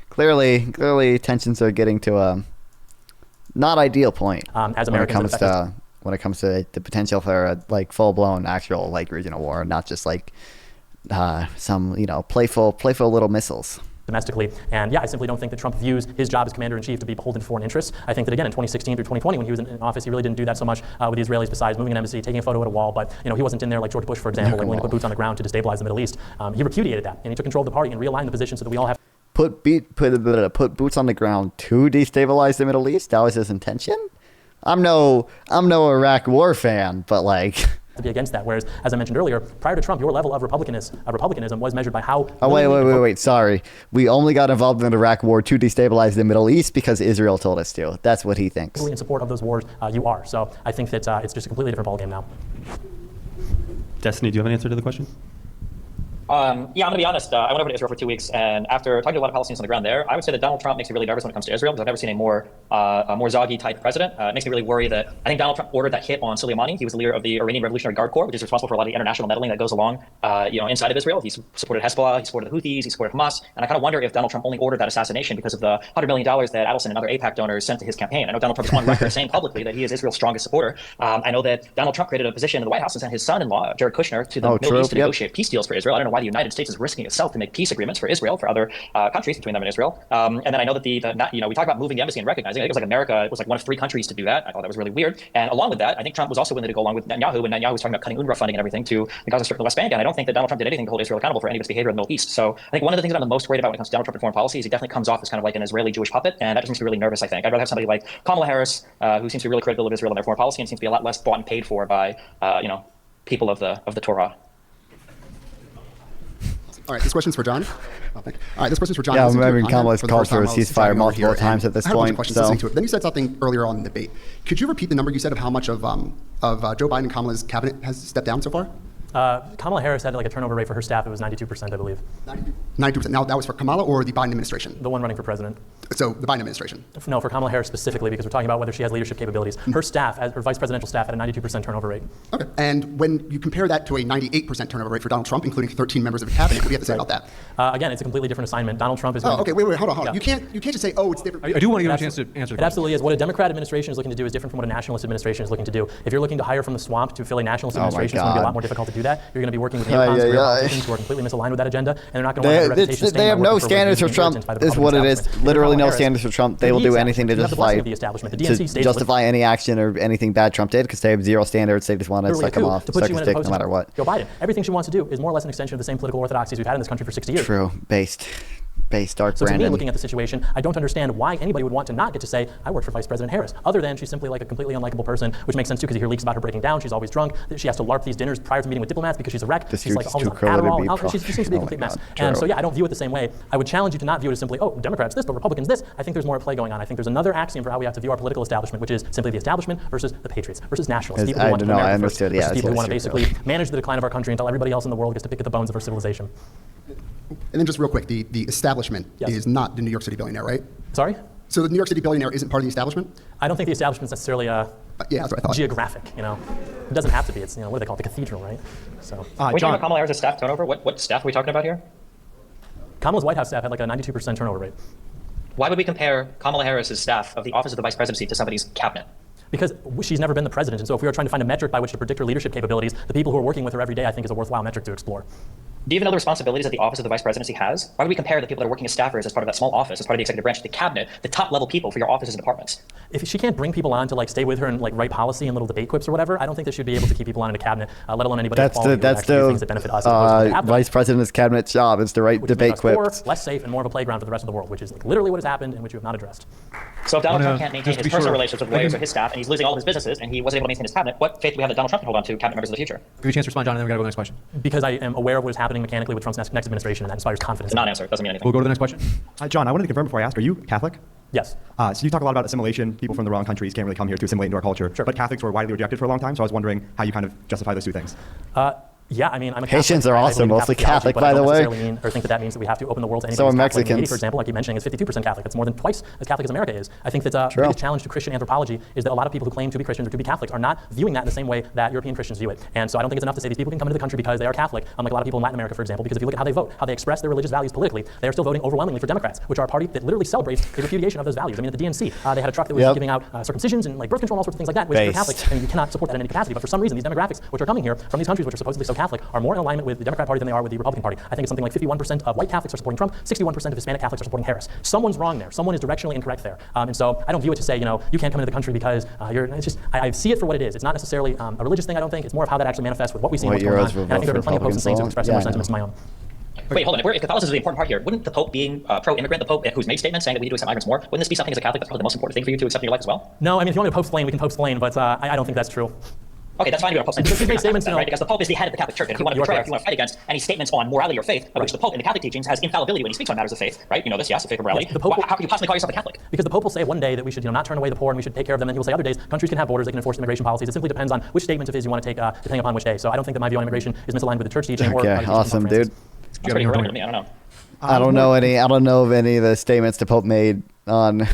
clearly tensions are getting to a not ideal point as when it comes to the potential for a full-blown actual regional war, not just some playful little missiles domestically. And yeah, I simply don't think that Trump views his job as commander-in-chief to be beholden to foreign interests. I think that again in 2016 through 2020 when he was in office, he really didn't do that so much with the Israelis besides moving an embassy, taking a photo at a wall, but he wasn't in there like George Bush, for example, willing to put boots on the ground to destabilize the Middle East. He repudiated that and he took control of the party and realigned the position so that we all have put boots on the ground to destabilize the Middle East. That was his intention. I'm no Iraq war fan, but to be against that. Whereas, as I mentioned earlier, prior to Trump, your level of republicanism was measured by how. Oh wait! Sorry, we only got involved in the Iraq war to destabilize the Middle East because Israel told us to. That's what he thinks. In support of those wars, you are. So I think that it's just a completely different ballgame now. Destiny, do you have an answer to the question? Yeah, I'm going to be honest. I went over to Israel for 2 weeks, and after talking to a lot of Palestinians on the ground there, I would say that Donald Trump makes me really nervous when it comes to Israel, because I've never seen a more Zaghi type president. It makes me really worry that I think Donald Trump ordered that hit on Soleimani. He was the leader of the Iranian Revolutionary Guard Corps, which is responsible for a lot of the international meddling that goes along, inside of Israel. He's supported Hezbollah, he supported the Houthis, he supported Hamas, and I kind of wonder if Donald Trump only ordered that assassination because of the $100 million that Adelson and other AIPAC donors sent to his campaign. I know Donald Trump is on record saying publicly that he is Israel's strongest supporter. I know that Donald Trump created a position in the White House and sent his son-in-law, Jared Kushner, to the Middle East to negotiate peace deals for Israel. I don't know why the United States is risking itself to make peace agreements for Israel, for other countries, between them and Israel. And then I know that we talk about moving the embassy and recognizing. I think it was like America was like one of 3 countries to do that. I thought that was really weird. And along with that, I think Trump was also willing to go along with Netanyahu, when Netanyahu was talking about cutting UNRWA funding and everything to the Gaza Strip and the West Bank. And I don't think that Donald Trump did anything to hold Israel accountable for any of its behavior in the Middle East. So I think one of the things that I'm the most worried about when it comes to Donald Trump and foreign policy is he definitely comes off as kind of like an Israeli Jewish puppet, and that just makes me really nervous. I think I'd rather have somebody like Kamala Harris, who seems to be really critical of Israel and their foreign policy, and seems to be a lot less bought and paid for by people of the Torah. All right, this question's for John. All right, this question's for John. Yeah, I'm remembering Kamala's called for a ceasefire multiple times at this point. So. Then you said something earlier on in the debate. Could you repeat the number you said of how much of Joe Biden and Kamala's cabinet has stepped down so far? Kamala Harris had like a turnover rate for her staff. It was 92%, I believe. 92%. Now, that was for Kamala or the Biden administration? The one running for president. So the Biden administration? No, for Kamala Harris specifically, because we're talking about whether she has leadership capabilities. Her staff, her vice presidential staff, had a 92% turnover rate. Okay. And when you compare that to a 98% turnover rate for Donald Trump, including 13 members of the cabinet, what do you have to say about that? Again, it's a completely different assignment. Donald Trump is. Okay. Wait. Hold on. Yeah. You can't just say, oh, it's different. I do want to give him a chance to answer. It absolutely is. What a Democrat administration is looking to do is different from what a nationalist administration is looking to do. If you're looking to hire from the swamp to fill a nationalist administration, it's going to be a lot more difficult to do that. You're going to be working with politicians who are completely misaligned with that agenda, and they're not going to want to have a reputation. They have no standards for Trump, is what it is. Literally no standards for Trump. They will do anything to justify any action or anything bad Trump did, because they have zero standards. They just want to suck him off, suck his dick no matter what. Joe Biden, everything she wants to do is more or less an extension of the same political orthodoxies we've had in this country for 60 years. True. Based dark so Brandon. To me, looking at the situation, I don't understand why anybody would want to not get to say, I work for Vice President Harris, other than she's simply like a completely unlikable person, which makes sense too, because you hear leaks about her breaking down. She's always drunk. She has to LARP these dinners prior to meeting with diplomats because she's a wreck. She's like always on Adderall. She seems to be a complete mess. And so yeah, I don't view it the same way. I would challenge you to not view it as simply, oh, Democrats this, but Republicans this. I think there's more at play going on. I think there's another axiom for how we have to view our political establishment, which is simply the establishment versus the patriots versus nationalists. People who want to put America first, versus people who want to basically manage the decline of our country until everybody else in the world gets to pick at the bones of our civilization. And then just real quick, the establishment is not the New York City billionaire, right? Sorry? So the New York City billionaire isn't part of the establishment? I don't think the establishment is necessarily that's what I thought. Geographic, It doesn't have to be. It's, what do they call it? The cathedral, right? So. We talking about Kamala Harris' staff turnover? What staff are we talking about here? Kamala's White House staff had like a 92% turnover rate. Why would we compare Kamala Harris' staff of the Office of the Vice Presidency to somebody's cabinet? Because she's never been the president, and so if we were trying to find a metric by which to predict her leadership capabilities, the people who are working with her every day, I think, is a worthwhile metric to explore. Do you even know the responsibilities that the Office of the Vice Presidency has? Why would we compare the people that are working as staffers as part of that small office, as part of the executive branch, the cabinet, the top level people for your offices and departments? If she can't bring people on to stay with her and write policy and little debate quips or whatever, I don't think that she'd be able to keep people on in a cabinet, let alone anybody that's the things that benefit us. Vice President's cabinet's job is to write debate quips. Less safe and more of a playground for the rest of the world, which is literally what has happened and which you have not addressed. So if Donald Trump can't maintain his personal relationships with lawyers or his staff, and he's losing all of his businesses, and he wasn't able to maintain his cabinet, what faith do we have that Donald Trump can hold on to cabinet members of the future? Give you a chance to respond, John, and then we got to go to the next question. Because I am aware of what is happening mechanically with Trump's next administration, and that inspires confidence. It's a non-answer. It doesn't mean anything. We'll go to the next question. John, I wanted to confirm before I ask, are you Catholic? Yes. So you talk a lot about assimilation. People from the wrong countries can't really come here to assimilate into our culture. Sure. But Catholics were widely rejected for a long time, so I was wondering how you kind of justify those two things. Yeah, I mean, I'm a Haitians Catholic. are also mostly Catholic, by the way. I don't necessarily mean or think that means that we have to open the world to anybody So are who's Catholic. Mexicans. Haiti, for example, like you mentioning, is 52% Catholic. That's more than twice as Catholic as America is. I think that the biggest challenge to Christian anthropology is that a lot of people who claim to be Christians or to be Catholics are not viewing that in the same way that European Christians view it. And so I don't think it's enough to say these people can come into the country because they are Catholic, unlike a lot of people in Latin America, for example, because if you look at how they vote, how they express their religious values politically, they are still voting overwhelmingly for Democrats, which are a party that literally celebrates the repudiation of those values. I mean, at the DNC, they had a truck that was giving out circumcisions and birth control and all sorts of things like that, which if you're Catholic, I mean, you cannot support that in any capacity. But for some reason, these demographics, which are coming here from these countries which are supposedly so Catholic, are more in alignment with the Democrat Party than they are with the Republican Party. I think it's something like 51% of white Catholics are supporting Trump, 61% of Hispanic Catholics are supporting Harris. Someone's wrong there. Someone is directionally incorrect there. And so I don't view it to say, you can't come into the country because it's just, I see it for what it is. It's not necessarily a religious thing, I don't think. It's more of how that actually manifests with what we see and what's going on. And I think there have been plenty of posts and things to express similar sentiments to my own. Wait, hold on. If Catholicism is the important part here, wouldn't the Pope being pro-immigrant, the Pope who's made statements saying that we need to accept migrants more, wouldn't this be something as a Catholic that's probably the most important thing for you to accept in your life as well? No, I mean, if you want me to post-explain, we can post-explain, but I don't think that's true. Okay, that's fine. You're going to post statements, right? Because the Pope is the head of the Catholic Church, and if you want to betray, if you want to fight against any statements on morality or faith, which the Pope in the Catholic teachings has infallibility when he speaks on matters of faith, right? You know this, yes, faith or morality. How can you possibly call yourself a Catholic? Because the Pope will say one day that we should, not turn away the poor and we should take care of them, and he will say other days countries can have borders, they can enforce immigration policies. It simply depends on which statement of his you want to take, depending upon which day. So I don't think that my view on immigration is misaligned with the church teaching. Okay, awesome, dude. That's pretty heretical to me. I don't know. I don't know any. I don't know of any of the statements the Pope made on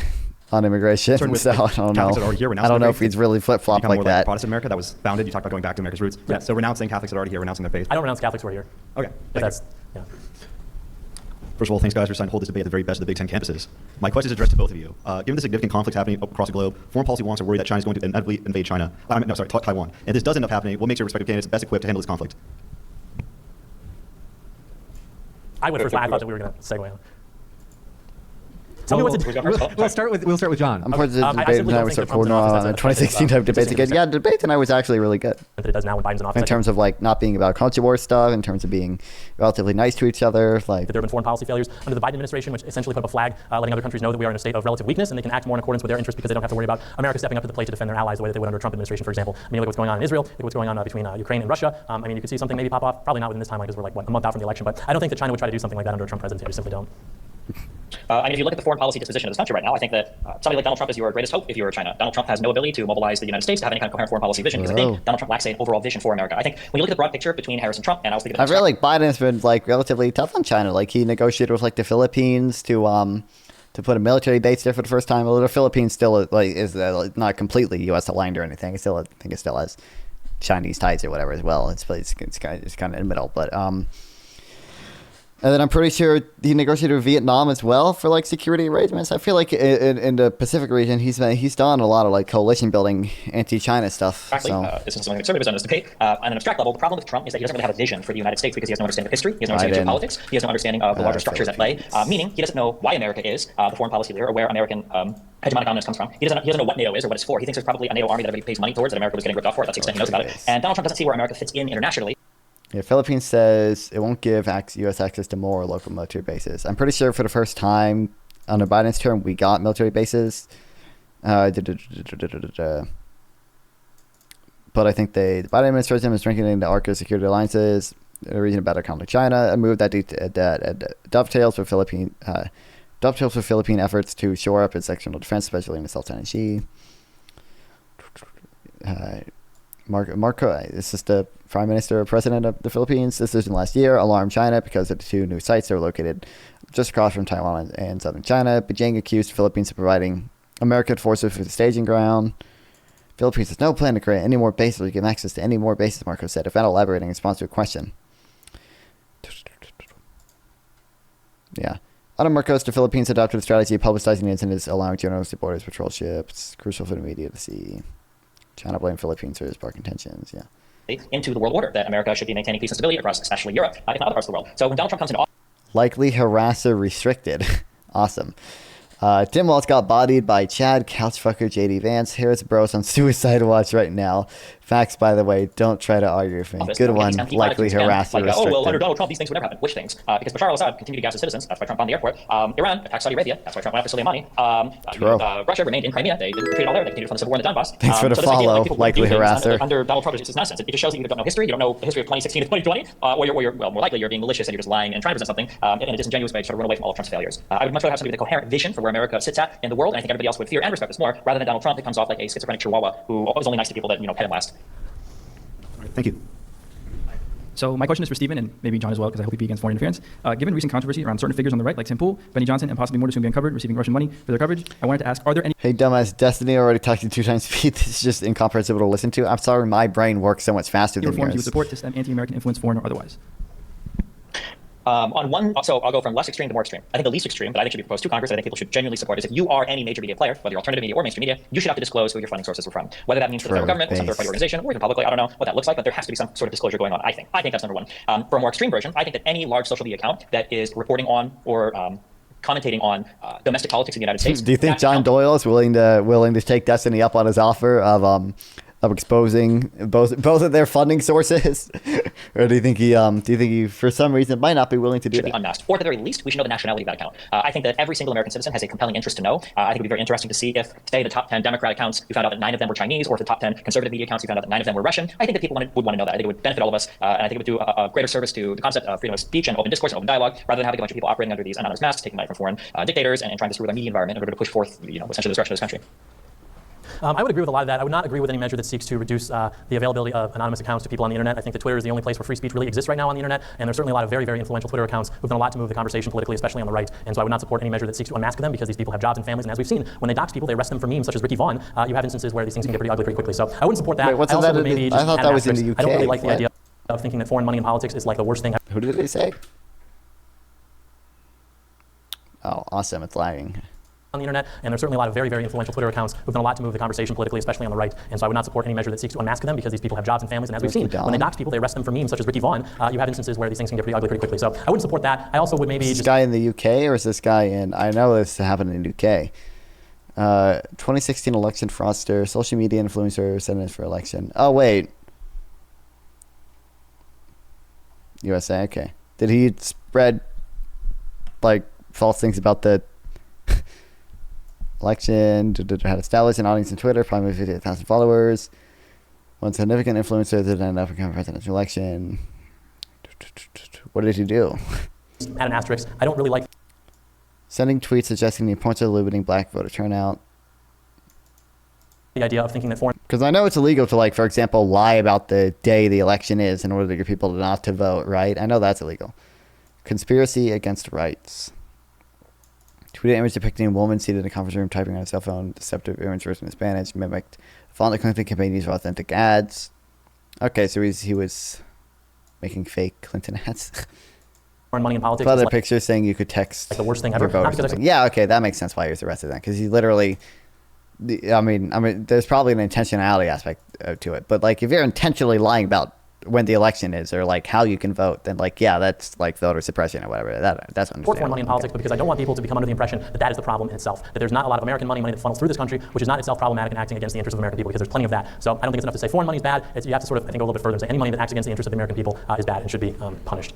immigration. Starting with, So like, I don't Catholics know. that are already here, I renouncing don't know their if he's really flip flop become like more that. Protestant America that was founded. You talked about going back to America's roots. Yeah. So renouncing Catholics that are already here, renouncing their faith. I don't renounce Catholics who are here. Okay. If that's, yeah. First of all, thanks guys for deciding to hold this debate at the very best of the Big Ten campuses. My question is addressed to both of you. Given the significant conflicts happening across the globe, foreign policy wonks are worried that China is going to inevitably invade Taiwan. And if this does end up happening, what makes your respective candidates best equipped to handle this conflict? I went first. I thought that we were going to segue on. Tell me what to do. We'll start with John. I'm part of the I debate simply tonight. don't We think start that Trump's recording in office, on the that's 2016 type debates again. 16%. Yeah, the debate tonight was actually really good. That it does now when Biden's in office. In terms of like not being about culture war stuff, in terms of being relatively nice to each other, like that there have been foreign policy failures under the Biden administration, which essentially put up a flag letting other countries know that we are in a state of relative weakness and they can act more in accordance with their interests because they don't have to worry about America stepping up to the plate to defend their allies the way that they would under a Trump administration, for example. I mean, look what's going on in Israel, look what's going on between Ukraine and Russia. I mean, you could see something maybe pop off, probably not within this timeline because we're like, what, a month out from the election, but I don't think that China would try to do something like that under a Trump presidency. I just simply don't. I mean, if you look at the foreign policy disposition of this country right now, I think that somebody like Donald Trump is your greatest hope if you were China. Donald Trump has no ability to mobilize the United States to have any kind of coherent foreign policy vision because I think Donald Trump lacks an overall vision for America. I think when you look at the broad picture between Harris and Trump, and I was thinking, I feel like Biden's been like relatively tough on China. Like he negotiated with like the Philippines to put a military base there for the first time. Although the Philippines still like is not completely U.S. aligned or anything. It still, I think it still has Chinese ties or whatever as well. It's kind of in the middle, but and then I'm pretty sure he negotiated with Vietnam as well for like security arrangements. I feel like in the Pacific region, he's done a lot of like coalition building, anti-China stuff. Exactly. So. This is something conservatives on this debate. On an abstract level, the problem with Trump is that he doesn't really have a vision for the United States because he has no understanding of history, he has no understanding of geopolitics, he has no understanding of the larger structures at play, meaning he doesn't know why America is the foreign policy leader or where American hegemonic dominance comes from. He doesn't know what NATO is or what it's for. He thinks there's probably a NATO army that everybody pays money towards that America was getting ripped off for. That's the extent he knows about it. And Donald Trump doesn't see where America fits in internationally. Yeah, Philippines says it won't give U.S. access to more local military bases. I'm pretty sure for the first time under Biden's term, we got military bases. But I think the Biden administration is strengthening the ARCA security alliances, a reason to better counter China, a move that dovetails with Philippine efforts to shore up its external defense, especially in the South China Sea. Marco, this is the Prime Minister or President of the Philippines. Decision last year alarmed China because of the two new sites that were located just across from Taiwan and southern China. Beijing accused the Philippines of providing American forces with the staging ground. Philippines has no plan to create any more bases or give access to any more bases, Marco said, without elaborating in response to a question. Yeah. Under Marcos, the Philippines adopted a strategy of publicizing the incidents, allowing journalists to board its patrol ships, crucial for the media to see. China blamed Philippines for its barking tensions, yeah. Into the world order, that America should be maintaining peace and stability across especially Europe, if not other parts of the world. So when Donald Trump comes into office... Likely harasser restricted. Awesome. Tim Walz got bodied by Chad Couchfucker JD Vance. Harris Bros on suicide watch right now. Facts, by the way. Don't try to argue with me. Good one. Likely harasser restricted. Oh, well, under Donald Trump, these things would never happen. Which things? Because Bashar al-Assad continued to gas his citizens. That's why Trump bombed the airport. Iran attacked Saudi Arabia. That's why Trump went after Soleimani. Russia remained in Crimea. They didn't retreat all there. They continued to fund the civil war in the Donbass. Thanks for the follow. Likely harasser. Under Donald Trump, it's just nonsense. It just shows that you either don't know history, you don't know the history of 2016 to 2020, or you're well, more likely you're being malicious and you're just lying and trying to present something in a disingenuous way to try to run away from all of Trump's failures. I would much rather have somebody with a coherent vision for where America sits at in the world, and I think everybody else would fear and respect this more, rather than Donald Trump that comes off like a schizophrenic chihuahua who is only nice to people that pet him last. All right, thank you. So my question is for Stephen and maybe John as well, because I hope he'd be against foreign interference. Given recent controversy around certain figures on the right, like Tim Pool, Benny Johnson, and possibly more to soon be uncovered receiving Russian money for their coverage, I wanted to ask, are there any... Hey, dumbass, Destiny already talked to 2 times speed. This is just incomprehensible to listen to. I'm sorry, my brain works so much faster than reforms yours. you would support to stem anti-American influence, foreign or otherwise? So I'll go from less extreme to more extreme. I think the least extreme, but I think should be proposed to Congress, that I think people should genuinely support, is if you are any major media player, whether you're alternative media or mainstream media, you should have to disclose who your funding sources were from. Whether that means for the federal government or some third-party organization, or even publicly, I don't know what that looks like, but there has to be some sort of disclosure going on, I think. I think that's number one. For a more extreme version, I think that any large social media account that is reporting on or commentating on domestic politics in the United States. Do you think John Doyle is willing to take Destiny up on his offer of exposing both of their funding sources, or do you think he for some reason might not be willing to do that? Should be unmasked, or at the very least, we should know the nationality of that account. I think that every single American citizen has a compelling interest to know. I think it would be very interesting to see if, say, the top 10 Democrat accounts, you found out that 9 of them were Chinese, or if the top 10 conservative media accounts, you found out that 9 of them were Russian. I think that people would want to know that. I think it would benefit all of us, and I think it would do a greater service to the concept of freedom of speech and open discourse and open dialogue, rather than having a bunch of people operating under these anonymous masks, taking money from foreign dictators and trying to screw with our media environment in order to push forth, essentially the destruction of this country. I would agree with a lot of that. I would not agree with any measure that seeks to reduce the availability of anonymous accounts to people on the internet. I think that Twitter is the only place where free speech really exists right now on the internet, and there's certainly a lot of very, very influential Twitter accounts who've done a lot to move the conversation politically, especially on the right. And so I would not support any measure that seeks to unmask them, because these people have jobs and families, and as we've seen, when they dox people, they arrest them for memes such as Ricky Vaughn. You have instances where these things can get pretty ugly pretty quickly. So I wouldn't support that. Wait, what's I also that would maybe just I thought add that an was in asterisk. the UK. I don't really like the What? idea of thinking that foreign money in politics is like the worst thing. Who did they say? Oh, awesome. It's lagging. On the internet, and there's certainly a lot of very, very influential Twitter accounts who've done a lot to move the conversation politically, especially on the right. And so I would not support any measure that seeks to unmask them, because these people have jobs and families, and as we've seen, when they dox people, they arrest them for memes such as Ricky Vaughn. You have instances where these things can get pretty ugly pretty quickly. So I wouldn't support that. I also would maybe Is this guy in the UK or is this guy in? I know this happened in the UK. 2016 election fraudster, social media influencer, sentenced for election. Oh wait, USA. Okay, did he spread like false things about the election? Had established an audience on Twitter, probably 58,000 followers. One significant influencer that ended up becoming presidential election. What did he do? add an asterisk. I don't really like Sending tweets suggesting the importance of limiting black voter turnout. the idea of thinking that foreign Because I know it's illegal to, like, for example, lie about the day the election is in order to get people not to vote, right? I know that's illegal. Conspiracy against rights. Tweeted image depicting a woman seated in a conference room typing on a cell phone. Deceptive image written in Spanish. Mimicked font the Clinton campaign used for authentic ads. Okay, so he was making fake Clinton ads. foreign money in politics. Other is like, pictures saying you could text like the worst thing your ever. vote Not or because something. Yeah, okay, that makes sense why he was arrested then, because he literally. I mean, there's probably an intentionality aspect to it, but like if you're intentionally lying about when the election is or like how you can vote, then like yeah, that's like voter suppression or whatever. That's understandable. foreign money in politics, but because I don't want people to become under the impression that that is the problem in itself. That there's not a lot of American money that funnels through this country, which is not itself problematic and acting against the interests of American people, because there's plenty of that. So I don't think it's enough to say foreign money is bad. You have to sort of, I think, go a little bit further and say any money that acts against the interests of the American people is bad and should be punished.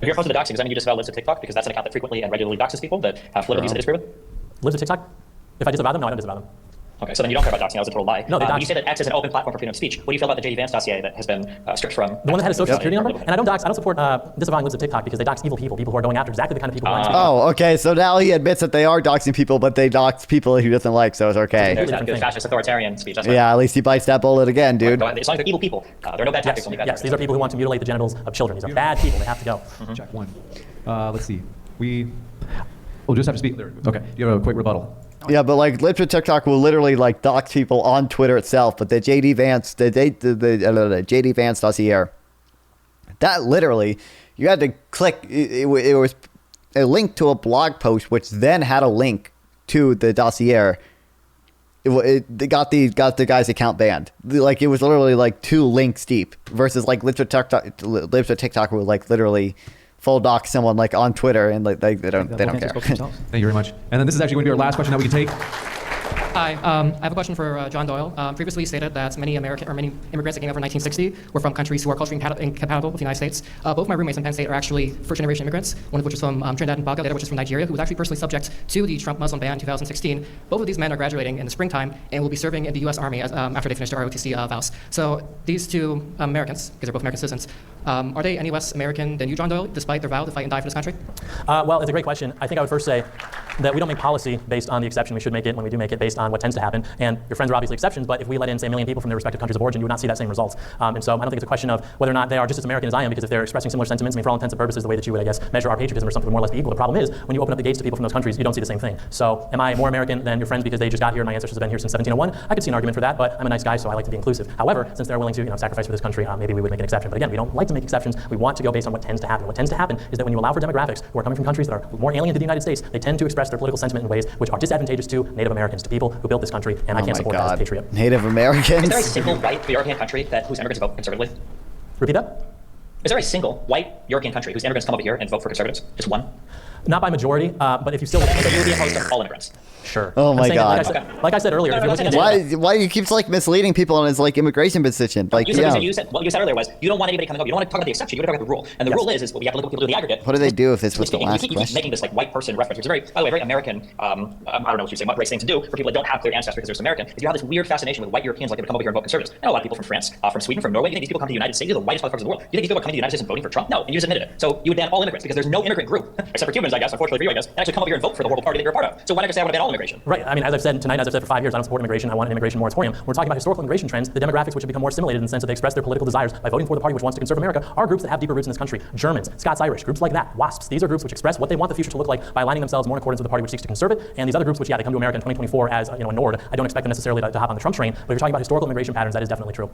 If you're opposed to the doxing, does that mean you disavow lives of TikTok? Because that's an account that frequently and regularly doxes people that have political views that disagree with? Lives of TikTok? If I disavow them? No, I don't disavow them. Okay, so then you don't care about doxing. That was a total lie. No, they you say that X is an open platform for freedom of speech. What do you feel about the J.D. Vance dossier that has been stripped from? The one that had a social security number? And I don't support disavowing lives of TikTok because they dox evil people who are going after exactly the kind of people who Oh, okay, so now he admits that they are doxing people, but they dox people he doesn't like, so it's okay. There's that good fascist authoritarian speech. That's Yeah, at least he bites that bullet again, dude. It's like they're evil people. There are no bad tactics, only bad Yes, these are people who want to mutilate the genitals of children. These are bad people. They have to go. Check one. Let's see. We'll just have to speak. Okay, you have a quick rebuttal. Yeah, but like Lips of TikTok will literally like dox people on Twitter itself, but the JD Vance, the JD Vance dossier, that literally, you had to click. It was a link to a blog post, which then had a link to the dossier. It got the guy's account banned. Like it was literally like 2 links deep versus like Lips of TikTok will like literally full doc someone like on Twitter and like they don't care. Thank you very much. And then this is actually going to be our last question that we can take. Hi, I have a question for John Doyle. Previously stated that many immigrants that came over in 1960 were from countries who are culturally incompatible with the United States. Both my roommates in Penn State are actually first-generation immigrants, one of which is from Trinidad and Tobago, the other which is from Nigeria, who was actually personally subject to the Trump Muslim ban in 2016. Both of these men are graduating in the springtime and will be serving in the U.S. Army after they finish their ROTC vows. So these 2 Americans, because they're both American citizens, are they any less American than you, John Doyle, despite their vow to fight and die for this country? Well, it's a great question. I think I would first say that we don't make policy based on the exception. We should make it, when we do make it, based on what tends to happen. And your friends are obviously exceptions, but if we let in, say, 1 million people from their respective countries of origin, you would not see that same result. And so I don't think it's a question of whether or not they are just as American as I am, because if they're expressing similar sentiments, I mean, for all intents and purposes, the way that you would, I guess, measure our patriotism or something more or less be equal. The problem is, when you open up the gates to people from those countries, you don't see the same thing. So am I more American than your friends because they just got here and my ancestors have been here since 1701? I could see an argument for that, but I'm a nice guy, so I like to be inclusive. However, since they're willing to sacrifice for this country, maybe we would make an exception. But again, we don't like to make exceptions. We want to go based on what tends to happen. What tends to happen is that when you allow for demographics who are coming from countries that are more alien to the United States, they tend to express their political sentiment in ways which are disadvantageous to Native Americans, to people who built this country, and I can't support that as a patriot. Native Americans? Is there a single white European country whose immigrants vote conservatively? Repeat that? Is there a single white European country whose immigrants come over here and vote for conservatives? Just one? Not by majority, but if you still... So you would be opposed to all immigrants? Sure. Oh my God. Like I said earlier, if you're looking at... Why do you keep like misleading people on his like immigration position? Like, what you said earlier was you don't want anybody coming over. You don't want to talk about the exception. You want to talk about the rule. And the rule is we have to look at people do the aggregate. What do they do if this was the last you keep question? making this like white person reference, which is very, by the way, very American. I don't know what you say, what race thing to do for people that don't have clear ancestry because they're just American. Is you have this weird fascination with white Europeans like they would come over here and vote conservatives. I know a lot of people from France, from Sweden, from Norway. You think these people come to the United States? They're the whitest motherfuckers in the world. You think these people are coming coming to the United States and voting for Trump? No, and you just admitted it. So you would ban all immigrants because there's no immigrant group, except for Cubans, I guess, unfortunately for you, I guess, and actually come over here and vote for the horrible party that you're a part of. So why not just say I want to ban all immigration? Right. I mean, as I've said tonight, as I've said for 5 years, I don't support immigration. I want an immigration moratorium. We're talking about historical immigration trends, the demographics which have become more assimilated in the sense that they express their political desires by voting for the party which wants to conserve America are groups that have deeper roots in this country. Germans, Scots-Irish, groups like that, WASPs. These are groups which express what they want the future to look like by aligning themselves more in accordance with the party which seeks to conserve it. And these other groups which, yeah, they come to America in 2024 as, a Nord. I don't expect them necessarily to hop on the Trump train, but if you're talking about historical immigration patterns, that is definitely true.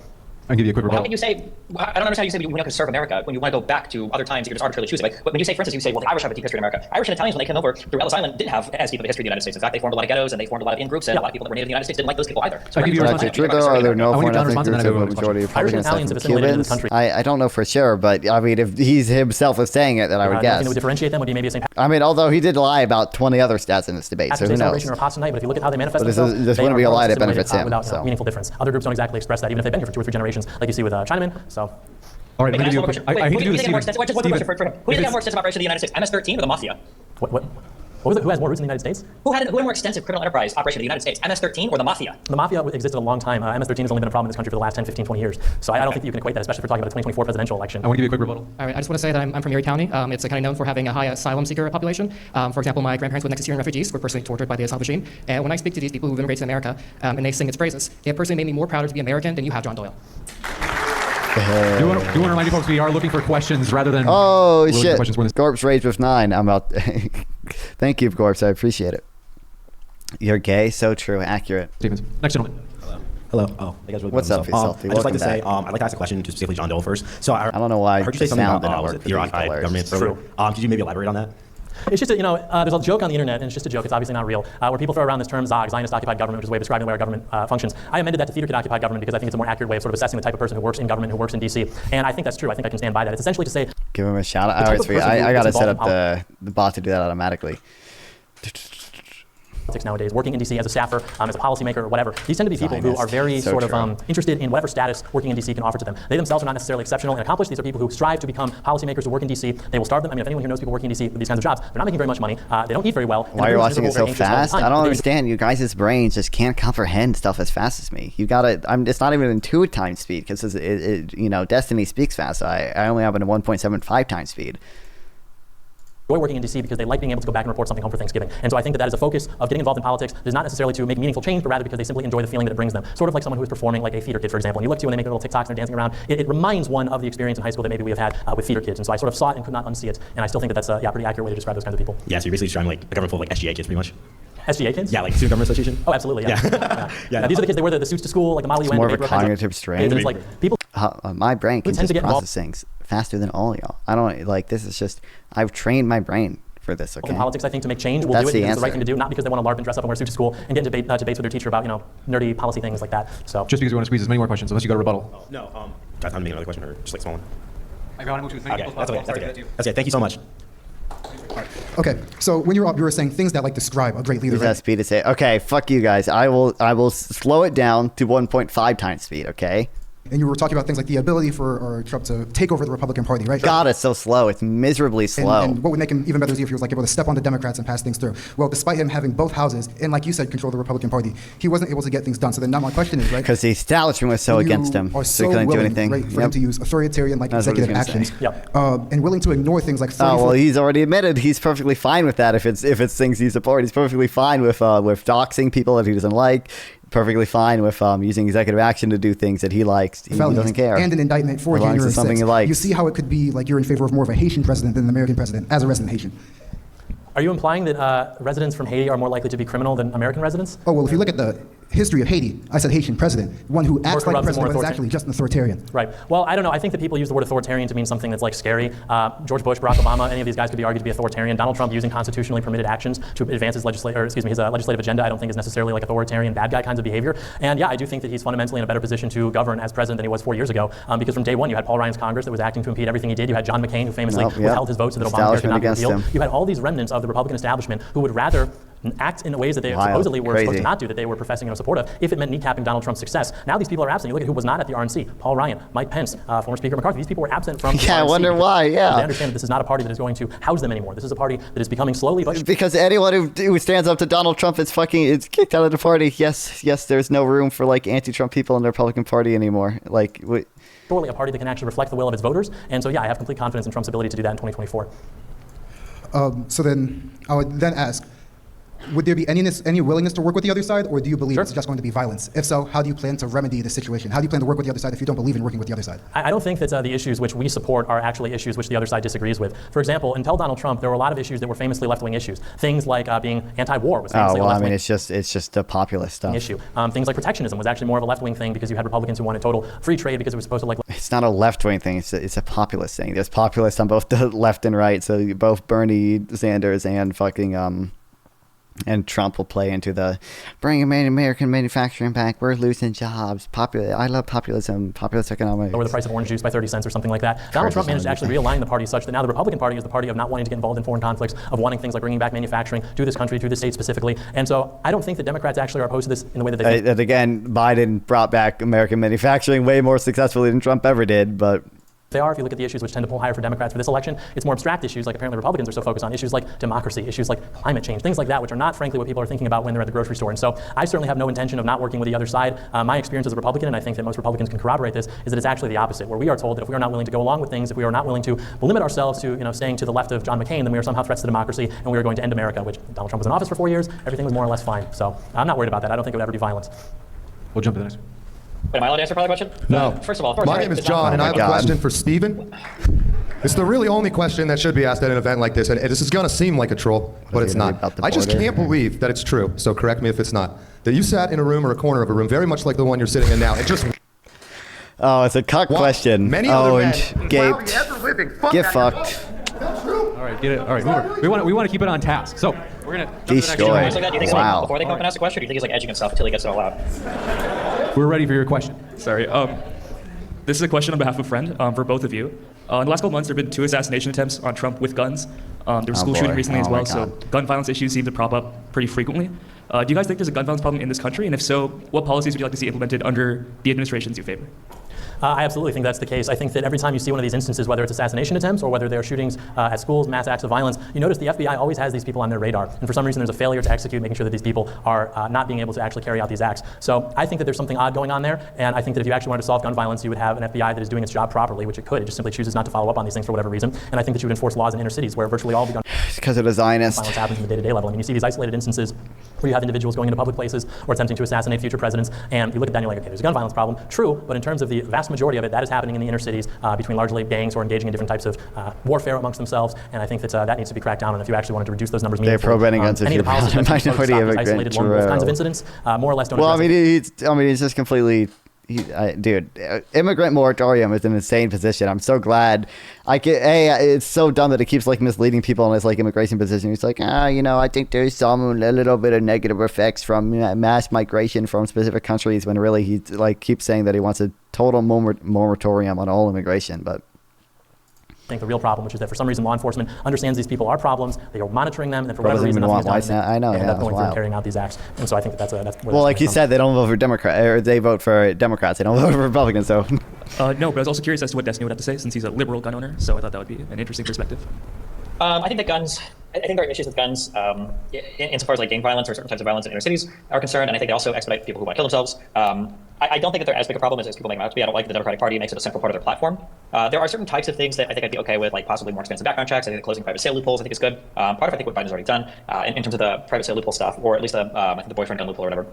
I'll give you a quick How rebuttal. can you say, I don't understand how you say you want to conserve America when you want to go back to other times that you're just arbitrarily choosing. Like, when you say, for instance, you say, well, the Irish have a deep history in America. Irish and Italians, when they came over through Ellis Island, didn't have as deep of a history in the United States. In fact, they formed a lot of ghettos and they formed a lot of in-groups, and a lot of people that were native in the United States didn't like those people either. So I'll give you a response. True though, are there no I want foreign you to ethnic respond, groups and then of I a go to majority of Irish and Republicans Italians have aside from assimilated into Cubans? the country. I don't know for sure, but I mean, if he's himself was saying it, then I would Nothing guess. that would differentiate them would be maybe a St. I mean, although he did lie about 20 other stats in this debate, so Patrick's who Day knows? celebration or a pasta night, but if you look at how they manifest But themselves, this they wouldn't are be a more lie that assimilated, benefits him, without so. meaningful difference. Other groups don't exactly express that, even if they've been here for 2 or 3 generations, like you see with Chinaman. So. All right, Wait, I'm can I going ask to one do more I question? hate to do Who this, do you think have more Stephen. extensive? Just one Stephen, question for him. Who do you think have more extensive operations in the United States, MS-13 or the Mafia? What was it? Who has more roots in the United States? Who had more extensive criminal enterprise operation in the United States, MS-13 or the Mafia? The Mafia existed a long time. MS-13 has only been a problem in this country for the last 10, 15, 20 years. So I don't think that you can equate that, especially if we're talking about the 2024 presidential election. I want to give you a quick rebuttal. All right, I just want to say that I'm from Erie County. It's kind of known for having a high asylum seeker population. For example, my grandparents were Syrian refugees, were personally tortured by the Assad regime. And when I speak to these people who've immigrated to America and they sing its praises, they have personally made me more prouder to be American than you have, John Doyle. Do want to remind you folks we are looking for questions rather than Oh shit! questions. Gorps rage with 9. I'm out. Thank you, Gorps. I appreciate it. You're gay. So true. Accurate. Stevens. Next gentleman. Hello. Oh, you guys really What's up, Salty? I'd just like to Welcome say, I'd like to ask a question to specifically John Doyle first. So I don't know why I heard you say something sound about didn't was work it for the these occupied colors. government It's earlier. Could you maybe elaborate on that? It's just, there's a joke on the internet, and it's just a joke. It's obviously not real, where people throw around this term ZOG, Zionist-occupied government, which is a way of describing the way our government functions. I amended that to theater-kid-occupied government because I think it's a more accurate way of sort of assessing the type of person who works in government, who works in D.C. And I think that's true. I think I can stand by that. It's essentially to say... Give him a shout out. The type Alright, of sweet. person who I gotta gets set involved up in the bot to do that automatically. Nowadays, working in DC as a staffer, as a policymaker, or whatever. These tend to be people who are very So sort true. of interested in whatever status working in DC can offer to them. They themselves are not necessarily exceptional and accomplished. These are people who strive to become policymakers who work in DC. They will starve them. I mean, if anyone here knows people working in DC with these kinds of jobs, they're not making very much money. They don't eat very well. Why are you watching it so fast? I don't understand. understand. You guys' brains just can't comprehend stuff as fast as me. You gotta. It's not even in 2 times speed because Destiny speaks fast. I only have it in 1.75 times speed. Enjoy working in DC because they like being able to go back and report something home for Thanksgiving. And so I think that is a focus of getting involved in politics. It is not necessarily to make meaningful change, but rather because they simply enjoy the feeling that it brings them. Sort of like someone who is performing like a theater kid, for example. And you look to when they make their little TikToks and they're dancing around, it reminds one of the experience in high school that maybe we have had with theater kids. And so I sort of saw it and could not unsee it. And I still think that that's a pretty accurate way to describe those kinds of people. Yeah, so you're basically describing like a government full of like SGA kids pretty much. SGA kids? Yeah, like Student Government Association. Oh, absolutely, yeah. Yeah. These are the kids that wear the suits to school, like the Model UN. It's more of a cognitive strain. It's like people. My brain can tend just to get process things faster than all y'all. I don't like this. Is just I've trained my brain for this. Okay. In politics, I think to make change, we'll That's do it because the it's the right answer. thing to do, not because they want to LARP and dress up and wear suits to school and get into debates with their teacher about nerdy policy things like that. So Just because we want to squeeze as many more questions, unless you got a rebuttal. Oh, no, do I have time to make another question or just like small one? I got to move to as many Okay, people as that's possible. okay. That's okay. That's okay. Thank you so much. Okay, so when you were up, you were saying things that like describe a great leader. Use Right? that speed to say, okay, fuck you guys. I will slow it down to 1.5 times speed. Okay. And you were talking about things like the ability for Trump to take over the Republican Party, right? God, it's so slow. It's miserably slow. And what would make him even better is if he was like able to step on the Democrats and pass things through. Well, despite him having both houses and, like you said, control the Republican Party, he wasn't able to get things done. So then now my question is, right? Because the establishment was so when you against him, are so so he couldn't do willing, anything. right, for him to use authoritarian like That's what I was executive gonna actions, say. and willing to ignore things like 44 Oh well, he's already admitted he's perfectly fine with that. If it's things he supports, he's perfectly fine with doxing people that he doesn't like. Perfectly fine with using executive action to do things that he likes. He felonies doesn't care. and an indictment for As long as January it's something 6th. he likes. You see how it could be like you're in favor of more of a Haitian president than an American president as a resident Haitian. are you implying that residents from Haiti are more likely to be criminal than American residents? Oh, well, if you look at the history of Haiti, I said Haitian president, one who acts like a corrupt and more president but is authoritarian. actually just an authoritarian. Right. Well, I don't know. I think that people use the word authoritarian to mean something that's like scary. George Bush, Barack Obama, any of these guys could be argued to be authoritarian. Donald Trump using constitutionally permitted actions to advance his legislative agenda, I don't think is necessarily like authoritarian, bad guy kinds of behavior. And yeah, I do think that he's fundamentally in a better position to govern as president than he was 4 years ago. Because from day one, you had Paul Ryan's Congress that was acting to impede everything he did. You had John McCain, who famously withheld his vote so that Obamacare could not be against repealed. him. You had all these remnants of the Republican establishment who would rather act in ways that they Wild. supposedly were supposed Crazy. to not do, that they were professing support of, if it meant kneecapping Donald Trump's success. Now these people are absent. You look at who was not at the RNC: Paul Ryan, Mike Pence, former Speaker McCarthy. These people were absent from the Yeah, I RNC wonder because why, yeah. They understand that this is not a party that is going to house them anymore. This is a party that is becoming slowly but Because anyone who stands up to Donald Trump is kicked out of the party. Yes, there's no room for like anti-Trump people in the Republican Party anymore. Like, surely a party that can actually reflect the will of its voters. And so, yeah, I have complete confidence in Trump's ability to do that in 2024. So then I would then ask, would there be any willingness to work with the other side, or do you believe it's just going to be violence? If so, how do you plan to remedy the situation? How do you plan to work with the other side if you don't believe in working with the other side? I don't think that the issues which we support are actually issues which the other side disagrees with. For example, until Donald Trump, there were a lot of issues that were famously left-wing issues. Things like being anti-war was famously a left-wing it's just the populist stuff. issue. Things like protectionism was actually more of a left-wing thing because you had Republicans who wanted total free trade because it was supposed to It's not a left-wing thing. It's a populist thing. There's populists on both the left and right. So both Bernie Sanders and and Trump will play into the bring American manufacturing back. We're losing jobs. I love populism, populist economics. lower the price of orange juice by 30 cents or something like that. Donald Trump managed to actually realign the party such that now the Republican Party is the party of not wanting to get involved in foreign conflicts, of wanting things like bringing back manufacturing to this country, to the state specifically. And so I don't think that Democrats actually are opposed to this in the way that they think. And again, Biden brought back American manufacturing way more successfully than Trump ever did, but They are, if you look at the issues which tend to pull higher for Democrats for this election, it's more abstract issues, like apparently Republicans are so focused on, issues like democracy, issues like climate change, things like that, which are not, frankly, what people are thinking about when they're at the grocery store. And so I certainly have no intention of not working with the other side. My experience as a Republican, and I think that most Republicans can corroborate this, is that it's actually the opposite, where we are told that if we are not willing to go along with things, if we are not willing to limit ourselves to staying to the left of John McCain, then we are somehow threats to democracy, and we are going to end America, which Donald Trump was in office for 4 years, everything was more or less fine. So I'm not worried about that. I don't think it would ever be violence. We'll jump to the next one. Wait, am I allowed to answer part of the question? No. First of all, My name is John, and I have a question for Stephen. It's the really only question that should be asked at an event like this, and this is going to seem like a troll, but it's not. I just can't believe that it's true, so correct me if it's not, that you sat in a room or a corner of a room very much like the one you're sitting in now, and just... Oh, it's a cuck question. Many other men, and gaped. Get fucked. All right, get it. All right, we want to keep it on task. So we're gonna. Do you think it's like before they come up and ask a question, or do you think he's like edging himself until he gets it all out? We're ready for your question. Sorry. This is a question on behalf of a friend for both of you. In the last couple months, there have been 2 assassination attempts on Trump with guns. There was a school shooting recently as well, so gun violence issues seem to prop up pretty frequently. Do you guys think there's a gun violence problem in this country? And if so, what policies would you like to see implemented under the administrations you favor? I absolutely think that's the case. I think that every time you see one of these instances, whether it's assassination attempts or whether they're shootings at schools, mass acts of violence, you notice the FBI always has these people on their radar. And for some reason, there's a failure to execute, making sure that these people are not being able to actually carry out these acts. So I think that there's something odd going on there. And I think that if you actually wanted to solve gun violence, you would have an FBI that is doing its job properly, which it could. It just simply chooses not to follow up on these things for whatever reason. And I think that you would enforce laws in inner cities where virtually all the gun because of the Zionist violence happens in the day-to-day level. I mean, you see these isolated instances where you have individuals going into public places or attempting to assassinate future presidents, and you look at that and you're like, okay, there's a gun violence problem. True, but in terms of the vast majority of it, that is happening in the inner cities between largely gangs who are engaging in different types of warfare amongst themselves, and I think that that needs to be cracked down on if you actually wanted to reduce those numbers They're meaningfully. pro-banning guns if Any you're of the policies mentioned to minority stop these immigrant. isolated lone wolf kinds of incidents more or less don't Well, address he's just completely... dude, immigrant moratorium is an insane position. I'm so glad. It's so dumb that it keeps like misleading people on his like immigration position. He's like, I think there's a little bit of negative effects from mass migration from specific countries, when really he like keeps saying that he wants a total moratorium on all immigration. But I think the real problem, which is that for some reason law enforcement understands these people are problems, they are monitoring them, and then for whatever reason nothing is done. I know, they end up going through and wild. carrying out these acts. And so I think that's where well, like you said, they don't vote for Democrat, or they vote for Democrats. They don't vote for Republicans. So No, but I was also curious as to what Destiny would have to say, since he's a liberal gun owner. So I thought that would be an interesting perspective. I think that guns, I think there are issues with guns insofar as like gang violence or certain types of violence in inner cities are concerned, and I think they also expedite people who want to kill themselves. I don't think that they're as big a problem as people make them out to be. I don't like the Democratic Party makes it a central part of their platform. There are certain types of things that I think I'd be okay with, like possibly more expensive background checks. I think closing private sale loopholes I think is good. Part of I think what Biden's already done in terms of the private sale loophole stuff, or at least I think the boyfriend gun loophole or whatever.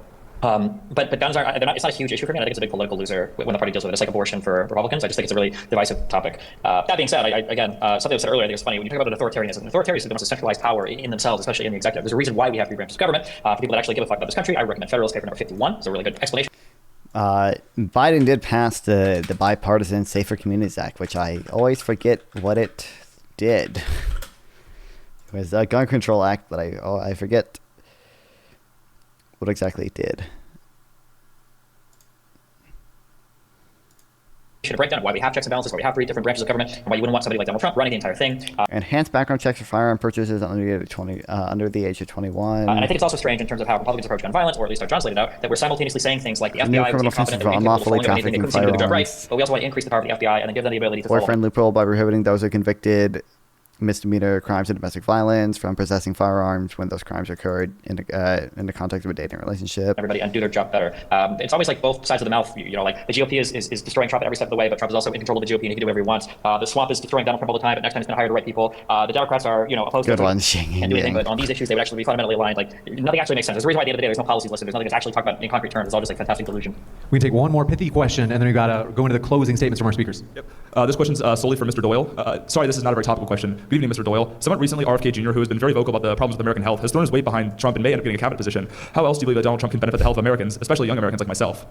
But guns are it's not a huge issue for me. I think it's a big political loser when the party deals with it. It's like abortion for Republicans. I just think it's a really divisive topic. That being said, something I said earlier I think it's funny when you talk about authoritarianism. Authoritarianism is the most centralized power in themselves, especially in the executive. There's a reason why we have 3 branches of government. For people that actually give a fuck about this country, I recommend Federalist Paper number 51. It's a really good explanation. Biden did pass the Bipartisan Safer Communities Act, which I always forget what it did. It was a gun control act, but I forget what exactly it did. a breakdown of why we have checks and balances, why we have 3 different branches of government, and why you wouldn't want somebody like Donald Trump running the entire thing. Enhanced background checks for firearm purchases under the age of 21. And I think it's also strange in terms of how Republicans approach gun violence, or at least how John's laid it out, that we're simultaneously saying things like the FBI was incompetent, they were incapable of following up anything, they couldn't seem to do their job right, but we also want to increase the power of the FBI and then give them the ability to follow up. Boyfriend loophole by prohibiting those who convicted misdemeanor crimes of domestic violence from possessing firearms when those crimes occurred in the context of a dating relationship. Everybody and do their job better. It's always like both sides of the mouth. You know, like the GOP is destroying Trump at every step of the way, but Trump is also in control of the GOP and he can do whatever he wants. The swamp is destroying Donald Trump all the time, but next time he's going to hire the right people. The Democrats are, opposed to him. Can't do anything, but on these issues they would actually be fundamentally aligned. Like nothing actually makes sense. There's a reason why at the end of the day there's no policies listed. There's nothing that's actually talked about in concrete terms. It's all just like fantastic delusion. We can take one more pithy question, and then we got to go into the closing statements from our speakers. Yep. This question's solely for Mr. Doyle. Sorry, this is not a very topical question. Good evening, Mr. Doyle. Somewhat recently, RFK Jr., who has been very vocal about the problems with American health, has thrown his weight behind Trump and may end up getting a cabinet position. How else do you believe that Donald Trump can benefit the health of Americans, especially young Americans like myself?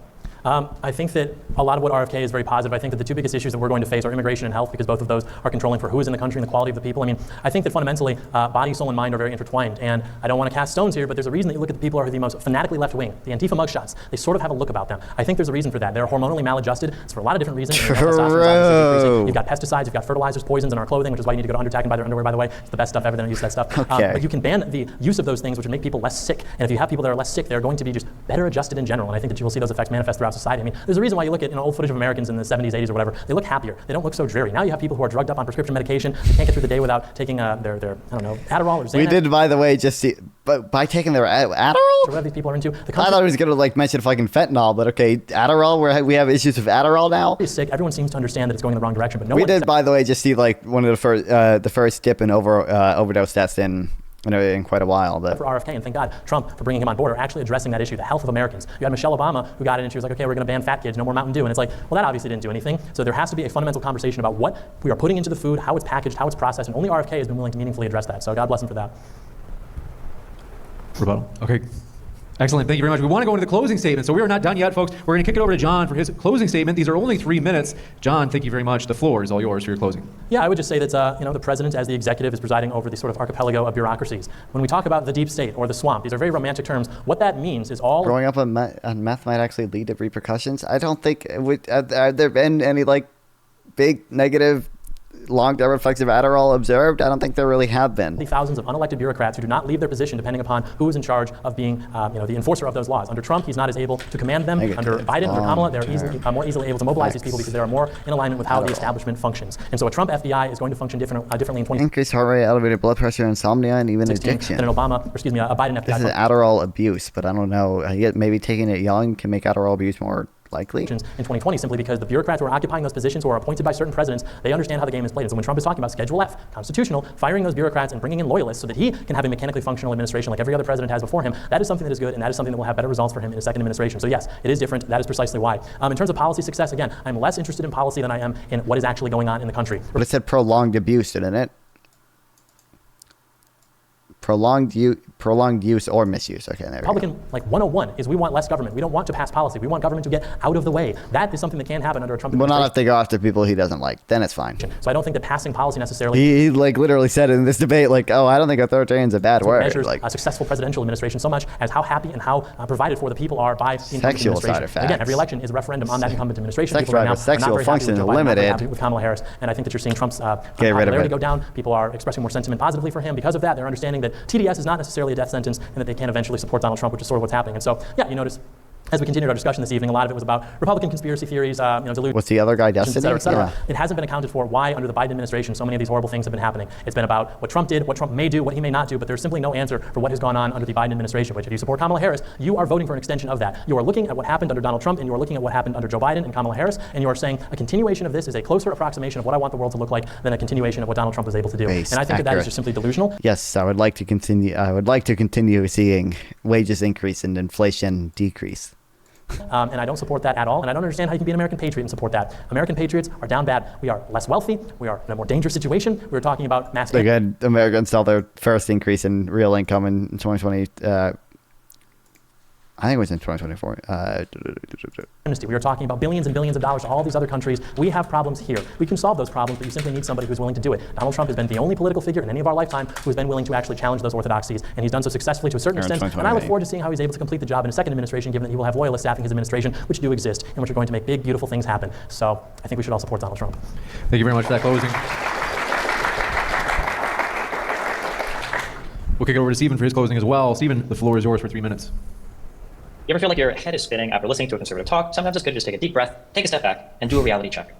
I think that a lot of what RFK is very positive. I think that the 2 biggest issues that we're going to face are immigration and health, because both of those are controlling for who is in the country and the quality of the people. I mean, I think that fundamentally, body, soul, and mind are very intertwined. And I don't want to cast stones here, but there's a reason that you look at the people who are the most fanatically left-wing, the Antifa mugshots. They sort of have a look about them. I think there's a reason for that. They're hormonally maladjusted. It's for a lot of different reasons. You've got pesticides, you've got fertilizers, poisons in our clothing, which is why you need to go to Undertack and buy their underwear, by the way. It's the best stuff ever. They don't use that stuff. But you can ban the use of those things, which would make people less sick. And if you have people that are less sick, they're going to be just better adjusted in general. And I think that you will see those effects manifest throughout society. I mean, there's a reason why you look at old footage of Americans in the 70s, 80s, or whatever. They look happier. They don't look so dreary. Now you have people who are drugged up on prescription medication. They can't get through the day without taking their I don't know, Adderall or Xanax. We did, by the way, just see, but by taking their Adderall? So what these people are into. I thought I was going to mention fucking fentanyl, but okay, Adderall, we have issues with Adderall now? Sick. Everyone seems to understand that it's going in the wrong direction, but no we one did, by the way, just see like one of the first dip in overdose deaths in quite a while. But for RFK, and thank God Trump for bringing him on board, are actually addressing that issue, the health of Americans. You had Michelle Obama who got in and she was like, okay, we're going to ban fat kids, no more Mountain Dew. And it's like, well, that obviously didn't do anything. So there has to be a fundamental conversation about what we are putting into the food, how it's packaged, how it's processed, and only RFK has been willing to meaningfully address that. So God bless him for that. Rebuttal. Okay. Excellent. Thank you very much. We want to go into the closing statement, so we are not done yet, folks. We're going to kick it over to John for his closing statement. These are only 3 minutes. John, thank you very much. The floor is all yours for your closing. Yeah, I would just say that the president, as the executive, is presiding over the sort of archipelago of bureaucracies. When we talk about the deep state or the swamp, these are very romantic terms. What that means is all growing up on meth might actually lead to repercussions. I don't think have there been any like big negative long-term effects of Adderall observed? I don't think there really have been. The thousands of unelected bureaucrats who do not leave their position depending upon who is in charge of being the enforcer of those laws. Under Trump, he's not as able to command them. Under Biden, under Kamala, they're more easily able to mobilize these people because they are more in alignment with how the establishment functions. And so a Trump FBI is going to function differently in 2016. Increased heart rate, elevated blood pressure, insomnia, and even addiction. And a Biden FBI. This is Adderall abuse, but I don't know. Maybe taking it young can make Adderall abuse more likely. In 2020, simply because the bureaucrats who are occupying those positions, who are appointed by certain presidents, they understand how the game is played. And so when Trump is talking about Schedule F, constitutional, firing those bureaucrats and bringing in loyalists so that he can have a mechanically functional administration like every other president has before him, that is something that is good, and that is something that will have better results for him in his second administration. So yes, it is different. That is precisely why. In terms of policy success, again, I'm less interested in policy than I am in what is actually going on in the country. But it said prolonged abuse, didn't it? Prolonged use or misuse. Okay, there Republican, 101 is we want less government. We don't want to pass policy. We want government to get out of the way. That is something that can happen under a Trump administration. Well, not if they go after people he doesn't like. Then it's fine. So I don't think that passing policy necessarily... He literally said in this debate, I don't think authoritarian is a bad word. Measures a successful presidential administration so much as how happy and how provided for the people are by the incumbent sexual administration. side effects. Again, every election is a referendum on that incumbent administration. Sex drive, sexual function is limited. Not happy with Kamala Harris, and I think that you're seeing Trump's popularity go down. People are expressing more sentiment positively for him. Because of that, they're understanding that TDS is not necessarily a death sentence and that they can eventually support Donald Trump, which is sort of what's happening. And so, yeah, you notice as we continued our discussion this evening, a lot of it was about Republican conspiracy theories, delusions. What's the other guy, Destiny? Et cetera. Yeah. It hasn't been accounted for why under the Biden administration so many of these horrible things have been happening. It's been about what Trump did, what Trump may do, what he may not do, but there's simply no answer for what has gone on under the Biden administration, which if you support Kamala Harris, you are voting for an extension of that. You are looking at what happened under Donald Trump, and you are looking at what happened under Joe Biden and Kamala Harris, and you are saying a continuation of this is a closer approximation of what I want the world to look like than a continuation of what Donald Trump was able to do. And I think that is just simply delusional. Yes, I would like to continue seeing wages increase and inflation decrease. And I don't support that at all, and I don't understand how you can be an American patriot and support that. American patriots are down bad. We are less wealthy. We are in a more dangerous situation. We were talking about mass... They had Americans saw their first increase in real income in 2020. I think it was in 2024. We were talking about billions and billions of dollars to all these other countries. We have problems here. We can solve those problems, but you simply need somebody who's willing to do it. Donald Trump has been the only political figure in any of our lifetime who has been willing to actually challenge those orthodoxies, and he's done so successfully to a certain extent. And I look forward to seeing how he's able to complete the job in a second administration, given that he will have loyalists staffing his administration, which do exist, and which are going to make big, beautiful things happen. So I think we should all support Donald Trump. Thank you very much for that closing. We'll kick it over to Stephen for his closing as well. Stephen, the floor is yours for 3 minutes. You ever feel like your head is spinning after listening to a conservative talk? Sometimes it's good to just take a deep breath, take a step back, and do a reality check.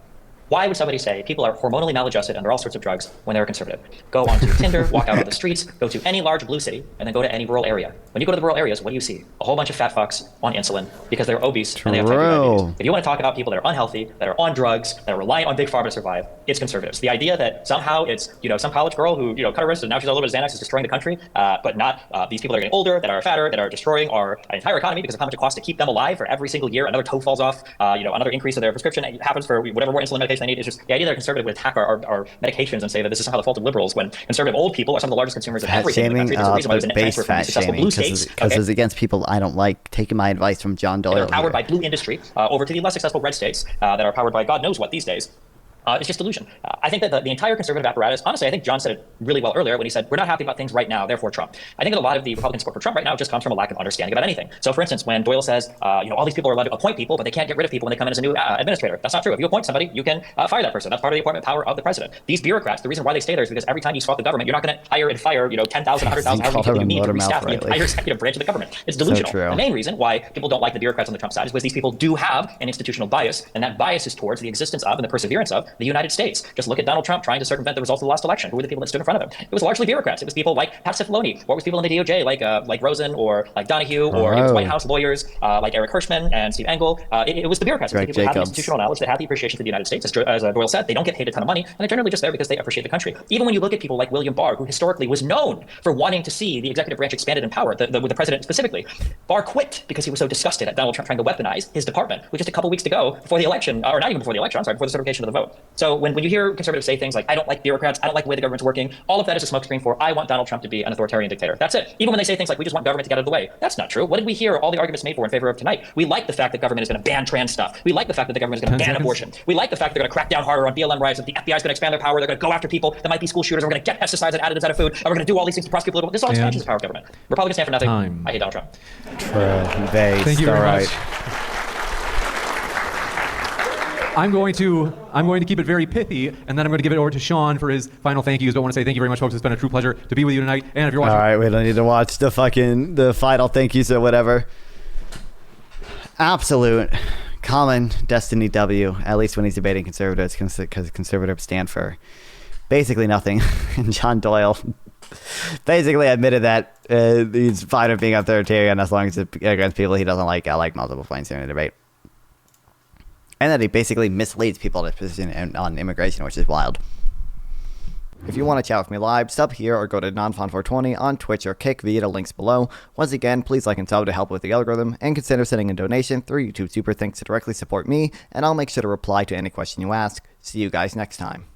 Why would somebody say people are hormonally maladjusted under all sorts of drugs when they're a conservative? Go onto Tinder, walk out on the streets, go to any large blue city, and then go to any rural area. When you go to the rural areas, what do you see? A whole bunch of fat fucks on insulin because they're obese and they have type 2 diabetes. If you want to talk about people that are unhealthy, that are on drugs, that are reliant on big pharma to survive, it's conservatives. The idea that somehow it's some college girl who cut her wrist and now she's on a little bit of Xanax is destroying the country, but not these people that are getting older, that are fatter, that are destroying our entire economy because of how much it costs to keep them alive. For every single year, another toe falls off. Another increase of their prescription happens for whatever more insulin medication they need. It's just the idea that conservative would attack our medications and say that this is somehow the fault of liberals when conservative old people are some of the largest consumers of everything in the country. There's a reason why there's an net transfer from these successful blue states. Because it's against people I don't like. Taking my advice from John Doyle. They're powered by blue industry over to the less successful red states that are powered by God knows what these days. It's just delusion. I think that the entire conservative apparatus, honestly, I think John said it really well earlier when he said, we're not happy about things right now, therefore Trump. I think that a lot of the Republican support for Trump right now just comes from a lack of understanding about anything. So for instance, when Doyle says, all these people are allowed to appoint people, but they can't get rid of people when they come in as a new administrator. That's not true. If you appoint somebody, you can fire that person. That's part of the appointment power of the president. These bureaucrats, the reason why they stay there is because every time you swap the government, you're not going to hire and fire, 10,000, 100,000, however many people you need to restaff the entire executive branch of the government. It's delusional. So the main reason why people don't like the bureaucrats on the Trump side is because these people do have an institutional bias, and that bias is towards the existence of and the perseverance of the United States. Just look at Donald Trump trying to circumvent the results of the last election. Who were the people that stood in front of him? It was largely bureaucrats. It was people like Pat Cipollone, or it was people in the DOJ like Rosen or like Donahue, or it was White House lawyers like Eric Hirschman and Steve Engel. It was the bureaucrats. It was people who had the institutional knowledge, that had the appreciation for the United States. As Doyle said, they don't get paid a ton of money, and they're generally just there because they appreciate the country. Even when you look at people like William Barr, who historically was known for wanting to see the executive branch expanded in power, with the president specifically, Barr quit because he was so disgusted at Donald Trump trying to weaponize his department, with just a couple weeks to go before the election, or not even before the election, I'm sorry, before the certification of the vote. So when you hear conservatives say things like, I don't like bureaucrats, I don't like the way the government's working, all of that is a smokescreen for, I want Donald Trump to be an authoritarian dictator. That's it. Even when they say things like, we just want government to get out of the way. That's not true. What did we hear all the arguments made for in favor of tonight? We like the fact that government is going to ban trans stuff. We like the fact that the government is going to ban abortion. We like the fact that they're going to crack down harder on BLM riots, that the FBI is going to expand their power, they're going to go after people that might be school shooters, we're going to get pesticides and additives out of food, and we're going to do all these things to prosecute political. This is all expansions of power of government. Republicans stand for nothing. I hate Donald Trump. Thank you very much. I'm going to keep it very pithy, and then I'm going to give it over to Sean for his final thank yous. But I want to say thank you very much, folks. It's been a true pleasure to be with you tonight. And if you're watching, all right, we don't need to watch the final thank yous or whatever. Absolute common Destiny W. At least when he's debating conservatives, because conservatives stand for basically nothing. And John Doyle basically admitted that he's fine with being authoritarian as long as it's against people he doesn't like. I like multiple points in the debate. And that he basically misleads people to his position on immigration, which is wild. If you want to chat with me live, sub here or go to Nonfon420 on Twitch or Kick via the links below. Once again, please like and sub to help with the algorithm, and consider sending a donation through YouTube Super Thanks to directly support me, and I'll make sure to reply to any question you ask. See you guys next time.